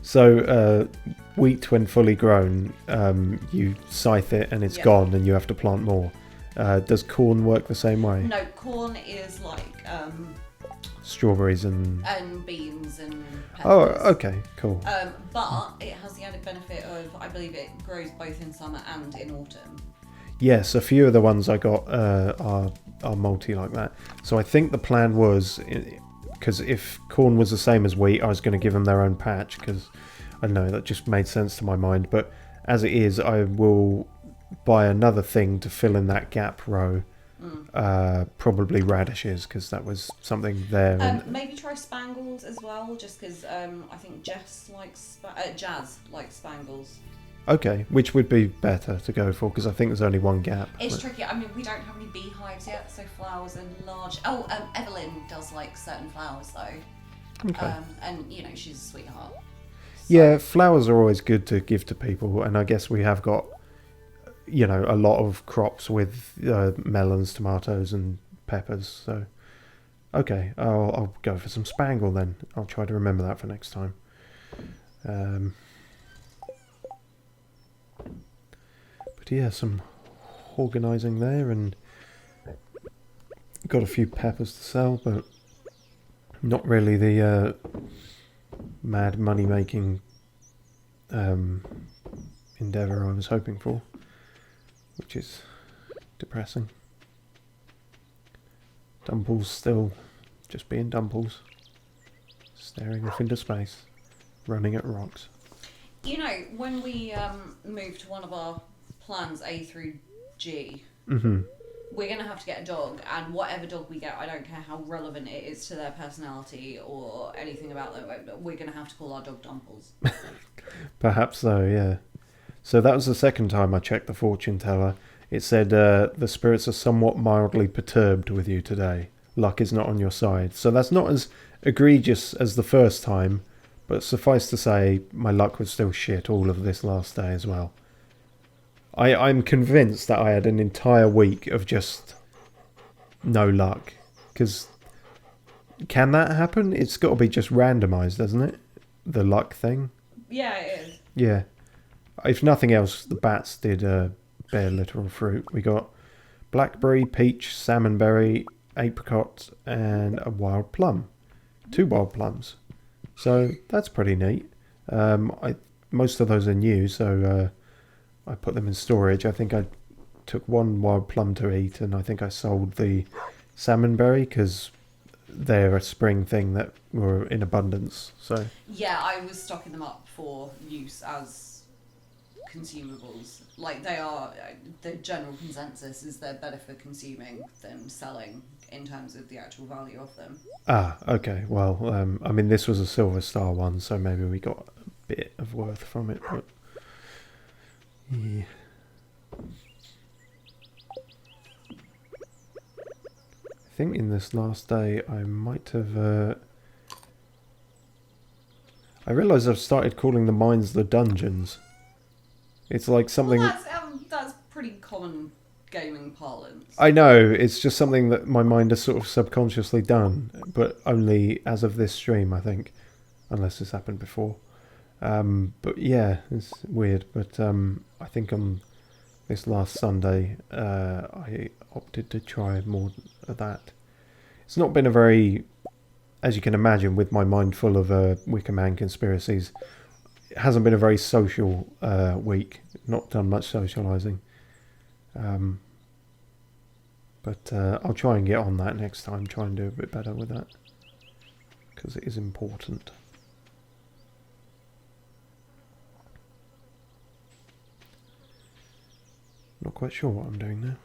So, wheat, when fully grown, you scythe it and it's gone and you have to plant more. Does corn work the same way? No, corn is like... strawberries and beans and peppers. Oh, okay, cool. But it has the added benefit of, I believe it grows both in summer and in autumn. Yes, a few of the ones I got are multi like that. So I think the plan was, because if corn was the same as wheat, I was going to give them their own patch, because, I don't know, that just made sense to my mind. But as it is, I will buy another thing to fill in that gap row. Probably radishes, because that was something there. Maybe try spangles as well, just because I think Jazz likes spangles. Okay, which would be better to go for, because I think there's only one gap. It's tricky. I mean, we don't have any beehives yet, so flowers are large. Evelyn does like certain flowers though. Okay. And you know, she's a sweetheart. So. Yeah, flowers are always good to give to people, and I guess we have got, you know, a lot of crops with melons, tomatoes and peppers. So, okay, I'll go for some spangle then. I'll try to remember that for next time. But yeah, some organising there, and got a few peppers to sell, but not really the mad money-making endeavour I was hoping for, which is depressing. Dumples still just being dumples, staring off into space, running at rocks. You know, when we moved to one of our plans A through G, Mm-hmm. We're going to have to get a dog, and whatever dog we get, I don't care how relevant it is to their personality or anything about them, we're going to have to call our dog Dumples. Perhaps so, yeah. So that was the second time I checked the fortune teller. It said, the spirits are somewhat mildly perturbed with you today. Luck is not on your side. So that's not as egregious as the first time, but suffice to say, my luck was still shit all of this last day as well. I'm convinced that I had an entire week of just no luck. Because can that happen? It's got to be just randomised, doesn't it? The luck thing. Yeah, it is. Yeah. If nothing else, the bats did bear literal fruit. We got blackberry, peach, salmonberry, apricot, and a wild plum. 2 wild plums. So that's pretty neat. Most of those are new, so I put them in storage. I think I took 1 wild plum to eat, and I think I sold the salmonberry because they're a spring thing that were in abundance. So yeah, I was stocking them up for use as consumables. Like, they are, the general consensus is they're better for consuming than selling in terms of the actual value of them. Ah, okay. Well, I mean, this was a silver star one, so maybe we got a bit of worth from it, but yeah. I think in this last day I might have I realise I've started calling the mines the dungeons. It's like something... Well, that's pretty common gaming parlance. I know, it's just something that my mind has sort of subconsciously done, but only as of this stream, I think. Unless this happened before. But yeah, it's weird. But I think on this last Sunday, I opted to try more of that. It's not been a very... As you can imagine, with my mind full of Wicker Man conspiracies, it hasn't been a very social week. Not done much socialising. But I'll try and get on that next time. Try and do a bit better with that. Because it is important. Not quite sure what I'm doing now.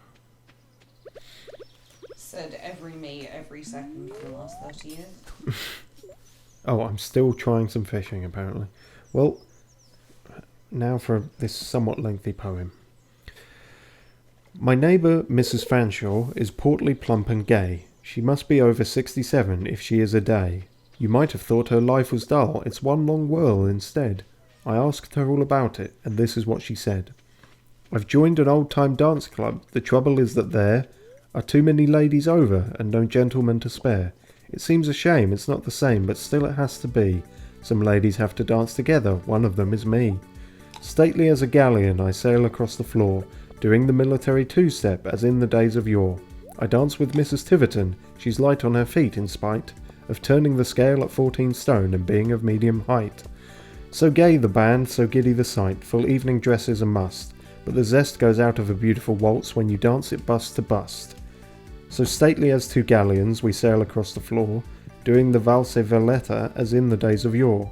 Said every me, every second for the last 30 years. Oh, I'm still trying some fishing, apparently. Well, now for this somewhat lengthy poem. My neighbour, Mrs. Fanshawe, is portly, plump and gay. She must be over 67 if she is a day. You might have thought her life was dull. It's one long whirl instead. I asked her all about it, and this is what she said. I've joined an old-time dance club. The trouble is that there are too many ladies over and no gentlemen to spare. It seems a shame it's not the same, but still it has to be. Some ladies have to dance together. One of them is me. Stately as a galleon, I sail across the floor, doing the military two-step as in the days of yore. I dance with Mrs. Tiverton. She's light on her feet in spite of turning the scale at 14 stone and being of medium height. So gay the band, so giddy the sight, full evening dress is a must, but the zest goes out of a beautiful waltz when you dance it bust to bust. So stately as 2 galleons we sail across the floor, doing the valse valletta as in the days of yore.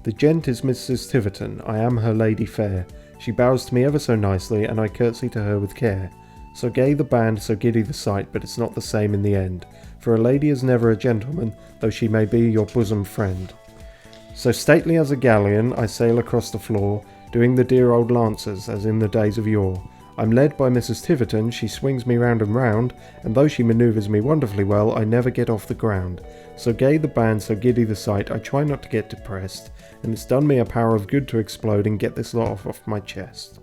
The gent is Mrs. Tiverton, I am her lady fair. She bows to me ever so nicely, and I curtsy to her with care. So gay the band, so giddy the sight, but it's not the same in the end, for a lady is never a gentleman, though she may be your bosom friend. So stately as a galleon I sail across the floor, doing the dear old lancers as in the days of yore. I'm led by Mrs. Tiverton, she swings me round and round, and though she manoeuvres me wonderfully well, I never get off the ground. So gay the band, so giddy the sight, I try not to get depressed, and it's done me a power of good to explode and get this lot off my chest.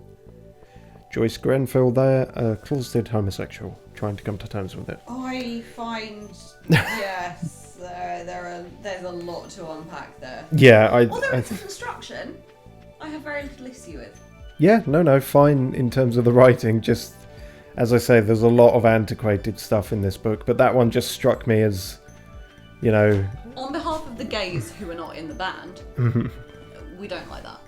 Joyce Grenfell there, a closeted homosexual, trying to come to terms with it. I find, yes, there's a lot to unpack there. Yeah, Although it's a construction, I have very little issue with. Yeah, no, fine in terms of the writing, just, as I say, there's a lot of antiquated stuff in this book, but that one just struck me as, you know... On behalf of the gays who are not in the band, we don't like that.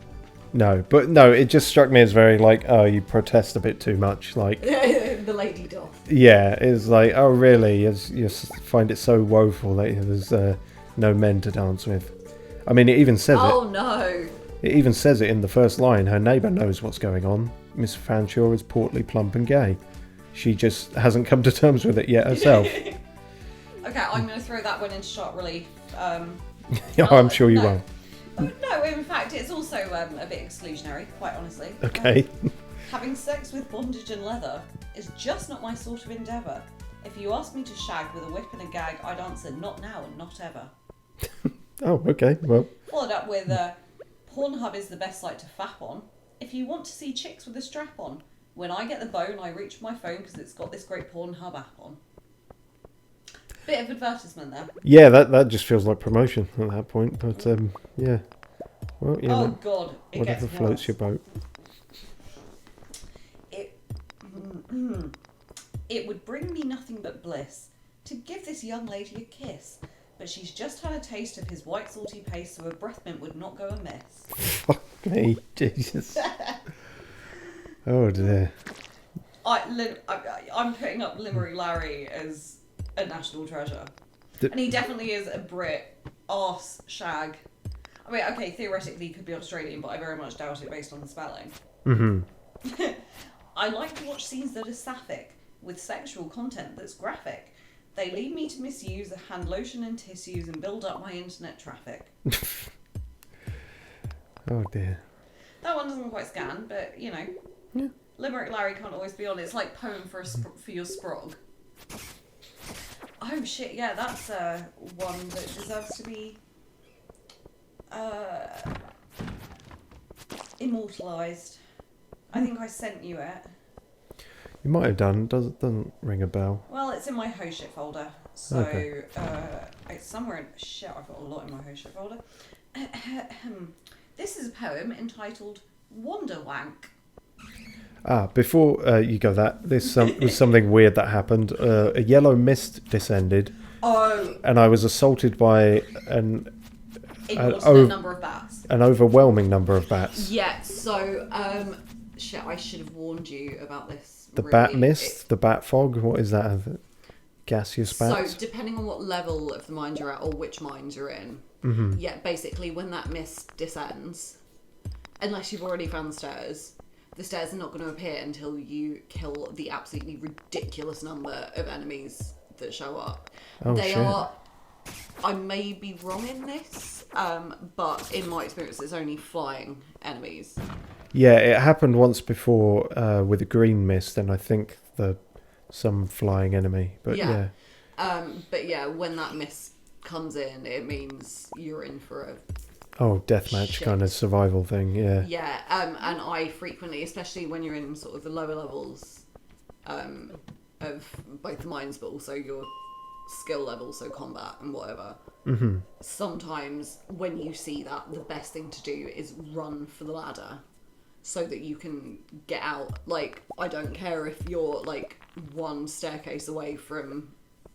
No, it just struck me as very like, oh, you protest a bit too much, like... The lady doth. Yeah, it's like, oh really, you find it so woeful that there's no men to dance with. I mean, it even says Oh no! It even says it in the first line, her neighbour knows what's going on. Miss Fanshawe is portly, plump and gay. she just hasn't come to terms with it yet herself. Okay, I'm going to throw that one into sharp relief. Yeah, I'm sure you won't. No, in fact, it's also a bit exclusionary, quite honestly. Okay. Having sex with bondage and leather is just not my sort of endeavour. If you asked me to shag with a whip and a gag, I'd answer not now and not ever. Oh, okay. Well. Followed up with Pornhub is the best site to fap on. If you want to see chicks with a strap on, when I get the bone, I reach for my phone because it's got this great Pornhub app on. Bit of advertisement there. Yeah, that just feels like promotion at that point. But yeah. Well, yeah. Oh God, it whatever gets floats worse. your boat. It would bring me nothing but bliss to give this young lady a kiss, but she's just had a taste of his white salty paste, so a breath mint would not go amiss. Fuck me, Jesus. Oh dear. I'm putting up Limerick Larry as a national treasure. And he definitely is a Brit arse shag. I mean, okay, theoretically he could be Australian, but I very much doubt it based on the spelling. Mm-hmm. I like to watch scenes that are sapphic, with sexual content that's graphic. They lead me to misuse the hand lotion and tissues and build up my internet traffic. Oh dear. That one doesn't quite scan, but you know. Yeah. Limerick Larry can't always be on. It's like poem for your sprog. Oh shit! Yeah, that's one that deserves to be immortalised. I think I sent you it. You might have done. Doesn't ring a bell. Well, it's in my ho shit folder, so Okay. it's somewhere in shit. I've got a lot in my ho shit folder. This is a poem entitled "Wonder Wank." Before you go, this was something weird that happened. A yellow mist descended. Oh. And I was assaulted by an Number of bats. An overwhelming number of bats. Yeah. So shit. I should have warned you about this. The bat mist, the bat fog. What is that? Gaseous bats. So depending on what level of the mine you're at or which mines you're in, yeah, basically when that mist descends, unless you've already found the stairs are not going to appear until you kill the absolutely ridiculous number of enemies that show up. Oh, they shit. are. I may be wrong in this, but in my experience, it's only flying enemies. Yeah, it happened once before with a green mist, and I think some flying enemy. But yeah. But yeah, when that mist comes in, it means you're in for a deathmatch kind of survival thing. Yeah. Yeah, and I frequently, especially when you're in sort of the lower levels of both the mines, but also your skill level, so combat and whatever. Mm-hmm. Sometimes when you see that, the best thing to do is run for the ladder so that you can get out. Like, I don't care if you're like one staircase away from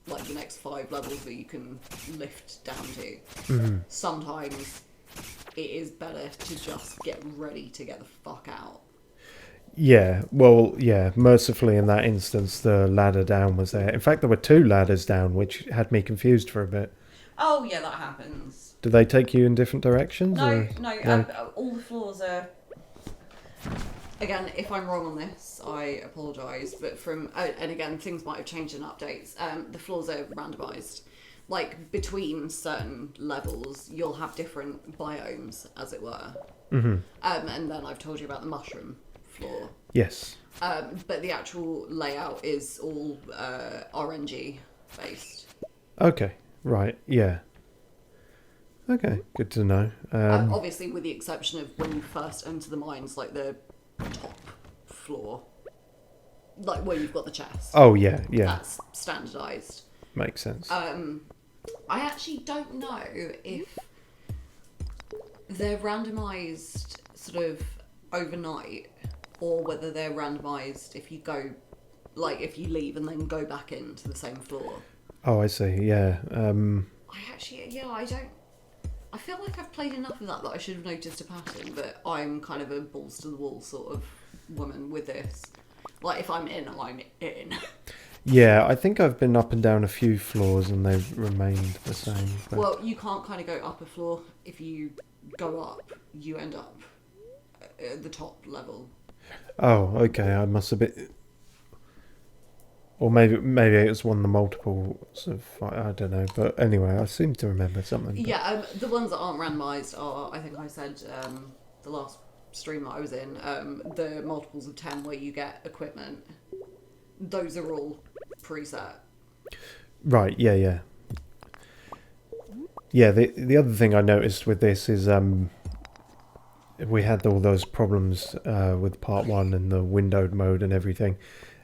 like the next 5 levels that you can lift down to. Mm-hmm. Sometimes it is better to just get ready to get the fuck out. Yeah, well, yeah, mercifully in that instance, the ladder down was there. In fact, there were 2 ladders down, which had me confused for a bit. Oh, yeah, that happens. Did they take you in different directions? No, No. all the floors are... Again, if I'm wrong on this, I apologise, but and again, things might have changed in updates. The floors are randomised. Like, between certain levels, you'll have different biomes, as it were. Mm-hmm. And then I've told you about the mushroom floor. Yes. But the actual layout is all RNG based. Okay, right, yeah. Okay, good to know. Obviously, with the exception of when you first enter the mines, like the top floor, like where you've got the chest. Oh, yeah. That's standardised. Makes sense. I actually don't know if they're randomised sort of overnight or whether they're randomised if you go, like if you leave and then go back into the same floor. Oh, I see, yeah. I feel like I've played enough of that I should have noticed a pattern, but I'm kind of a balls to the wall sort of woman with this. Like, if I'm in, I'm in. Yeah, I think I've been up and down a few floors and they've remained the same. But... Well, you can't kind of go up a floor. If you go up, you end up at the top level. Oh, okay, I must have been... Or maybe it was one of the multiples of, I don't know. But anyway, I seem to remember something. But... Yeah, the ones that aren't randomised are, I think I said the last stream that I was in, the multiples of 10 where you get equipment. Those are all preset. Right, yeah. Yeah, the other thing I noticed with this is we had all those problems with part 1 and the windowed mode and everything.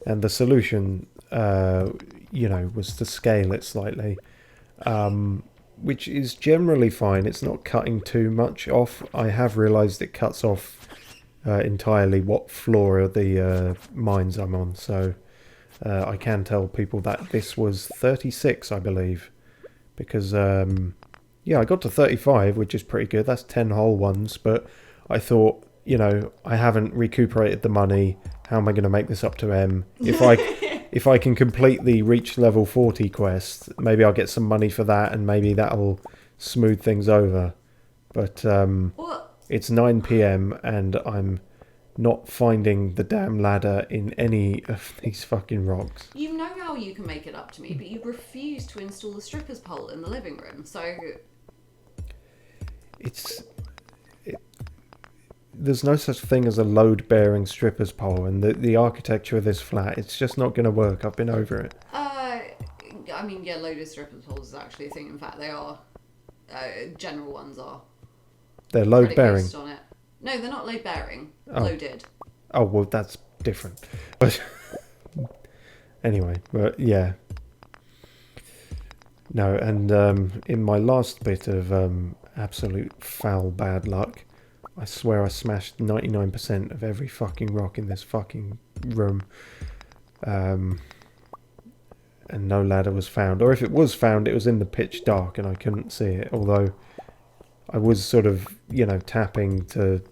And the solution, was to scale it slightly, which is generally fine. It's not cutting too much off. I have realised it cuts off entirely what floor of the mines I'm on. So I can tell people that this was 36, I believe. Because, I got to 35, which is pretty good. That's 10 whole ones. But I thought, I haven't recuperated the money. How am I going to make this up to M? If I can complete the reach level 40 quest, maybe I'll get some money for that, and maybe that'll smooth things over. But it's 9 p.m. and I'm not finding the damn ladder in any of these fucking rocks. You know how you can make it up to me, but you refuse to install the stripper's pole in the living room. So there's no such thing as a load-bearing stripper's pole, and the architecture of this flat, it's just not going to work. I've been over it. Loaded stripper's poles is actually a thing. In fact, they are. General ones are. They're load-bearing? On it. No, they're not load-bearing. Oh. Loaded. Oh, well, that's different. But anyway, but yeah. No, and in my last bit of absolute foul bad luck, I swear I smashed 99% of every fucking rock in this fucking room. And no ladder was found. Or if it was found, it was in the pitch dark and I couldn't see it. Although I was sort of, tapping to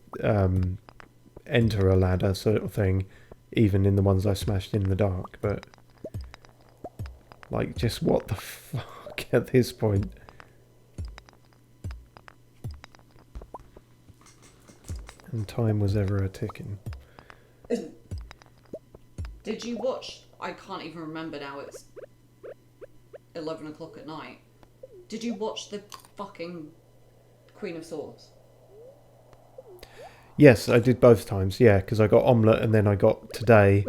enter a ladder sort of thing, even in the ones I smashed in the dark. But, just what the fuck at this point? And time was ever a ticking. Did you watch? I can't even remember now. It's 11 o'clock at night. Did you watch the fucking Queen of Swords? Yes, I did both times. Yeah, because I got omelette and then I got today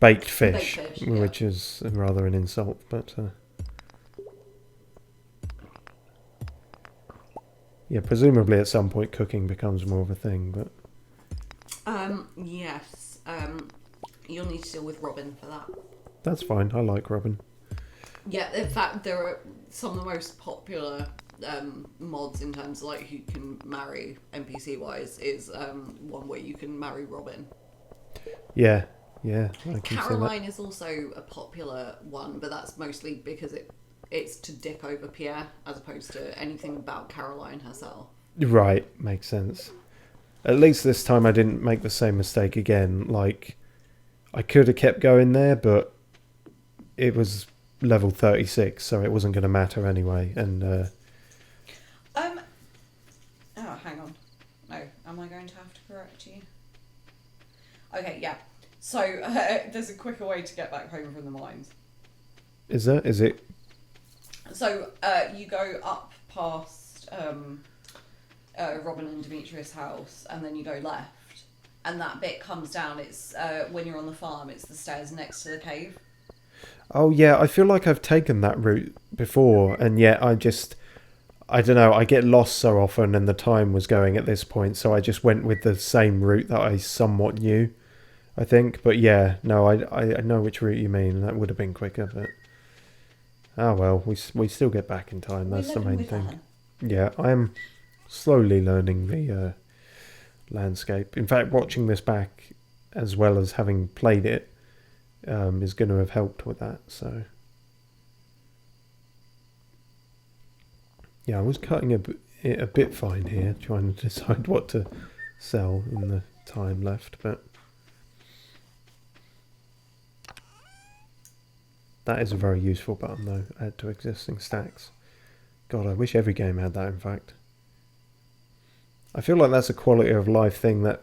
baked fish, which is rather an insult, but. Yeah, presumably at some point cooking becomes more of a thing, but. Yes. You'll need to deal with Robin for that. That's fine. I like Robin. Yeah, in fact, there are some of the most popular mods in terms of who can marry NPC wise is one where you can marry Robin. Yeah. I can Caroline is also a popular one, but that's mostly because it's to dick over Pierre as opposed to anything about Caroline herself. Right, makes sense. At least this time I didn't make the same mistake again. I could have kept going there, but it was level 36, so it wasn't going to matter anyway. And hang on. No, am I going to have to correct you? Okay, yeah. So there's a quicker way to get back home from the mines. Is there? Is it? So you go up past Robin and Demetrius' house, and then you go left, and that bit comes down. It's when you're on the farm. It's the stairs next to the cave. Oh yeah, I feel like I've taken that route before, and yet I don't know. I get lost so often, and the time was going at this point, so I just went with the same route that I somewhat knew, I think. But yeah, no, I know which route you mean. That would have been quicker, but oh well, we still get back in time. That's the main thing. Yeah, I am slowly learning the landscape. In fact, watching this back as well as having played it is going to have helped with that. So yeah, I was cutting it a bit fine here, trying to decide what to sell in the time left, but that is a very useful button though. Add to existing stacks. God, I wish every game had that, in fact. I feel like that's a quality of life thing that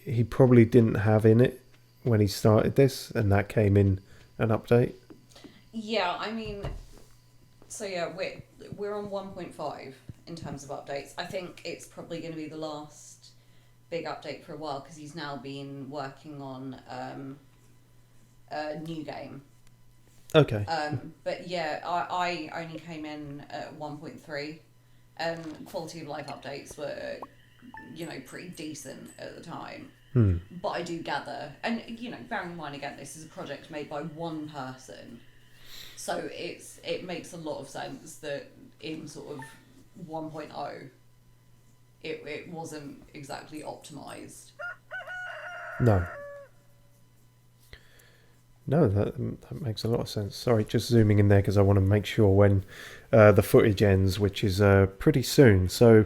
he probably didn't have in it when he started this, and that came in an update. Yeah, I mean, so yeah, we're on 1.5 in terms of updates. I think it's probably going to be the last big update for a while because he's now been working on a new game. Okay. But yeah, I only came in at 1.3, and quality of life updates were, pretty decent at the time. But I do gather, and bearing in mind again, this is a project made by one person, so it makes a lot of sense that in sort of 1.0, it wasn't exactly optimized. No. No, that makes a lot of sense. Sorry, just zooming in there because I want to make sure when the footage ends, which is pretty soon. So,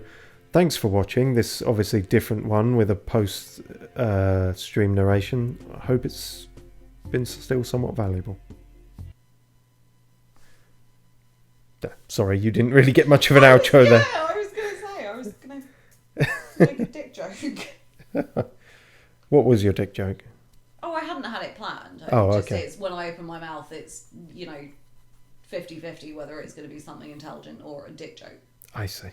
thanks for watching this obviously different one with a post stream narration. I hope it's been still somewhat valuable. Sorry, you didn't really get much of an outro there. Yeah, I was going to say, I was going to make a dick joke. What was your dick joke? Oh, I hadn't had it planned. Okay. It's when I open my mouth, it's, 50-50 whether it's going to be something intelligent or a dick joke. I see.